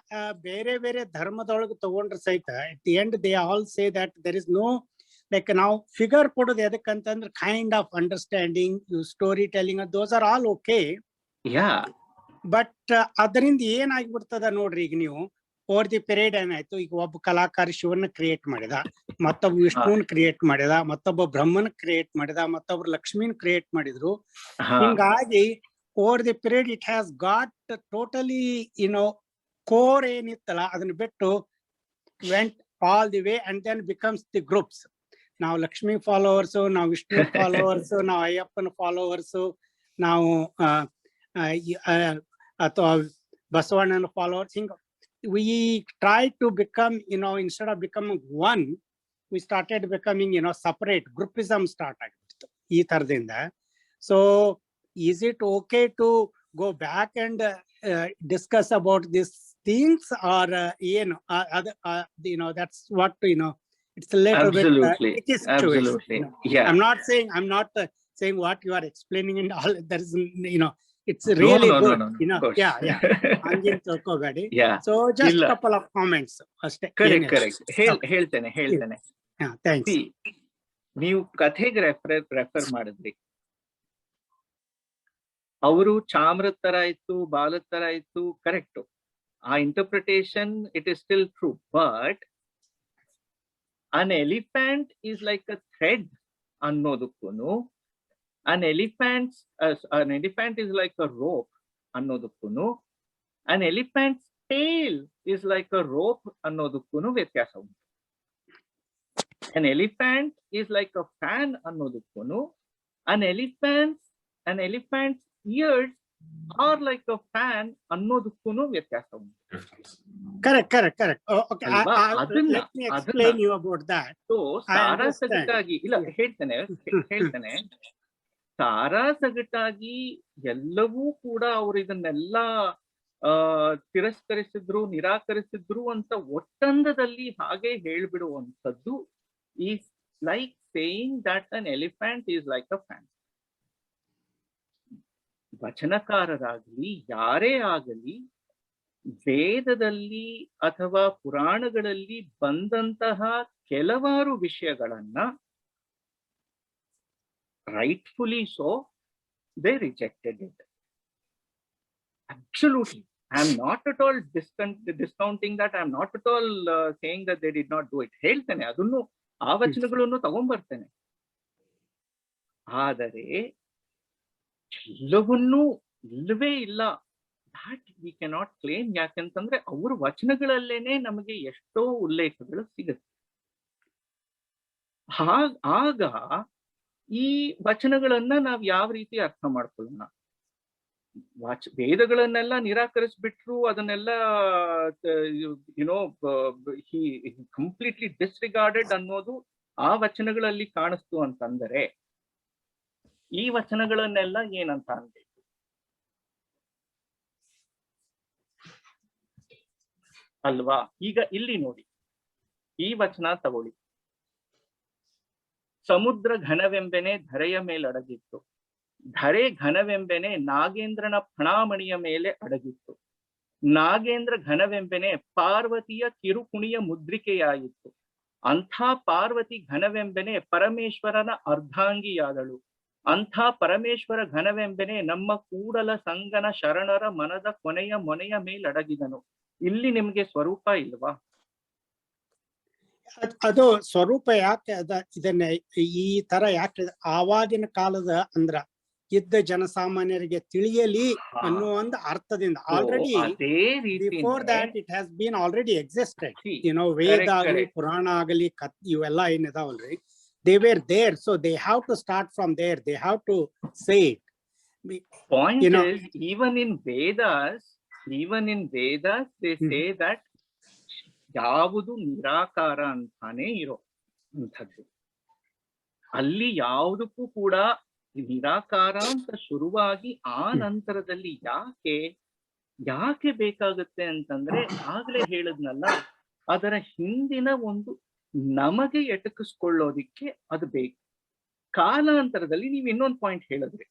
ಬೇರೆ ಬೇರೆ ಧರ್ಮದೊಳಗೆ ತಗೊಂಡ್ರೆ ಸಹಿತ at the end they all say that there is no, like ನಾವು figure ಕೊಡೋದು ಎದಕ್ಕಂತಂದ್ರೆ kind of understanding, story telling, those are all okay. But ಅದರಿಂದ ಏನಾಗ್ಬಿಡ್ತದ ನೋಡ್ರಿ, ಈಗ ನೀವು ಓವರ್ ದಿ ಪೀರಿಯಡ್ ಏನಾಯ್ತು, ಈಗ ಒಬ್ಬ ಕಲಾಕಾರ ಶಿವನ ಕ್ರಿಯೇಟ್ ಮಾಡಿದ, ಮತ್ತೊಬ್ಬ ವಿಷ್ಣುವನ್ ಕ್ರಿಯೇಟ್ ಮಾಡಿದ, ಮತ್ತೊಬ್ಬ ಬ್ರಹ್ಮನ್ ಕ್ರಿಯೇಟ್ ಮಾಡಿದ, ಮತ್ತೊಬ್ರು ಲಕ್ಷ್ಮೀನ್ ಕ್ರಿಯೇಟ್ ಮಾಡಿದ್ರು. ಹಿಂಗಾಗಿ over the period it has got totally core ಏನಿತ್ತಲ್ಲ ಅದನ್ನ ಬಿಟ್ಟು went all the way and then becomes the groups. ನಾವು ಲಕ್ಷ್ಮಿ ಫಾಲೋವರ್ಸು, ನಾವು ವಿಷ್ಣು ಫಾಲೋವರ್ಸು, ನಾವು ಅಯ್ಯಪ್ಪನ ಫಾಲೋವರ್ಸು, ನಾವು ಅಥವಾ ಬಸವಣ್ಣನ ಫಾಲೋವರ್ಸ್. ಹಿಂಗ we tried to become, instead of becoming one, we started becoming, separate. Groupism start ಆಗಿಬಿಡ್ತು ಈ ತರದಿಂದ. So is it okay to go back and discuss about these things, or that's what it's a little Absolutely. bit tricky situation. Absolutely. Yeah. I'm not saying what you are explaining and all. There is it's really No, good. of course. Yeah. ಹಂಗೇನ್ ತಿಳ್ಕೊಬೇಡಿ. Yeah. So just ಇಲ್ಲ. couple of comments ಅಷ್ಟೇ. Correct. ಹೇಳ್ತೇನೆ. Thanks. See, ನೀವು ಕಥೆಗೆ refer ಮಾಡಿದ್ರಿ. ಅವರು ಚಾಮ್ರದ ತರ ಇತ್ತು, ಬಾಲದ ತರ ಇತ್ತು, ಕರೆಕ್ಟ್. ಆ interpretation it is still true, but an elephant is like a thread ಅನ್ನೋದಕ್ಕೂನು, an elephant is like a rope ಅನ್ನೋದಕ್ಕೂನು, an elephant's tail is like a rope ಅನ್ನೋದಕ್ಕೂನು ವ್ಯತ್ಯಾಸ ಉಂಟು. An elephant is like a fan ಅನ್ನೋದಕ್ಕೂನು, an elephant's ears are like a fan ಅನ್ನೋದಕ್ಕೂನು ವ್ಯತ್ಯಾಸ ಉಂಟು. Correct. Okay, ಅಲ್ವಾ? let me explain you about that. So ಸಾರಾಸಗಟಾಗಿ ಇಲ್ಲ ಹೇಳ್ತೇನೆ ಸಾರಾಸಗಟಾಗಿ ಎಲ್ಲವೂ ಕೂಡ ಅವರು ಇದನ್ನೆಲ್ಲ ತಿರಸ್ಕರಿಸಿದ್ರು, ನಿರಾಕರಿಸಿದ್ರು ಅಂತ ಒಟ್ಟಂದದಲ್ಲಿ ಹಾಗೆ ಹೇಳ್ಬಿಡುವಂಥದ್ದು is like saying that an elephant is like a fan. ವಚನಕಾರರಾಗಲಿ ಯಾರೇ ಆಗಲಿ ವೇದದಲ್ಲಿ ಅಥವಾ ಪುರಾಣಗಳಲ್ಲಿ ಬಂದಂತಹ ಕೆಲವಾರು ವಿಷಯಗಳನ್ನ rightfully so they rejected it. Absolutely. I am not at all discounting that. I am not at all saying that they did not do it. ಹೇಳ್ತೇನೆ, ಅದನ್ನು ಆ ವಚನಗಳನ್ನು ತಗೊಂಡ್ಬರ್ತೇನೆ. ಆದರೆ ಎಲ್ಲವನ್ನೂ ಇಲ್ಲವೇ ಇಲ್ಲ, that we cannot claim. ಯಾಕಂತಂದ್ರೆ ಅವ್ರ ವಚನಗಳಲ್ಲೇನೆ ನಮಗೆ ಎಷ್ಟೋ ಉಲ್ಲೇಖಗಳು ಸಿಗುತ್ತೆ. ಆಗ ಈ ವಚನಗಳನ್ನ ನಾವ್ ಯಾವ ರೀತಿ ಅರ್ಥ ಮಾಡ್ಕೊಳ್ಳೋಣ? ವೇದಗಳನ್ನೆಲ್ಲ ನಿರಾಕರಿಸ್ಬಿಟ್ರು, ಅದನ್ನೆಲ್ಲ ಕಂಪ್ಲೀಟ್ಲಿ ಡಿಸ್ರಿಗಾರ್ಡೆಡ್ ಅನ್ನೋದು ಆ ವಚನಗಳಲ್ಲಿ ಕಾಣಿಸ್ತು ಅಂತಂದರೆ ಈ ವಚನಗಳನ್ನೆಲ್ಲ ಏನಂತ ಅನ್ಬೇಕು? ಅಲ್ವಾ? ಈಗ ಇಲ್ಲಿ ನೋಡಿ, ಈ ವಚನ ತಗೊಳ್ಳಿ. ಸಮುದ್ರ ಘನವೆಂಬೆನೆ ಧರೆಯ ಮೇಲೆ ಅಡಗಿತ್ತು, ಧರೆ ಘನವೆಂಬೆನೆ ನಾಗೇಂದ್ರನ ಫಣಾಮಣಿಯ ಮೇಲೆ ಅಡಗಿತ್ತು, ನಾಗೇಂದ್ರ ಘನವೆಂಬೆನೆ ಪಾರ್ವತಿಯ ಕಿರುಕುಣಿಯ ಮುದ್ರಿಕೆಯಾಯಿತು, ಅಂಥ ಪಾರ್ವತಿ ಘನವೆಂಬೆನೆ ಪರಮೇಶ್ವರನ ಅರ್ಧಾಂಗಿಯಾದಳು, ಅಂಥ ಪರಮೇಶ್ವರ ಘನವೆಂಬೆನೆ ನಮ್ಮ ಕೂಡಲ ಸಂಗನ ಶರಣರ ಮನದ ಕೊನೆಯ ಮೊನೆಯ ಮೇಲಡಗಿದನು. ಇಲ್ಲಿ ನಿಮ್ಗೆ ಸ್ವರೂಪ ಇಲ್ವಾ? ಅದು ಸ್ವರೂಪ ಯಾಕೆ ಇದನ್ನ ಈ ತರ ಯಾಕೆ ಆವಾಗಿನ ಕಾಲದ ಅಂದ್ರ ಇದ್ದ ಜನಸಾಮಾನ್ಯರಿಗೆ ತಿಳಿಯಲಿ ಅನ್ನೋ ಒಂದು ಅರ್ಥದಿಂದ already before that it has been already existed. ವೇದ ಆಗಲಿ ಪುರಾಣ ಆಗಲಿ ಇವೆಲ್ಲ ಏನಿದಾವಲ್ರಿ, they were there, so they have to start from there. They have to say it. Point is, even in Vedas they say that ಯಾವುದು ನಿರಾಕಾರ ಅಂತಾನೆ ಇರೋ ಅಂಥದ್ದು. ಅಲ್ಲಿ ಯಾವುದಕ್ಕೂ ಕೂಡ ನಿರಾಕಾರ ಅಂತ ಶುರುವಾಗಿ ಆ ನಂತರದಲ್ಲಿ ಯಾಕೆ ಬೇಕಾಗುತ್ತೆ ಅಂತಂದ್ರೆ ಆಗ್ಲೇ ಹೇಳದ್ನಲ್ಲ, ಅದರ ಹಿಂದಿನ ಒಂದು ನಮಗೆ ಎಟಕಿಸ್ಕೊಳ್ಳೋದಿಕ್ಕೆ ಅದು ಬೇಕು. ಕಾಲಾಂತರದಲ್ಲಿ ನೀವು ಇನ್ನೊಂದು ಪಾಯಿಂಟ್ ಹೇಳಿದ್ರಿ,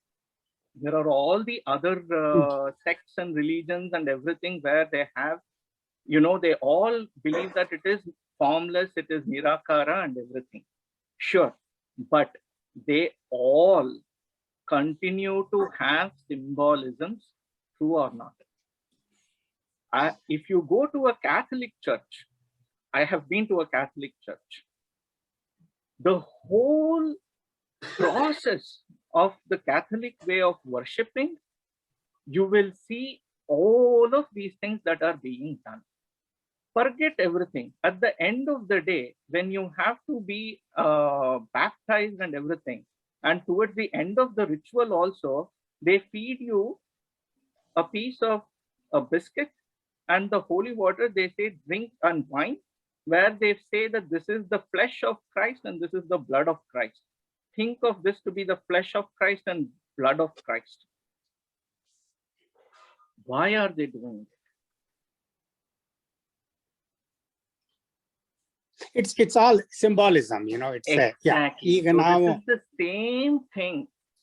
there are all the other sects and religions and everything where they have, they all believe that it is formless, it is nirakara and everything. Sure, but they all continue to have symbolisms, true or not. If you go to a Catholic church, I have been to a Catholic church, the whole process of the Catholic way of worshipping, you will see all of these things that are being done. Forget everything. At the end of the day, when you have to be baptized and everything, and towards the end of the ritual also, they feed you a piece of a biscuit and the holy water. They say drink and wine, where they say that this is the flesh of Christ and this is the blood of Christ. Think of this to be the flesh of Christ and blood of Christ. Why are they doing it? It's all symbolism, it's yeah. Exactly. ಈಗ So ನಾವು this is the same thing.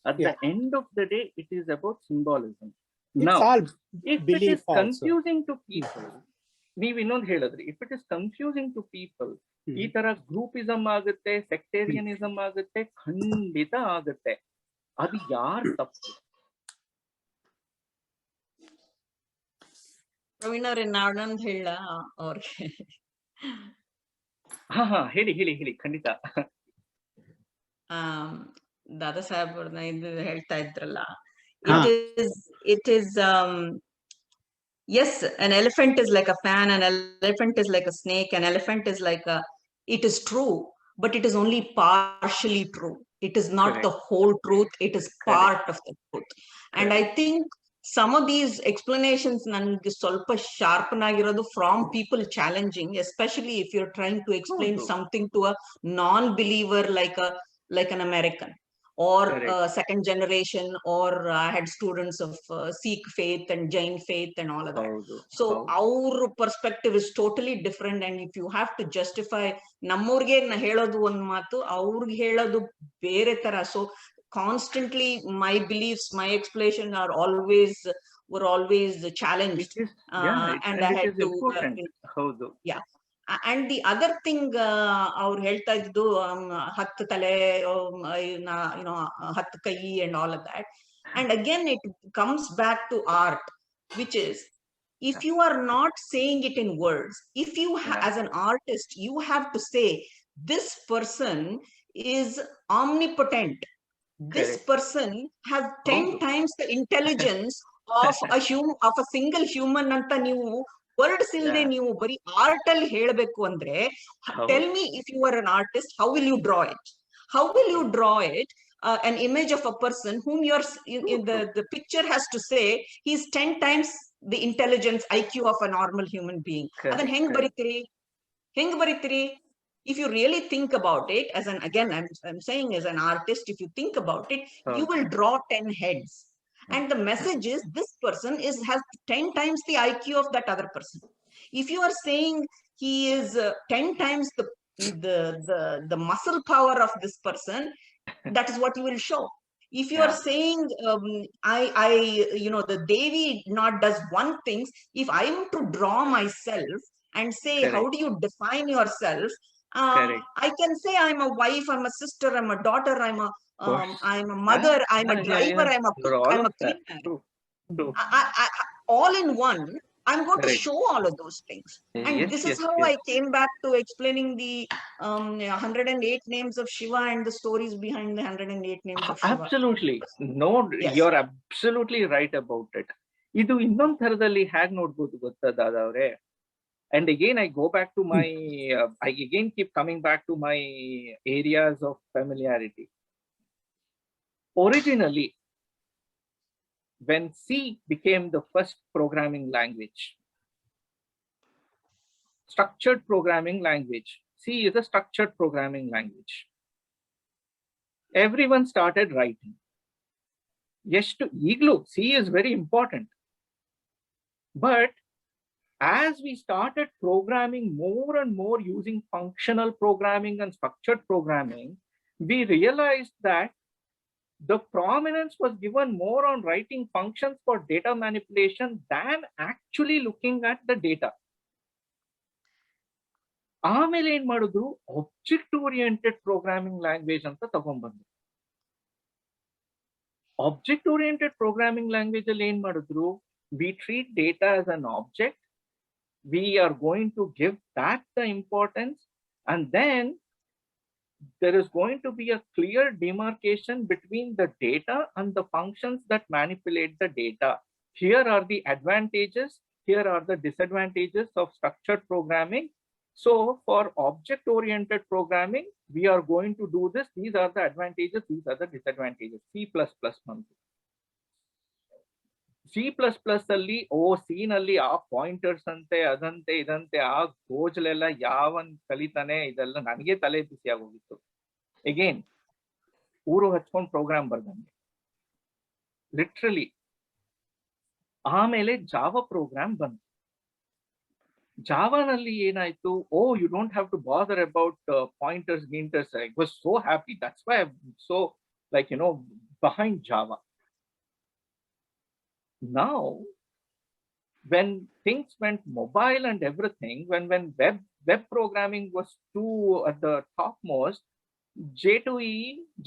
At the Yeah. end of the day, it is about symbolism. it's Now, all if it belief is also. confusing to people, ನೀವ್ ಇನ್ನೊಂದು ಹೇಳಿದ್ರಿ, if it is confusing to people, ಈ ತರ groupism ಆಗುತ್ತೆ, ಸೆಕ್ಟೇರಿಯನಿಸಮ್ ಆಗುತ್ತೆ, ಖಂಡಿತ ಆಗುತ್ತೆ. ಅದು ಯಾರ್ ತಪ್ಪು? ಪ್ರವೀಣ್ ಅವ್ರೆ, ನಾನೊಂದ್ ಹೇಳ ಅವ್ರಿಗೆ. ಹಾ ಹೇಳಿ ಹೇಳಿ ಹೇಳಿ, ಖಂಡಿತ. ದಾದಾ ಸಾಹೇಬ್ ಅವ್ರನ್ನ ಇದು ಹೇಳ್ತಾ ಇದ್ರಲ್ಲ, ಹಾ. it is yes, an elephant is like a fan, an elephant is like a snake, an elephant is like a, it is true, but it is only partially true. It is not Correct. the whole truth, it is Correct. part of the truth. And I Correct. think some of these explanations nange solpa sharpen agirodu from people challenging, especially if you're trying to explain ಹೌದು. something to a non-believer like an American or Correct. second generation, or I had students of Sikh faith and Jain faith and all of that. ಹೌದು. So ಹೌದು. our perspective is totally different, and if you have to justify ನಮ್ಮೂರ್ಗೆ ಹೇಳೋದು ಒಂದ್ ಮಾತು, ಅವ್ರಿಗೆ ಹೇಳೋದು ಬೇರೆ ತರ. So constantly my beliefs, my explanations were always challenged. It is, yeah, And and I it had is to important. ಹೌದು. yeah. And the other thing ಅವ್ರು ಹೇಳ್ತಾ ಇದ್ದು, 10 ತಲೆ, 10 ಕೈ and all of that. And again, it comes back to art, which is, if you are not saying it in words, if you Yeah. as an artist, you have to say, this person is omnipotent. This Correct. person has 10 ಹೌದು. times the intelligence of a single human ಅಂತ ನೀವು words ಇಲ್ಲದೆ Yeah. ನೀವು ಬರೀ art ಅಲ್ಲಿ ಹೇಳಬೇಕು ಅಂದ್ರೆ, ಹೌದು. tell me, if you are an artist, how will you draw it? How will you draw it? An image of a person whom you're the picture has to say he's 10 times the intelligence IQ of a normal human being. Correct, ಅದನ್ನ ಹೆಂಗ್ correct. ಬರೀತೀರಿ? If you really think about it, as an, again, I'm saying as an artist, if you think about it, you will draw 10 heads. And the message is, this person has 10 times the IQ of that other person. If you are saying he is 10 times the muscle power of this person, that is what you will show. If you are Yeah. saying the Devi not does one thing, if I am to draw myself and say, Correct. how do you define yourself? Correct. I can say I'm a wife, I'm a sister, I'm a daughter, I'm a mother, Yeah. I'm a Yeah, driver, yeah. I'm a You're cook, all I'm a of that. cleaner. True. True. All in one, I'm going Correct. to show all of those things. And Yes, this is yes, how yes. I came back to explaining the 108 names of Shiva and the stories behind the 108 names of Shiva. Absolutely. No, Yes. you're absolutely right about it. ಇದು ಇನ್ನೊಂದ್ ಥರದಲ್ಲಿ ಹೇಗ್ ನೋಡ್ಬೋದು ಗೊತ್ತಾ ದಾದಾ ಅವ್ರೆ? And again, I go back to my, I again keep coming back to my areas of familiarity. Originally, when C became the first programming language, structured programming language, C is a structured programming language. Everyone started writing. Yes, to iglu, C is very important. But as we started programming more and more using functional programming and structured programming, we realized that the prominence was given more on writing functions for data manipulation than actually looking at the data. ಆಮೇಲೆ ಏನ್ ಮಾಡಿದ್ರು, object oriented programming language ಅಂತ ತಗೊಂಡ್ಬಂದ್ರು. Object oriented programming language ಅಲ್ಲಿ ಏನ್ ಮಾಡಿದ್ರು, we treat data as an object, we are going to give that the importance, and then there is going to be a clear demarcation between the data and the functions that manipulate the data. Here are the advantages, here are the disadvantages of structured programming. So for object oriented programming, we are going to do this. These are the advantages, these are the disadvantages. C++ ಬಂತು. C++ ಅಲ್ಲಿ C ನಲ್ಲಿ ಆ pointers ಅಂತೆ ಅದಂತೆ ಇದಂತೆ ಆ ಗೋಜಲೆಲ್ಲ ಯಾವನ್ ಕಲಿತಾನೆ, ಇದೆಲ್ಲ ನನಗೆ ತಲೆ ಬಿಸಿ ಆಗೋಗಿತ್ತು. ಅಗೇನ್ ಊರು ಹಚ್ಕೊಂಡ್ ಪ್ರೋಗ್ರಾಮ್ ಬರ್ದಂಗೆ, ಲಿಟ್ರಲಿ ಆಮೇಲೆ ಜಾವಾ ಪ್ರೋಗ್ರಾಮ್ ಬಂತು. ಜಾವಾನಲ್ಲಿ ಏನಾಯ್ತು, you don't have to bother about pointers ಗೀಂಟರ್ಸ್. I was so happy. That's why I so behind Java. Now, when things went mobile and everything, when web programming was too at the topmost, J2E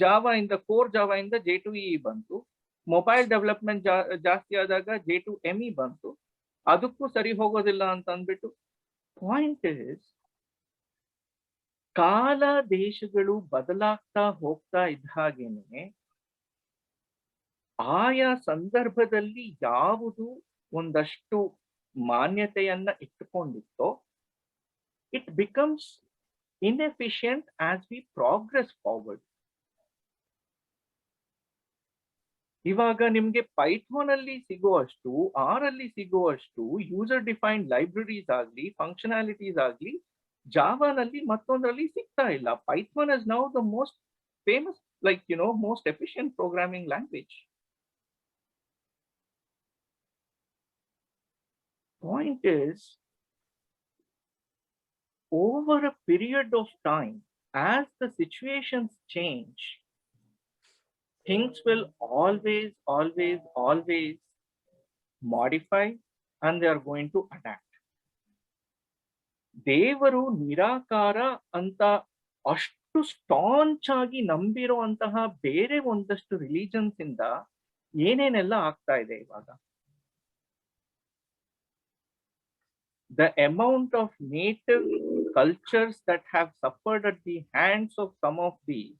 Java in the core Java in the J2E bantu. Mobile development ಜಾಸ್ತಿ ಆದಾಗ J2ME ಬಂತು. ಅದಕ್ಕೂ ಸರಿ ಹೋಗೋದಿಲ್ಲ ಅಂತ ಅಂದ್ಬಿಟ್ಟು. Point is, ಕಾಲ ದೇಶಗಳು ಬದಲಾಗ್ತಾ ಹೋಗ್ತಾ ಇದ್ದ ಹಾಗೇನೆ ಆಯಾ ಸಂದರ್ಭದಲ್ಲಿ ಯಾವುದು ಒಂದಷ್ಟು ಮಾನ್ಯತೆಯನ್ನ ಇಟ್ಟುಕೊಂಡಿತ್ತೋ, it becomes inefficient as we progress forward. ಇವಾಗ ನಿಮ್ಗೆ ಪೈಥಾನ್ ಅಲ್ಲಿ ಸಿಗುವಷ್ಟು, ಆರ್ ಅಲ್ಲಿ ಸಿಗುವಷ್ಟು ಯೂಸರ್ ಡಿಫೈನ್ಡ್ ಲೈಬ್ರರೀಸ್ ಆಗ್ಲಿ, ಫಂಕ್ಷನಾಲಿಟೀಸ್ ಆಗ್ಲಿ, ಜಾವಾನಲ್ಲಿ ಮತ್ತೊಂದರಲ್ಲಿ ಸಿಗ್ತಾ ಇಲ್ಲ. Python is now the most famous, most efficient programming language. Point is, over a period of time, as the situations change, things will always modify, and they are going to adapt. ದೇವರು ನಿರಾಕಾರ ಅಂತ ಅಷ್ಟು staunch ಆಗಿ ನಂಬಿರುವಂತಹ ಬೇರೆ ಒಂದಷ್ಟು religions ಇಂದ ಏನೇನೆಲ್ಲ ಆಗ್ತಾ ಇದೆ ಇವಾಗ. The amount of native cultures that have suffered at the hands of some of these,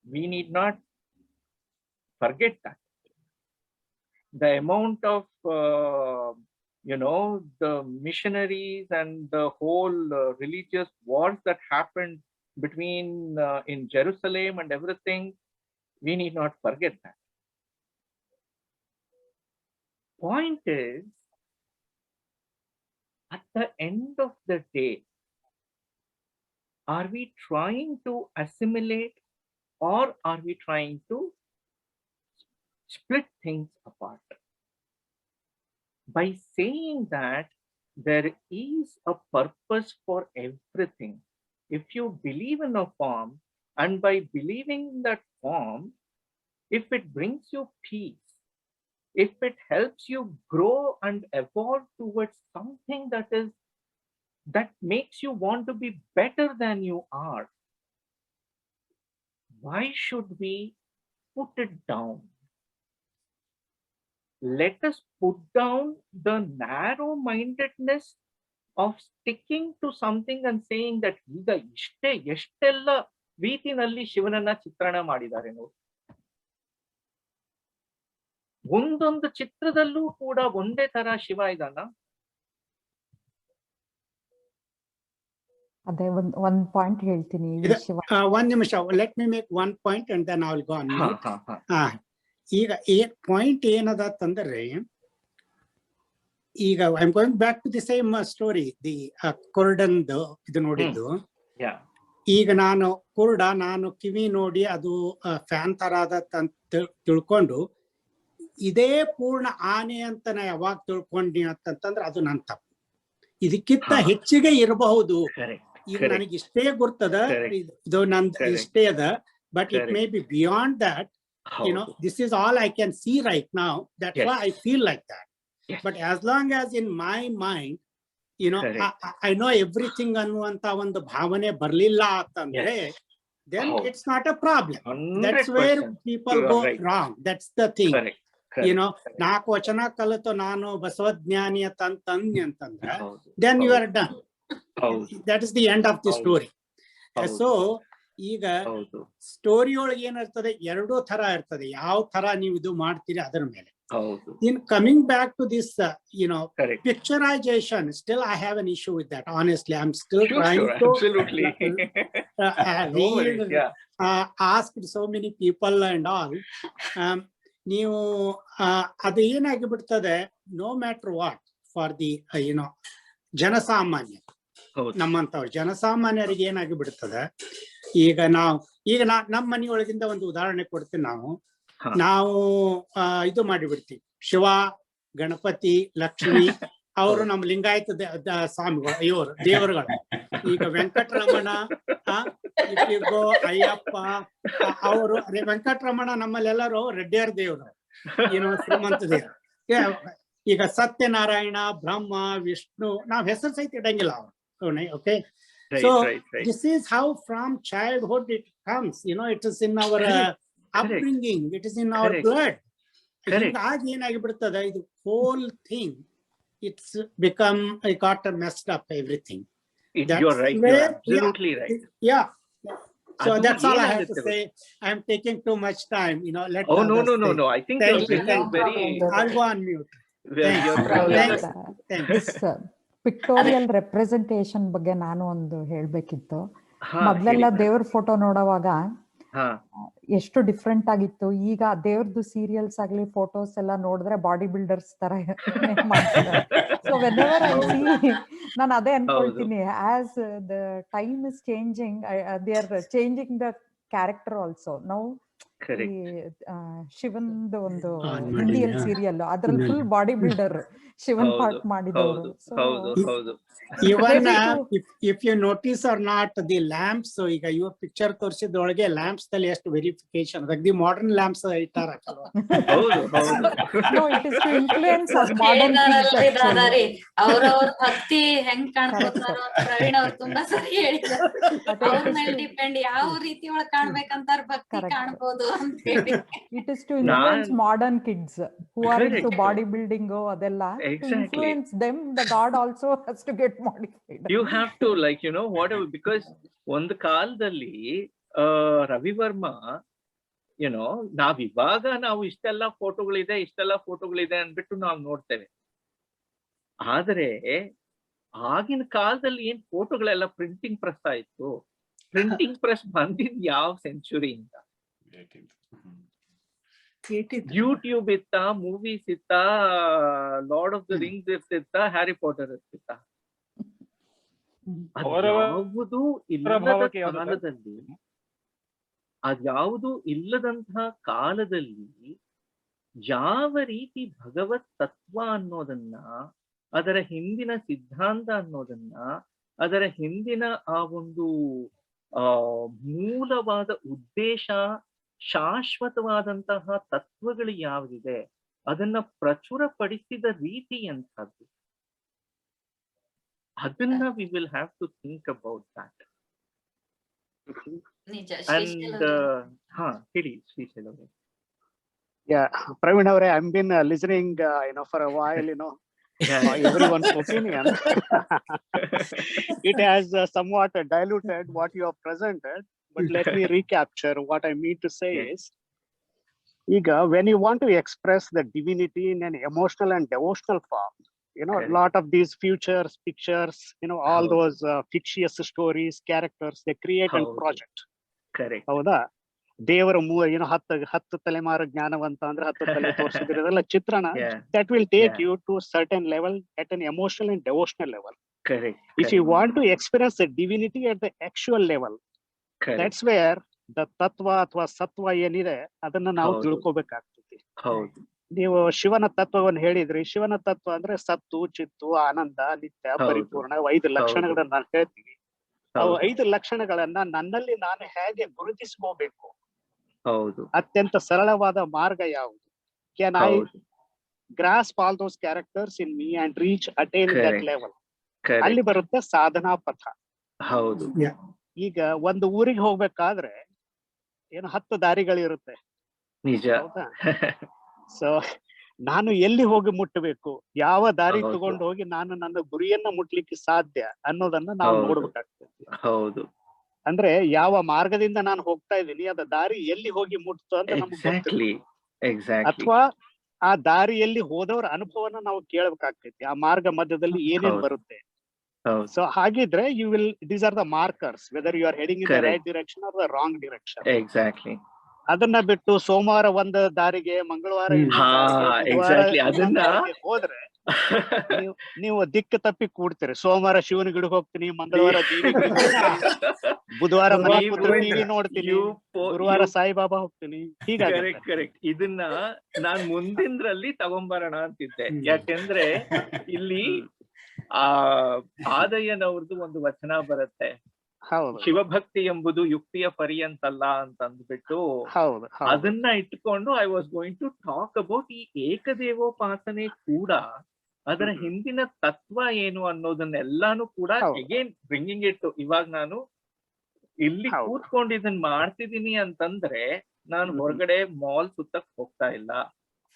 we need not forget that. The amount of the missionaries and the whole religious wars that happened between in Jerusalem and everything, we need not forget that. Point is, at the end of the day, are we trying to assimilate, or are we trying to split things apart? By saying that there is a purpose for everything, if you believe in a form, and by believing in that form, if it brings you peace, if it helps you grow and evolve towards something that makes you want to be better than you are, why should we put it down? Let us put down the narrow-mindedness of sticking to something and saying that ಈಗ ಎಷ್ಟೆಲ್ಲ ರೀತಿನಲ್ಲಿ ಶಿವನನ್ನ ಚಿತ್ರಣ ಮಾಡಿದ್ದಾರೆ ನೋಡಿ. ಒಂದೊಂದು ಚಿತ್ರದಲ್ಲೂ ಕೂಡ ಒಂದೇ ತರ ಶಿವ ಇದಾನ? ಅದೇ ಒಂದ್ ಪಾಯಿಂಟ್ ಹೇಳ್ತೀನಿ. ಒಂದ್ ನಿಮಿಷ, let me make one point and then I will go on. ಈಗ ಪಾಯಿಂಟ್ ಏನದಂದ್ರೆ, ಈಗ I am going back to the same story, the ಕುರುಡನ್ ಇದು ನೋಡಿದ್ದು. ಈಗ ನಾನು ಕಿವಿ ನೋಡಿ ಅದು ಫ್ಯಾನ್ ತರ ಆದತ್ತ ತಿಳ್ಕೊಂಡು, ಇದೇ ಪೂರ್ಣ ಆನೆ ಅಂತ ನಾ ಯಾವಾಗ ತಿಳ್ಕೊಂಡಿ ಅಂತಂದ್ರೆ ಅದು ನನ್ ತಪ್ಪು. ಇದಕ್ಕಿಂತ ಹೆಚ್ಚಿಗೆ ಇರಬಹುದು. ಈಗ ನನಗೆ ಇಷ್ಟೇ ಗುರ್ತದ, ಇದು ನಂದು ಇಷ್ಟೇ ಅದ, but it may be beyond that. This is all I can see right now. That's why I feel like that. But as long as in my mind, I know everything ಅನ್ನುವಂತ ಒಂದು ಭಾವನೆ ಬರ್ಲಿಲ್ಲ ಅಂತಂದ್ರೆ, then it's not a problem. That's where people go wrong. That's the thing. ನಾಲ್ಕು ವಚನ ಕಲಿತು ನಾನು ಬಸವಜ್ಞಾನಿ ಅಂತಂದ್ರೆ, then you are done. That is the end of the story. So ಈಗ ಸ್ಟೋರಿ ಒಳಗೆ ಏನಿರ್ತದೆ, ಎರಡೂ ತರ ಇರ್ತದೆ. ಯಾವ ತರ ನೀವು ಇದು ಮಾಡ್ತೀರಿ ಅದರ ಮೇಲೆ. In coming back to this, picturization, still I have an issue with that. Honestly, I'm still trying to ask so many people and all. ನೀವು ಅದು ಏನಾಗಿಬಿಡ್ತದೆ, no matter what for the ಜನಸಾಮಾನ್ಯ, ನಮ್ಮಂತವ್ರು ಜನಸಾಮಾನ್ಯರಿಗೆ ಏನಾಗಿ ಬಿಡ್ತದೆ. ಈಗ ನಮ್ಮ ಮನೆಯೊಳಗಿಂದ ಒಂದು ಉದಾಹರಣೆ ಕೊಡ್ತೀನಿ. ನಾವು ಇದು ಮಾಡಿಬಿಡ್ತೀವಿ, ಶಿವ ಗಣಪತಿ, ಲಕ್ಷ್ಮಿ, ಅವರು ನಮ್ಮ ಲಿಂಗಾಯತ ಸ್ವಾಮಿಗಳು, ಇವರು ದೇವರುಗಳು. ಈಗ Venkataramana, if you go Ayyappa, ಅವರು ವೆಂಕಟರಮಣ ನಮ್ಮಲ್ಲೆಲ್ಲರೂ ರೆಡ್ಡಿಯರ್ ದೇವರು, ಏನೋ ಶ್ರೀಮಂತ ದೇವರು. ಈಗ ಸತ್ಯನಾರಾಯಣ, ಬ್ರಹ್ಮ, ವಿಷ್ಣು, ನಾವ್ ಹೆಸರು ಸಹಿತ ಇಡಂಗಿಲ್ಲ ಅವರು. Okay, so this is how from childhood it comes, it is in our upbringing, it is in our blood. Hೀಗಾಗಿ ಏನಾಗಿಬಿಡ್ತದೆ, ಇದು whole thing, it's become, I got messed up everything. You're right, you're absolutely right. Yeah. So that's all I have to say. I'm taking too much time, let Oh, no, I think you're very, I'll go on mute. Thanks. Pictorial representation ಬಗ್ಗೆ ನಾನು ಒಂದು ಹೇಳ್ಬೇಕಿತ್ತು. ಮೊದ್ಲೆಲ್ಲ ದೇವ್ರ photo ನೋಡುವಾಗ ಎಷ್ಟು different ಆಗಿತ್ತು. ಈಗ ದೇವ್ರದ್ದು ಸೀರಿಯಲ್ಸ್ ಆಗ್ಲಿ, ಫೋಟೋಸ್ ಎಲ್ಲ ನೋಡಿದ್ರೆ ಬಾಡಿ ಬಿಲ್ಡರ್ಸ್ ತರ ಮಾಡ್ತಾರೆ. ಸೊ ವೆನೆವರ್ ಐ ಸಿ, ನಾನು ಅದೇ ಅನ್ಕೊಳ್ತೀನಿ, as the time is changing, they are changing the character also. ನಾವು ಶಿವನ್ದು ಒಂದು ಹಿಂದಿಯಲ್ ಸೀರಿಯಲ್, ಅದ್ರಲ್ಲಿ ಫುಲ್ ಬಾಡಿ ಬಿಲ್ಡರ್ ಶಿವನ್ ಪಾರ್ಟ್ ಮಾಡಿದವರು. Even if you notice or not, the lamps, ಈಗ ಇವ್ರ ಪಿಕ್ಚರ್ ತೋರಿಸಿದೊಳಗೆ ಲ್ಯಾಂಪ್ಸ್ ದಲ್ಲಿ ಎಷ್ಟು ವೆರಿಫಿಕೇಶನ್, ದಿ ಮಾಡರ್ನ್ ಲ್ಯಾಂಪ್ಸ್ ಇಟ್ಟಾರ. No, it is to influence us modern kids actually. ಅವ್ರವ್ರ ಭಕ್ತಿ ಹೆಂಗ್ ಕಾಣ್ಕೋತಾರೋ ಪ್ರವೀಣ್ ಅವ್ರು ತುಂಬಾ ಸರಿ ಹೇಳಿದ್ರು. ಅವ್ರ ಮೇಲೆ ಡಿಪೆಂಡ್, ಯಾವ ರೀತಿ ಒಳಗ್ ಕಾಣ್ಬೇಕಂತಾರ ಭಕ್ತಿ ಕಾಣ್ಬೋದು ಅಂತ ಹೇಳಿ. It is to influence modern kids who are into bodybuilding ಅದೆಲ್ಲ. To influence them, the God also has to get modified. You have to, whatever, because ಒಂದು ಕಾಲದಲ್ಲಿ ರವಿವರ್ಮ, ನಾವ್ ಇವಾಗ ನಾವು ಇಷ್ಟೆಲ್ಲ ಫೋಟೋಗಳಿದೆ ಅಂದ್ಬಿಟ್ಟು ನಾವು ನೋಡ್ತೇವೆ. ಆದ್ರೆ ಆಗಿನ ಕಾಲದಲ್ಲಿ ಏನ್ ಫೋಟೋಗಳೆಲ್ಲ ಪ್ರಿಂಟಿಂಗ್ ಪ್ರೆಸ್ ಆಯ್ತು. ಪ್ರಿಂಟಿಂಗ್ ಪ್ರೆಸ್ ಬಂದಿದ್ ಯಾವ ಸೆಂಚುರಿಯಿಂದ? ಯೂಟ್ಯೂಬ್ ಇತ್ತ, ಮೂವೀಸ್ ಇತ್ತ, ಲಾರ್ಡ್ ಆಫ್ ದ ರಿಂಗ್ಸ್ ಇರ್ತಿತ್ತ, ಹ್ಯಾರಿ ಪಾಟರ್ ಇರ್ತಿತ್ತ. ಅದ್ಯಾವುದು ಇಲ್ಲದಂತಹ ಕಾಲದಲ್ಲಿ ಯಾವ ರೀತಿ ಭಗವತ್ ತತ್ವ ಅನ್ನೋದನ್ನ, ಅದರ ಹಿಂದಿನ ಸಿದ್ಧಾಂತ ಅನ್ನೋದನ್ನ, ಅದರ ಹಿಂದಿನ ಆ ಒಂದು ಮೂಲವಾದ ಉದ್ದೇಶ, ಶಾಶ್ವತವಾದಂತಹ ತತ್ವಗಳು ಯಾವುದಿದೆ ಅದನ್ನ ಪ್ರಚುರಪಡಿಸಿದ ರೀತಿ ಎಂಥದ್ದು, ಅದನ್ನ we will have to think about that. And ಹೇಳಿ ಶ್ರೀಶೈಲ್ ಅವರೇ. Yeah, Praveen avare, I've been listening for a while, everyone's opinion. It has somewhat diluted what you have presented, but let me recapture what I mean to say is, when you want to express the divinity in an emotional and devotional form, a lot of these futures, pictures, all those fictitious stories, characters, they create a project. Correct. ಹೌದಾ? ದೇವರ 10 ತಲೆಮಾರು ಜ್ಞಾನವಂತ ಅಂದ್ರೆ 10 ತಲೆ ತೋರಿಸಿದ್ರಲ್ಲ ಚಿತ್ರಣ, that will take you to certain level at an emotional and devotional level. Correct. If you want to experience the divinity at the actual level, that's where the tattva ಅಥವಾ ಸತ್ವ ಏನಿದೆ ಅದನ್ನ ನಾವು ತಿಳ್ಕೊಬೇಕಾಗ್ತದೆ. ನೀವು ಶಿವನ ತತ್ವವನ್ನು ಹೇಳಿದ್ರಿ. ಶಿವನ ತತ್ವ ಅಂದ್ರೆ ಸತ್ತು, ಚಿತ್ತು, ಆನಂದ, ನಿತ್ಯ, ಪರಿಪೂರ್ಣ, 5 ಲಕ್ಷಣಗಳನ್ನ ನಾನು ಹೇಳ್ತೀವಿ. ಅವು 5 ಲಕ್ಷಣಗಳನ್ನ ನನ್ನಲ್ಲಿ ನಾನು ಹೇಗೆ ಗುರುತಿಸ್ಕೋಬೇಕು? ಅತ್ಯಂತ ಸರಳವಾದ ಮಾರ್ಗ ಯಾವುದು? Can I grasp all those characters in me and attain that level? ಅಲ್ಲಿ ಬರುತ್ತೆ ಸಾಧನಾ ಪಥ. ಹೌದು. ಈಗ ಒಂದು ಊರಿಗೆ ಹೋಗ್ಬೇಕಾದ್ರೆ 10 ದಾರಿಗಳಿರುತ್ತೆ. ನಿಜ. ಸೊ ನಾನು ಎಲ್ಲಿ ಹೋಗಿ ಮುಟ್ಟಬೇಕು, ಯಾವ ದಾರಿ ತಗೊಂಡು ಹೋಗಿ ನಾನು ನನ್ನ ಗುರಿಯನ್ನ ಮುಟ್ಲಿಕ್ಕೆ ಸಾಧ್ಯ ಅನ್ನೋದನ್ನ ನಾವು ನೋಡ್ಬೇಕಾಗ್ತದೆ. ಹೌದು. ಅಂದ್ರೆ ಯಾವ ಮಾರ್ಗದಿಂದ ನಾನು ಹೋಗ್ತಾ ಇದ್ದೀನಿ, ಅದ ದಾರಿ ಎಲ್ಲಿ ಹೋಗಿ ಮುಟ್ತು ಅಂತ ನಮ್ಗೆ, ಅಥವಾ ಆ ದಾರಿಯಲ್ಲಿ ಹೋದವರ ಅನುಭವನ ನಾವು ಕೇಳ್ಬೇಕಾಗ್ತೈತಿ. ಆ ಮಾರ್ಗ ಮಧ್ಯದಲ್ಲಿ ಏನೇನ್ ಬರುತ್ತೆ. ಸೊ ಹಾಗಿದ್ರೆ you will, these are the markers whether you are heading in the right direction or the wrong direction. Exactly. ಅದನ್ನ ಬಿಟ್ಟು ಸೋಮವಾರ ಒಂದು ದಾರಿಗೆ, ಮಂಗಳವಾರ ಹೋದ್ರೆ ನೀವು ದಿಕ್ಕು ತಪ್ಪಿ ಕೂಡ್ತೀರಿ. ಸೋಮವಾರ ಶಿವನ ಗಿಡಕ್ಕೆ ಹೋಗ್ತೀನಿ, ಮಂಗಳವಾರ ದೇವಿ ಗಿಡಕ್ಕೆ ಹೋಗ್ತೀನಿ, ಬುಧವಾರ ಮನೆ ಕೂತ್ರೆ ಟಿವಿ ನೋಡ್ತೀನಿ, ಗುರುವಾರ ಸಾಯಿಬಾಬಾ ಹೋಗ್ತೀನಿ. Correct correct. ಇದನ್ನ ನಾನ್ ಮುಂದಿನದ್ರಲ್ಲಿ ತಗೊಂಬರೋಣ ಅಂತಿದ್ದೆ. ಯಾಕೆಂದ್ರೆ ಇಲ್ಲಿ ಆದಯ್ಯನವ್ರದ್ದು ಒಂದು ವಚನ ಬರುತ್ತೆ, ಶಿವಭಕ್ತಿ ಎಂಬುದು ಯುಕ್ತಿಯ ಪರ್ಯಂತಲ್ಲ ಅಂತ ಅಂದ್ಬಿಟ್ಟು. ಅದನ್ನ ಇಟ್ಕೊಂಡು I was going to talk about ಈ ಏಕದೇವೋಪಾಸನೆ ಕೂಡ ಅದರ ಹಿಂದಿನ ತತ್ವ ಏನು ಅನ್ನೋದನ್ನೆಲ್ಲಾನು ಕೂಡ ಅಗೇನ್ ಬ್ರಿಂಗಿಂಗ್ ಇಟ್. ಇವಾಗ ನಾನು ಇಲ್ಲಿ ಕೂತ್ಕೊಂಡು ಇದನ್ನ ಮಾಡ್ತಿದೀನಿ ಅಂತಂದ್ರೆ ನಾನು ಹೊರಗಡೆ ಮಾಲ್ ಸುತ್ತಕ್ ಹೋಗ್ತಾ ಇಲ್ಲ,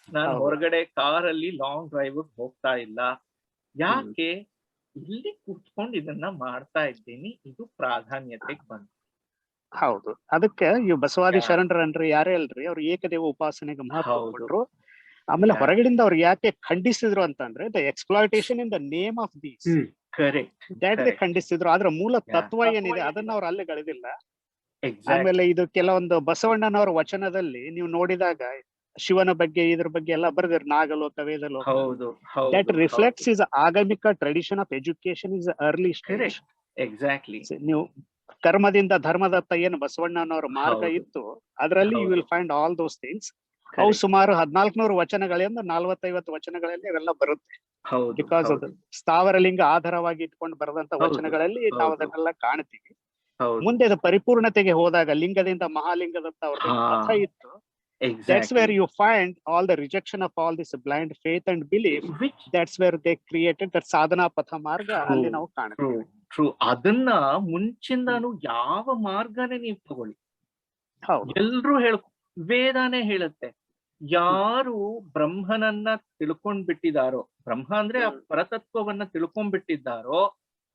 ನಾನು ಹೊರಗಡೆ ಕಾರಲ್ಲಿ ಲಾಂಗ್ ಡ್ರೈವ್ ಹೋಗ್ತಾ ಇಲ್ಲ. ಯಾಕೆ? ಇಲ್ಲಿ ಕೂತ್ಕೊಂಡು ಇದನ್ನ ಮಾಡ್ತಾ ಇದ್ದೀನಿ. ಇದು ಪ್ರಾಧಾನ್ಯತೆಗೆ ಬಂತು. ಹೌದು, ಅದಕ್ಕೆ ಇವ್ ಬಸವಾದಿ ಶರಣರನ್ರಿ ಯಾರೇ ಅಲ್ರಿ, ಅವ್ರು ಏಕದೇವ ಉಪಾಸನೆಗೆ ಮಹತ್ವ ಕೊಟ್ರು. ಆಮೇಲೆ ಹೊರಗಡೆಯಿಂದ ಅವ್ರು ಯಾಕೆ ಖಂಡಿಸಿದ್ರು ಅಂತಂದ್ರೆ the exploitation in the name of these, that ಖಂಡಿಸಿದ್ರು. ಆದ್ರ ಮೂಲ ತತ್ವ ಏನಿದೆ ಅದನ್ನ ಅವ್ರು ಅಲ್ಲಿ ಗಳಿದಿಲ್ಲ. ಆಮೇಲೆ ಇದು ಕೆಲವೊಂದು ಬಸವಣ್ಣನವರ ವಚನದಲ್ಲಿ ನೀವು ನೋಡಿದಾಗ ಶಿವನ ಬಗ್ಗೆ ಇದ್ರ ಬಗ್ಗೆ ಎಲ್ಲ ಬರ್ದಿರ್, ನಾಗಲೋಕ ವೇದಲೋಕ. ದಟ್ ರಿಫ್ಲೆಕ್ಟ್ಸ್ ಇಸ್ ಆಗಮಿಕ tradition of education is early stage. Exactly. ನೀವು ಕರ್ಮದಿಂದ ಧರ್ಮದತ್ತ ಏನು ಬಸವಣ್ಣನವರ ಮಾರ್ಗ ಇತ್ತು, ಅದರಲ್ಲಿ you will find all those things. ಅವು ಸುಮಾರು 1400 ವಚನಗಳಿಂದ 40-50 ವಚನಗಳಲ್ಲಿ ಅವೆಲ್ಲ ಬರುತ್ತೆ. ಬಿಕಾಸ್ ಅದು ಸ್ಥಾವರ ಲಿಂಗ ಆಧಾರವಾಗಿ ಇಟ್ಕೊಂಡು ಬರೆದಂತ ವಚನಗಳಲ್ಲಿ ನಾವು ಅದನ್ನೆಲ್ಲ ಕಾಣ್ತೀವಿ. ಮುಂದೆ ಅದು ಪರಿಪೂರ್ಣತೆಗೆ ಹೋದಾಗ ಲಿಂಗದಿಂದ ಮಹಾಲಿಂಗದತ್ತ ಅವ್ರ ಅರ್ಥ ಇತ್ತು. That's where you find all the rejection of all this blind faith and belief. That's where they created that sadhana patha marga. ಅಲ್ಲಿ ನಾವು ಕಾಣ್ತೀವಿ. ಟ್ರೂ. ಅದನ್ನ ಮುಂಚಿಂದಾನು ಯಾವ ಮಾರ್ಗನೇ ನೀವು ತಗೊಳ್ಳಿ, ಎಲ್ರು ವೇದಾನೇ ಹೇಳುತ್ತೆ, ಯಾರು ಬ್ರಹ್ಮನನ್ನ ತಿಳ್ಕೊಂಡ್ಬಿಟ್ಟಿದಾರೋ, ಬ್ರಹ್ಮ ಅಂದ್ರೆ ಆ ಪರತತ್ವವನ್ನ ತಿಳ್ಕೊಂಡ್ಬಿಟ್ಟಿದ್ದಾರೋ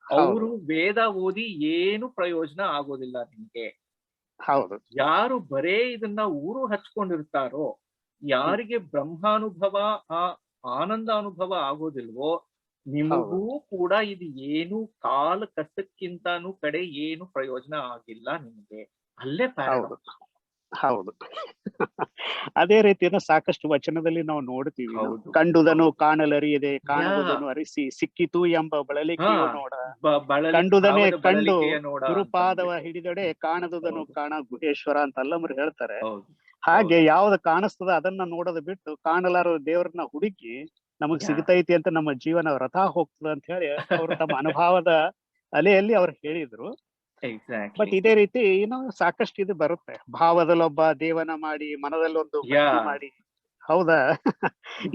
ಅವರು ವೇದ ಓದಿ ಏನು ಪ್ರಯೋಜನ ಆಗೋದಿಲ್ಲ ನಿಮ್ಗೆ. ಹೌದು. ಯಾರು ಬರೇ ಇದನ್ನ ಊರು ಹಚ್ಕೊಂಡಿರ್ತಾರೋ, ಯಾರಿಗೆ ಬ್ರಹ್ಮಾನುಭವ ಆ ಆನಂದ ಅನುಭವ ಆಗೋದಿಲ್ವೋ, ನಿಮಗೂ ಕೂಡ ಇದು ಏನು ಕಾಲ ಕಸಕ್ಕಿಂತಾನು ಕಡೆ ಏನು ಪ್ರಯೋಜನ ಆಗಿಲ್ಲ ನಿಮ್ಗೆ. ಅಲ್ಲೇ ಪ್ಯಾರಾಡಾಕ್ಸ್. ಹೌದು. ಅದೇ ರೀತಿಯನ್ನು ಸಾಕಷ್ಟು ವಚನದಲ್ಲಿ ನಾವು ನೋಡ್ತೀವಿ. ಕಂಡುದನು ಕಾಣಲರಿಯದೆ, ಕಾಣುವುದನ್ನು ಅರಿಸಿ, ಸಿಕ್ಕಿತು ಎಂಬ ಬಳಲಿಕೆಯು ನೋಡ, ಕಂಡುದನೇ ಕಂಡು ಗುರುಪಾದವ ಹಿಡಿದೊಡೆ, ಕಾಣದುದನು ಕಾಣ ಗುಹೇಶ್ವರ ಅಂತ ಅಲ್ಲಮರು ಹೇಳ್ತಾರೆ. ಹಾಗೆ ಯಾವ್ದು ಕಾಣಿಸ್ತದ ಅದನ್ನ ನೋಡೋದು ಬಿಟ್ಟು ಕಾಣಲಾರ ದೇವ್ರನ್ನ ಹುಡುಕಿ ನಮಗ್ ಸಿಗ್ತೈತಿ ಅಂತ ನಮ್ಮ ಜೀವನ ವ್ರತ ಹೋಗ್ತದ ಅಂತ ಹೇಳಿ ಅವರು ತಮ್ಮ ಅನುಭವದ ಅಲೆಯಲ್ಲಿ ಅವ್ರು ಹೇಳಿದ್ರು. ಬಟ್ ಇದೇ ರೀತಿ ಸಾಕಷ್ಟು ಇದು ಬರುತ್ತೆ. ಭಾವದಲ್ಲೊಬ್ಬ ದೇವನ ಮಾಡಿ, ಮನದಲ್ಲೊಂದು ಮಾಡಿ, ಹೌದಾ,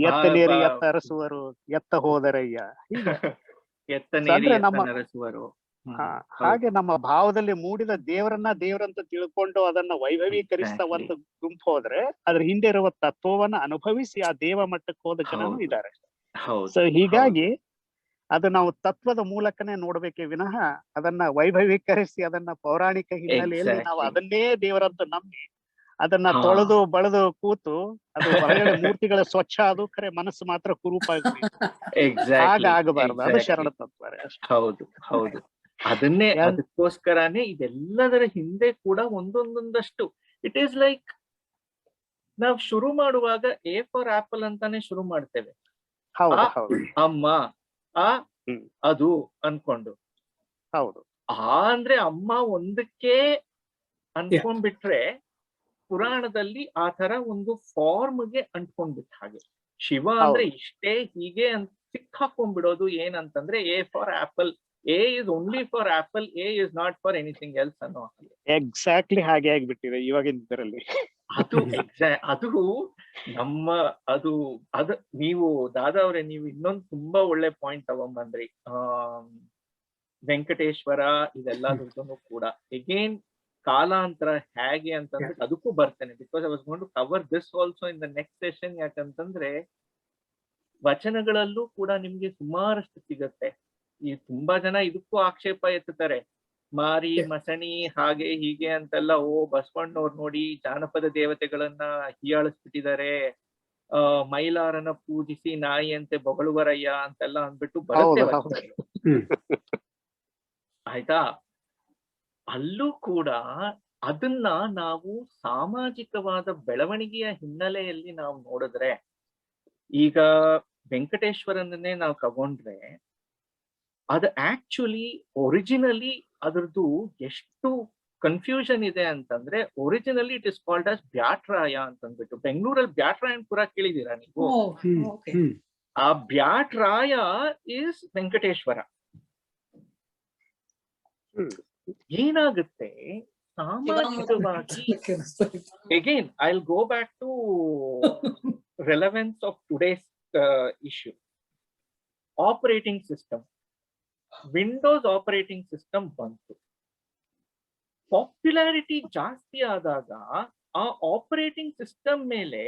ಎತ್ತ ನೀರಿ ಎತ್ತ ಅರಸುವರು, ಎತ್ತ ಹೋದರಯ್ಯ. ಹಾಗೆ ನಮ್ಮ ಭಾವದಲ್ಲಿ ಮೂಡಿದ ದೇವರಂತ ತಿಳ್ಕೊಂಡು ಅದನ್ನ ವೈಭವೀಕರಿಸ್ತಾ ಒಂದು ಗುಂಪು ಹೋದ್ರೆ ಅದ್ರ ಹಿಂದೆ ಇರುವ ತತ್ವವನ್ನ ಅನುಭವಿಸಿ ಆ ದೇವ ಮಟ್ಟಕ್ಕೆ ಹೋದ ಜನರು ಇದ್ದಾರೆ. ಸೊ ಹೀಗಾಗಿ ಅದು ನಾವು ತತ್ವದ ಮೂಲಕನೇ ನೋಡ್ಬೇಕೆ ವಿನಃ ಅದನ್ನ ವೈಭವೀಕರಿಸಿ ಅದನ್ನ ಪೌರಾಣಿಕ ಹಿನ್ನೆಲೆಯಲ್ಲಿ ನಾವು ಅದನ್ನೇ ದೇವರಂತ ನಂಬಿ ಅದನ್ನ ತೊಳೆದು ಬಳದು ಕೂತು ಅದು ಹೊರಗಡೆ ಮೂರ್ತಿಗಳ ಸ್ವಚ್ಛ ಅದು ಖರೆ ಮನಸ್ಸು ಮಾತ್ರ ಕುರೂಪ ಆಗಬಾರ್ದು. ಅದು ಶರಣ ತತ್ವ. ಹೌದು ಹೌದು. ಅದನ್ನೇ, ಅದಕ್ಕೋಸ್ಕರನೇ ಇದೆಲ್ಲದರ ಹಿಂದೆ ಕೂಡ ಒಂದೊಂದೊಂದಷ್ಟು ಇಟ್ ಈಸ್ ಲೈಕ್ ನಾವ್ ಶುರು ಮಾಡುವಾಗ ಎ ಫಾರ್ ಆಪಲ್ ಅಂತಾನೆ ಶುರು ಮಾಡ್ತೇವೆ. ಅಮ್ಮ ಅದು ಅನ್ಕೊಂಡು, ಹೌದು, ಅಂದ್ರೆ ಅಮ್ಮ ಒಂದಕ್ಕೆ ಅನ್ಕೊಂಡ್ಬಿಟ್ರೆ ಪುರಾಣದಲ್ಲಿ ಆ ತರ ಒಂದು ಫಾರ್ಮ್ಗೆ ಅಂಟ್ಕೊಂಡ್ಬಿಟ್ಟ ಹಾಗೆ. ಶಿವ ಅಂದ್ರೆ ಇಷ್ಟೇ ಹೀಗೆ ಅಂತ ಸಿಕ್ಕಾಕೊಂಡ್ಬಿಡೋದು. ಏನಂತಂದ್ರೆ A for apple, A is only for apple, A is not for anything else ಅನ್ನೋ ಹಾಗೆ. ಎಕ್ಸಾಕ್ಟ್ಲಿ ಹಾಗೆ ಆಗ್ಬಿಟ್ಟಿದೆ ಇವಾಗಿನ ಇದರಲ್ಲಿ. ಅದು ನಮ್ಮ ಅದು ನೀವು ದಾದಾ ಅವ್ರೆ, ನೀವು ಇನ್ನೊಂದು ತುಂಬಾ ಒಳ್ಳೆ ಪಾಯಿಂಟ್ ತಗೊಂಬಂದ್ರಿ. ವೆಂಕಟೇಶ್ವರ ಇದೆಲ್ಲದಕ್ಕೂ ಕೂಡ ಎಗೇನ್ ಕಾಲಾಂತರ ಹೇಗೆ ಅಂತಂದ್ರೆ ಅದಕ್ಕೂ ಬರ್ತೇನೆ. Because I was going to cover this also in the next session. ಯಾಕಂತಂದ್ರೆ ವಚನಗಳಲ್ಲೂ ಕೂಡ ನಿಮ್ಗೆ ಸುಮಾರಷ್ಟು ಸಿಗತ್ತೆ. ಈ ತುಂಬಾ ಜನ ಇದಕ್ಕೂ ಆಕ್ಷೇಪ ಎತ್ತುತ್ತಾರೆ, ಮಾರಿ ಮಸಣಿ ಹಾಗೆ ಹೀಗೆ ಅಂತೆಲ್ಲ. ಬಸವಣ್ಣವ್ರು ನೋಡಿ ಜಾನಪದ ದೇವತೆಗಳನ್ನ ಹೀಯಾಳಿಸ್ಬಿಟ್ಟಿದ್ದಾರೆ, ಮೈಲಾರನ ಪೂಜಿಸಿ ನಾಯಿಯಂತೆ ಬೊಗಳುವರಯ್ಯ ಅಂತೆಲ್ಲ ಅಂದ್ಬಿಟ್ಟು ಬರುತ್ತೆ. ಆಯ್ತಾ? ಅಲ್ಲೂ ಕೂಡ ಅದನ್ನ ನಾವು ಸಾಮಾಜಿಕವಾದ ಬೆಳವಣಿಗೆಯ ಹಿನ್ನೆಲೆಯಲ್ಲಿ ನಾವು ನೋಡಿದ್ರೆ, ಈಗ ವೆಂಕಟೇಶ್ವರನ್ನೇ ನಾವು ತಗೊಂಡ್ರೆ ಅದು ಆಕ್ಚುಲಿ ಒರಿಜಿನಲಿ ಅದ್ರದ್ದು ಎಷ್ಟು ಕನ್ಫ್ಯೂಷನ್ ಇದೆ ಅಂತಂದ್ರೆ, originally it is called as Byatraya ಅಂತಂದ್ಬಿಟ್ಟು. ಬೆಂಗಳೂರಲ್ಲಿ ಬ್ಯಾಟ್ರಾಯನ್ಪುರ ಕೇಳಿದೀರಾ ನೀವು? ಆ ಬ್ಯಾಟ್ರಾಯ ಇಸ್ ವೆಂಕಟೇಶ್ವರ. ಏನಾಗುತ್ತೆ ಸಾಮಾಜಿಕವಾಗಿ, again I will go back to relevance of today's issue. Operating system, Windows operating system ಬಂತು. ಪಾಪ್ಯುಲಾರಿಟಿ ಜಾಸ್ತಿ ಆದಾಗ ಆ ಆಪರೇಟಿಂಗ್ ಸಿಸ್ಟಮ್ ಮೇಲೆ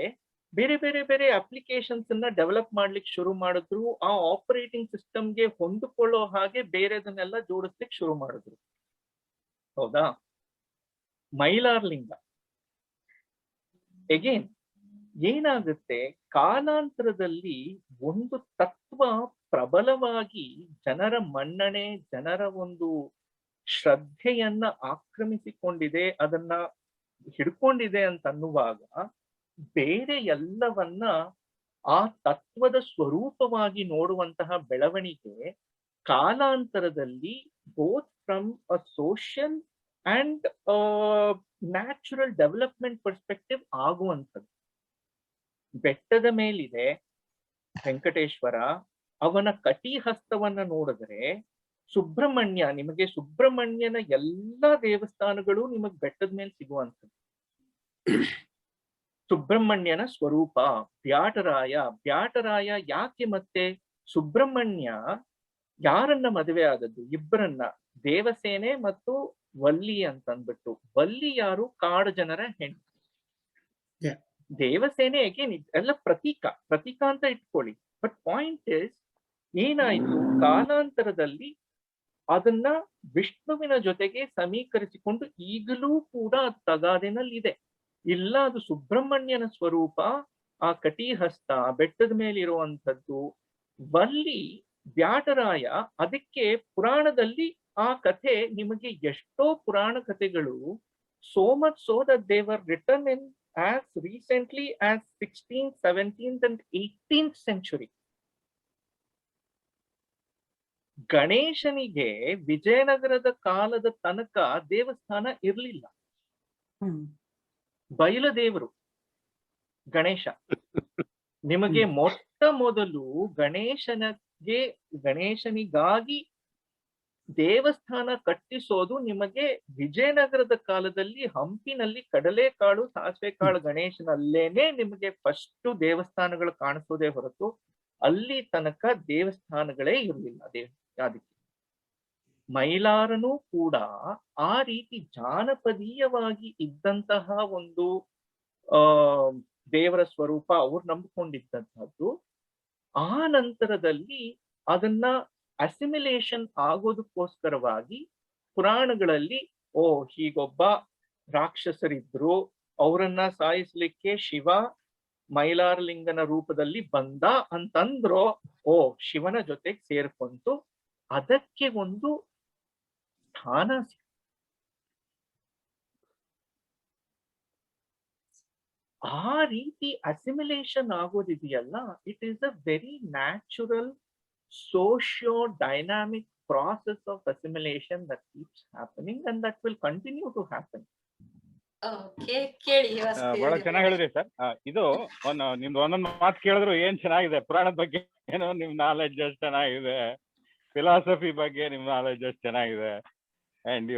ಬೇರೆ ಬೇರೆ ಬೇರೆ ಅಪ್ಲಿಕೇಶನ್ಸ್ ಅನ್ನ ಡೆವಲಪ್ ಮಾಡ್ಲಿಕ್ಕೆ ಶುರು ಮಾಡಿದ್ರು. ಆ ಆಪರೇಟಿಂಗ್ ಸಿಸ್ಟಮ್ಗೆ ಹೊಂದಿಕೊಳ್ಳೋ ಹಾಗೆ ಬೇರೆದನ್ನೆಲ್ಲ ಜೋಡಿಸ್ಲಿಕ್ಕೆ ಶುರು ಮಾಡಿದ್ರು. ಹೌದಾ? ಮೈಲಾರಲಿಂಗ ಎಗೇನ್ ಏನಾಗುತ್ತೆ, ಕಾಲಾಂತರದಲ್ಲಿ ಒಂದು ತತ್ವ ಪ್ರಬಲವಾಗಿ ಜನರ ಮನ್ನಣೆ, ಜನರ ಒಂದು ಶ್ರದ್ಧೆಯನ್ನ ಆಕ್ರಮಿಸಿಕೊಂಡಿದೆ, ಅದನ್ನ ಹಿಡ್ಕೊಂಡಿದೆ ಅಂತ ಅನ್ನುವಾಗ ಬೇರೆ ಎಲ್ಲವನ್ನ ಆ ತತ್ವದ ಸ್ವರೂಪವಾಗಿ ನೋಡುವಂತಹ ಬೆಳವಣಿಗೆ ಕಾಲಾಂತರದಲ್ಲಿ both from a social and natural development perspective ಆಗುವಂಥದ್ದು. ಬೆಟ್ಟದ ಮೇಲಿದೆ ವೆಂಕಟೇಶ್ವರ, ಅವನ ಕಟಿಹಸ್ತವನ್ನ ನೋಡಿದ್ರೆ ಸುಬ್ರಹ್ಮಣ್ಯ, ನಿಮಗೆ ಸುಬ್ರಹ್ಮಣ್ಯನ ಎಲ್ಲಾ ದೇವಸ್ಥಾನಗಳು ನಿಮಗೆ ಬೆಟ್ಟದ ಮೇಲೆ ಸಿಗುವಂಥದ್ದು. ಸುಬ್ರಹ್ಮಣ್ಯನ ಸ್ವರೂಪ ಬ್ಯಾಟರಾಯ. ಬ್ಯಾಟರಾಯ ಯಾಕೆ ಮತ್ತೆ? ಸುಬ್ರಹ್ಮಣ್ಯ ಯಾರನ್ನ ಮದುವೆ ಆದದ್ದು? ಇಬ್ಬರನ್ನ, ದೇವಸೇನೆ ಮತ್ತು ವಲ್ಲಿ ಅಂತ ಅಂದ್ಬಿಟ್ಟು. ವಲ್ಲಿ ಯಾರು? ಕಾಡು ಜನರ ಹೆಣ್ಣು. ದೇವಸೇನೆ ಎಲ್ಲ ಪ್ರತೀಕ ಅಂತ ಇಟ್ಕೊಳ್ಳಿ. ಬಟ್ ಪಾಯಿಂಟ್ ಇಸ್, ಏನಾಯ್ತು, ಕಾಲಾಂತರದಲ್ಲಿ ಅದನ್ನ ವಿಷ್ಣುವಿನ ಜೊತೆಗೆ ಸಮೀಕರಿಸಿಕೊಂಡು ಈಗಲೂ ಕೂಡ ತಗಾದಿನಲ್ಲಿದೆ. ಇಲ್ಲ, ಅದು ಸುಬ್ರಹ್ಮಣ್ಯನ ಸ್ವರೂಪ, ಆ ಕಟಿಹಸ್ತ, ಬೆಟ್ಟದ ಮೇಲಿರುವಂಥದ್ದು. ವಲ್ಲಿ ಬ್ಯಾಟರಾಯ, ಅದಕ್ಕೆ ಪುರಾಣದಲ್ಲಿ ಆ ಕಥೆ ನಿಮಗೆ ಎಷ್ಟೋ ಪುರಾಣ ಕಥೆಗಳು so much so that they were return in as recently as 16th, 17th and 18th century. ಗಣೇಶನಿಗೆ ವಿಜಯನಗರದ ಕಾಲದ ತನಕ ದೇವಸ್ಥಾನ ಇರ್ಲಿಲ್ಲ. ಬಯಲುದೇವರು ಗಣೇಶ. ನಿಮಗೆ ಮೊಟ್ಟ ಮೊದಲು ಗಣೇಶನಿಗಾಗಿ ದೇವಸ್ಥಾನ ಕಟ್ಟಿಸೋದು ನಿಮಗೆ ವಿಜಯನಗರದ ಕಾಲದಲ್ಲಿ ಹಂಪಿನಲ್ಲಿ ಕಡಲೆಕಾಳು, ಸಾಸಿವೆ ಕಾಳು ಗಣೇಶನಲ್ಲೇನೆ ನಿಮಗೆ ಫಸ್ಟ್ ದೇವಸ್ಥಾನಗಳು ಕಾಣಿಸೋದೇ ಹೊರತು ಅಲ್ಲಿ ತನಕ ದೇವಸ್ಥಾನಗಳೇ ಇರಲಿಲ್ಲ. ಅದಕ್ಕೆ ಮೈಲಾರನು ಕೂಡ ಆ ರೀತಿ ಜಾನಪದೀಯವಾಗಿ ಇದ್ದಂತಹ ಒಂದು ದೇವರ ಸ್ವರೂಪ ಅವ್ರು ನಂಬಿಕೊಂಡಿದ್ದಂಥದ್ದು. ಆ ನಂತರದಲ್ಲಿ ಅದನ್ನ ಅಸಿಮಿಲೇಷನ್ ಆಗೋದಕ್ಕೋಸ್ಕರವಾಗಿ ಪುರಾಣಗಳಲ್ಲಿ ಹೀಗೊಬ್ಬ ರಾಕ್ಷಸರಿದ್ರು, ಅವರನ್ನ ಸಾಯಿಸ್ಲಿಕ್ಕೆ ಶಿವ ಮೈಲಾರಲಿಂಗನ ರೂಪದಲ್ಲಿ ಬಂದ ಅಂತಂದ್ರು. ಶಿವನ ಜೊತೆಗೆ ಸೇರ್ಕೊಂತು, ಅದಕ್ಕೆ ಒಂದು ಸ್ಥಾನ ಆ ರೀತಿ ಅಸಿಮಿಲೇಷನ್ ಆಗೋದಿದೆಯಲ್ಲ, it is a very natural socio dynamic process of assimilation that keeps happening and that will continue to happen. ಬಹಳ ಚೆನ್ನಾಗಿ ಹೇಳಿದ್ರಿ ಸರ್. ಇದು ನಿಮ್ದು ಒಂದೊಂದು ಮಾತು ಕೇಳಿದ್ರು ಏನ್ ಚೆನ್ನಾಗಿದೆ. ಪುರಾಣದ ಬಗ್ಗೆ ಏನೋ ನಿಮ್ ನಾಲೆಡ್ಜ್ ಅಷ್ಟು ಚೆನ್ನಾಗಿದೆ, ಫಿಲಾಸಫಿ ಬಗ್ಗೆ ನಿಮ್ ನಾಲೆಡ್ಜ್ ಅಷ್ಟು ಚೆನ್ನಾಗಿದೆ. And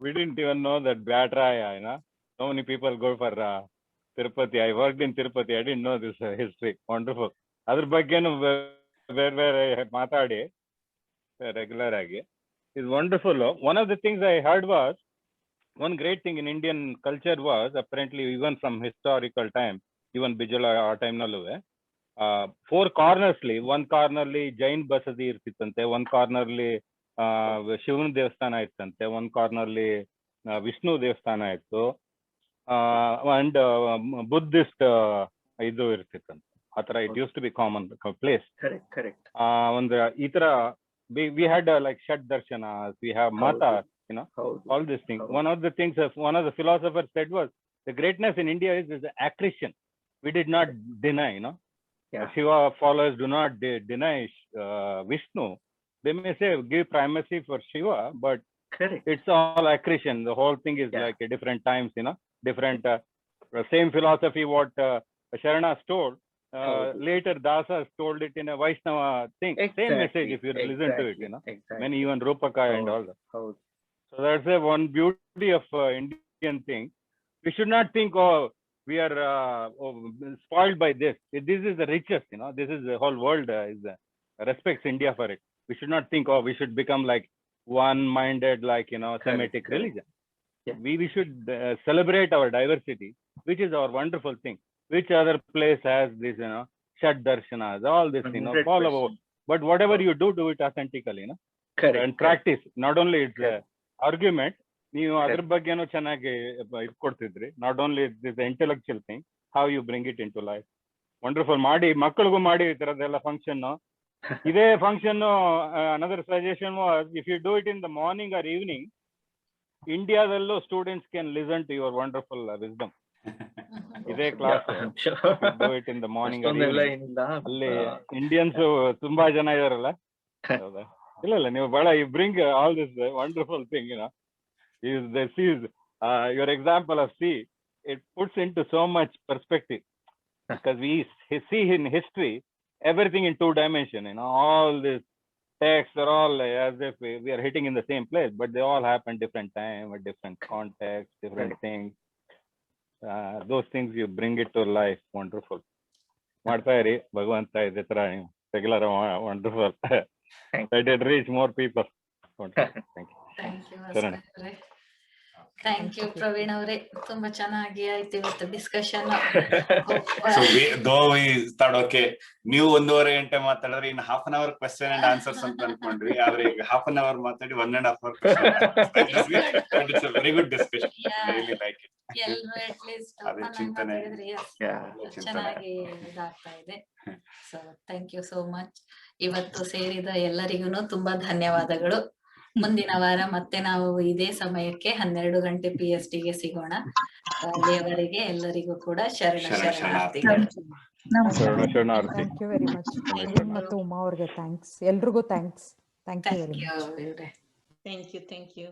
we didn't even know that Byatraya, so many people go for Tirupati. I worked in Tirupati. I didn't know this history. Wonderful. ಅದ್ರ ಬಗ್ಗೆನು ಬೇರೆ ಬೇರೆ ಮಾತಾಡಿ ರೆಗ್ಯುಲರ್ ಆಗಿ is wonderful. One of the things I heard was, one great thing in Indian culture was, apparently even from historical time, even Bijala ಆ time ನಲ್ಲೂ 4 corners, one corner Jain ಬಸದಿ ಇರ್ತಿತ್ತಂತೆ, one corner ಶಿವನ ದೇವಸ್ಥಾನ ಇತ್ತಂತೆ, one corner ವಿಷ್ಣು ದೇವಸ್ಥಾನ ಇತ್ತು, and Buddhist ಇದು ಇರ್ತಿತ್ತಂತೆ. ಆತರ it used to be common place. ಒಂದು ಈ ತರ we had like Shat Darshana, we have Mata, all these things. One of the things one of the philosophers said was, the greatness in India is accretion. We did not deny, Shiva followers do not deny Vishnu. They may say give primacy for Shiva, but it's all accretion. The whole thing is like a different times, different same philosophy what Sharana told. Later Dasas told it in a Vaishnava thing. Same message if you listen to it, many even Rupaka and all that. So that's one beauty of Indian thing. We should not think, oh, we are spoiled by this. This is the richest, this is the whole world respects India for it. We should not think, oh, we should become like one-minded, like, Semitic religion. We should celebrate our diversity, which is our wonderful thing. Which other place has this, Shad Darshanas, all this, follow. But whatever you do it authentically, and practice. Not only it's argument, ನೀವು ಅದ್ರ ಬಗ್ಗೆನೂ ಚೆನ್ನಾಗಿ ಇದು ಕೊಡ್ತಿದ್ರಿ. Not only this intellectual thing, how you bring it into life. Wonderful. ಮಾಡಿ ಮಕ್ಕಳಿಗೂ ಮಾಡಿ ಈ ತರದೆಲ್ಲ ಫಂಕ್ಷನ್. ಇದೇ function another suggestion was, if you do it in the morning or evening, ಇಂಡಿಯಾದಲ್ಲೂ students can listen to your wonderful wisdom. ಇದೇ class do it in the morning. ಅಲ್ಲಿ Indians ತುಂಬಾ ಜನ ಇದಾರಲ್ಲ. ಹೌದಾ? ಇಲ್ಲ ನೀವು ಬಹಳ you bring all this wonderful thing, your example of sea, it puts into so much perspective, because we see in history everything in 2 dimensions. All these texts are all as if we are hitting in the same place, but they all happen different time, at different context, different things. Those things you bring it to life. Wonderful. ಮಾಡ್ತಾ ಇರಿ ಭಗವಂತ ಇದೇ ತರ regular. Wonderful. Let it reach more people. Thank you. Thank you Praveen ಅವರೇ, ತುಂಬಾ ಚೆನ್ನಾಗಿ ಆಯ್ತು ಇವತ್ತು ಡಿಸ್ಕಷನ್. ಓಕೆ, ನೀವು 1.5 ಗಂಟೆ ಮಾತಾಡಿದ್ರೆ ಇನ್ನು half an hour question and answers ಅಂತ ಅನ್ಕೊಂಡ್ವಿ. ಆದ್ರೆ ಈಗ half an hour ಮಾತಾಡಿ 1.5 hour it's a very good discussion. Really like it. ಎಲ್ಲರೂ ಅಟ್ ಲೀಸ್ಟ್ ಚಿಂತನೆ ಚೆನ್ನಾಗಿ ಇದಾಗ್ತಾ ಇದೆ. So thank you so much. ಇವತ್ತು ಸೇರಿದ ಎಲ್ಲರಿಗೂ ತುಂಬಾ ಧನ್ಯವಾದಗಳು. ಮುಂದಿನ ವಾರ ಮತ್ತೆ ನಾವು ಇದೇ ಸಮಯಕ್ಕೆ 12 ಗಂಟೆ PST ಗೆ ಸಿಗೋಣ. ಅಲ್ಲಿಯವರೆಗೆ ಎಲ್ಲರಿಗೂ ಕೂಡ ಶರಣಾರ್ಥಿಗಳು. Thank you very much. ಮತ್ತು ಉಮಾ ಅವ್ರಿಗೆ ಥ್ಯಾಂಕ್ಸ್. ಎಲ್ರಿಗೂ thanks. Thank you very much. Thank you.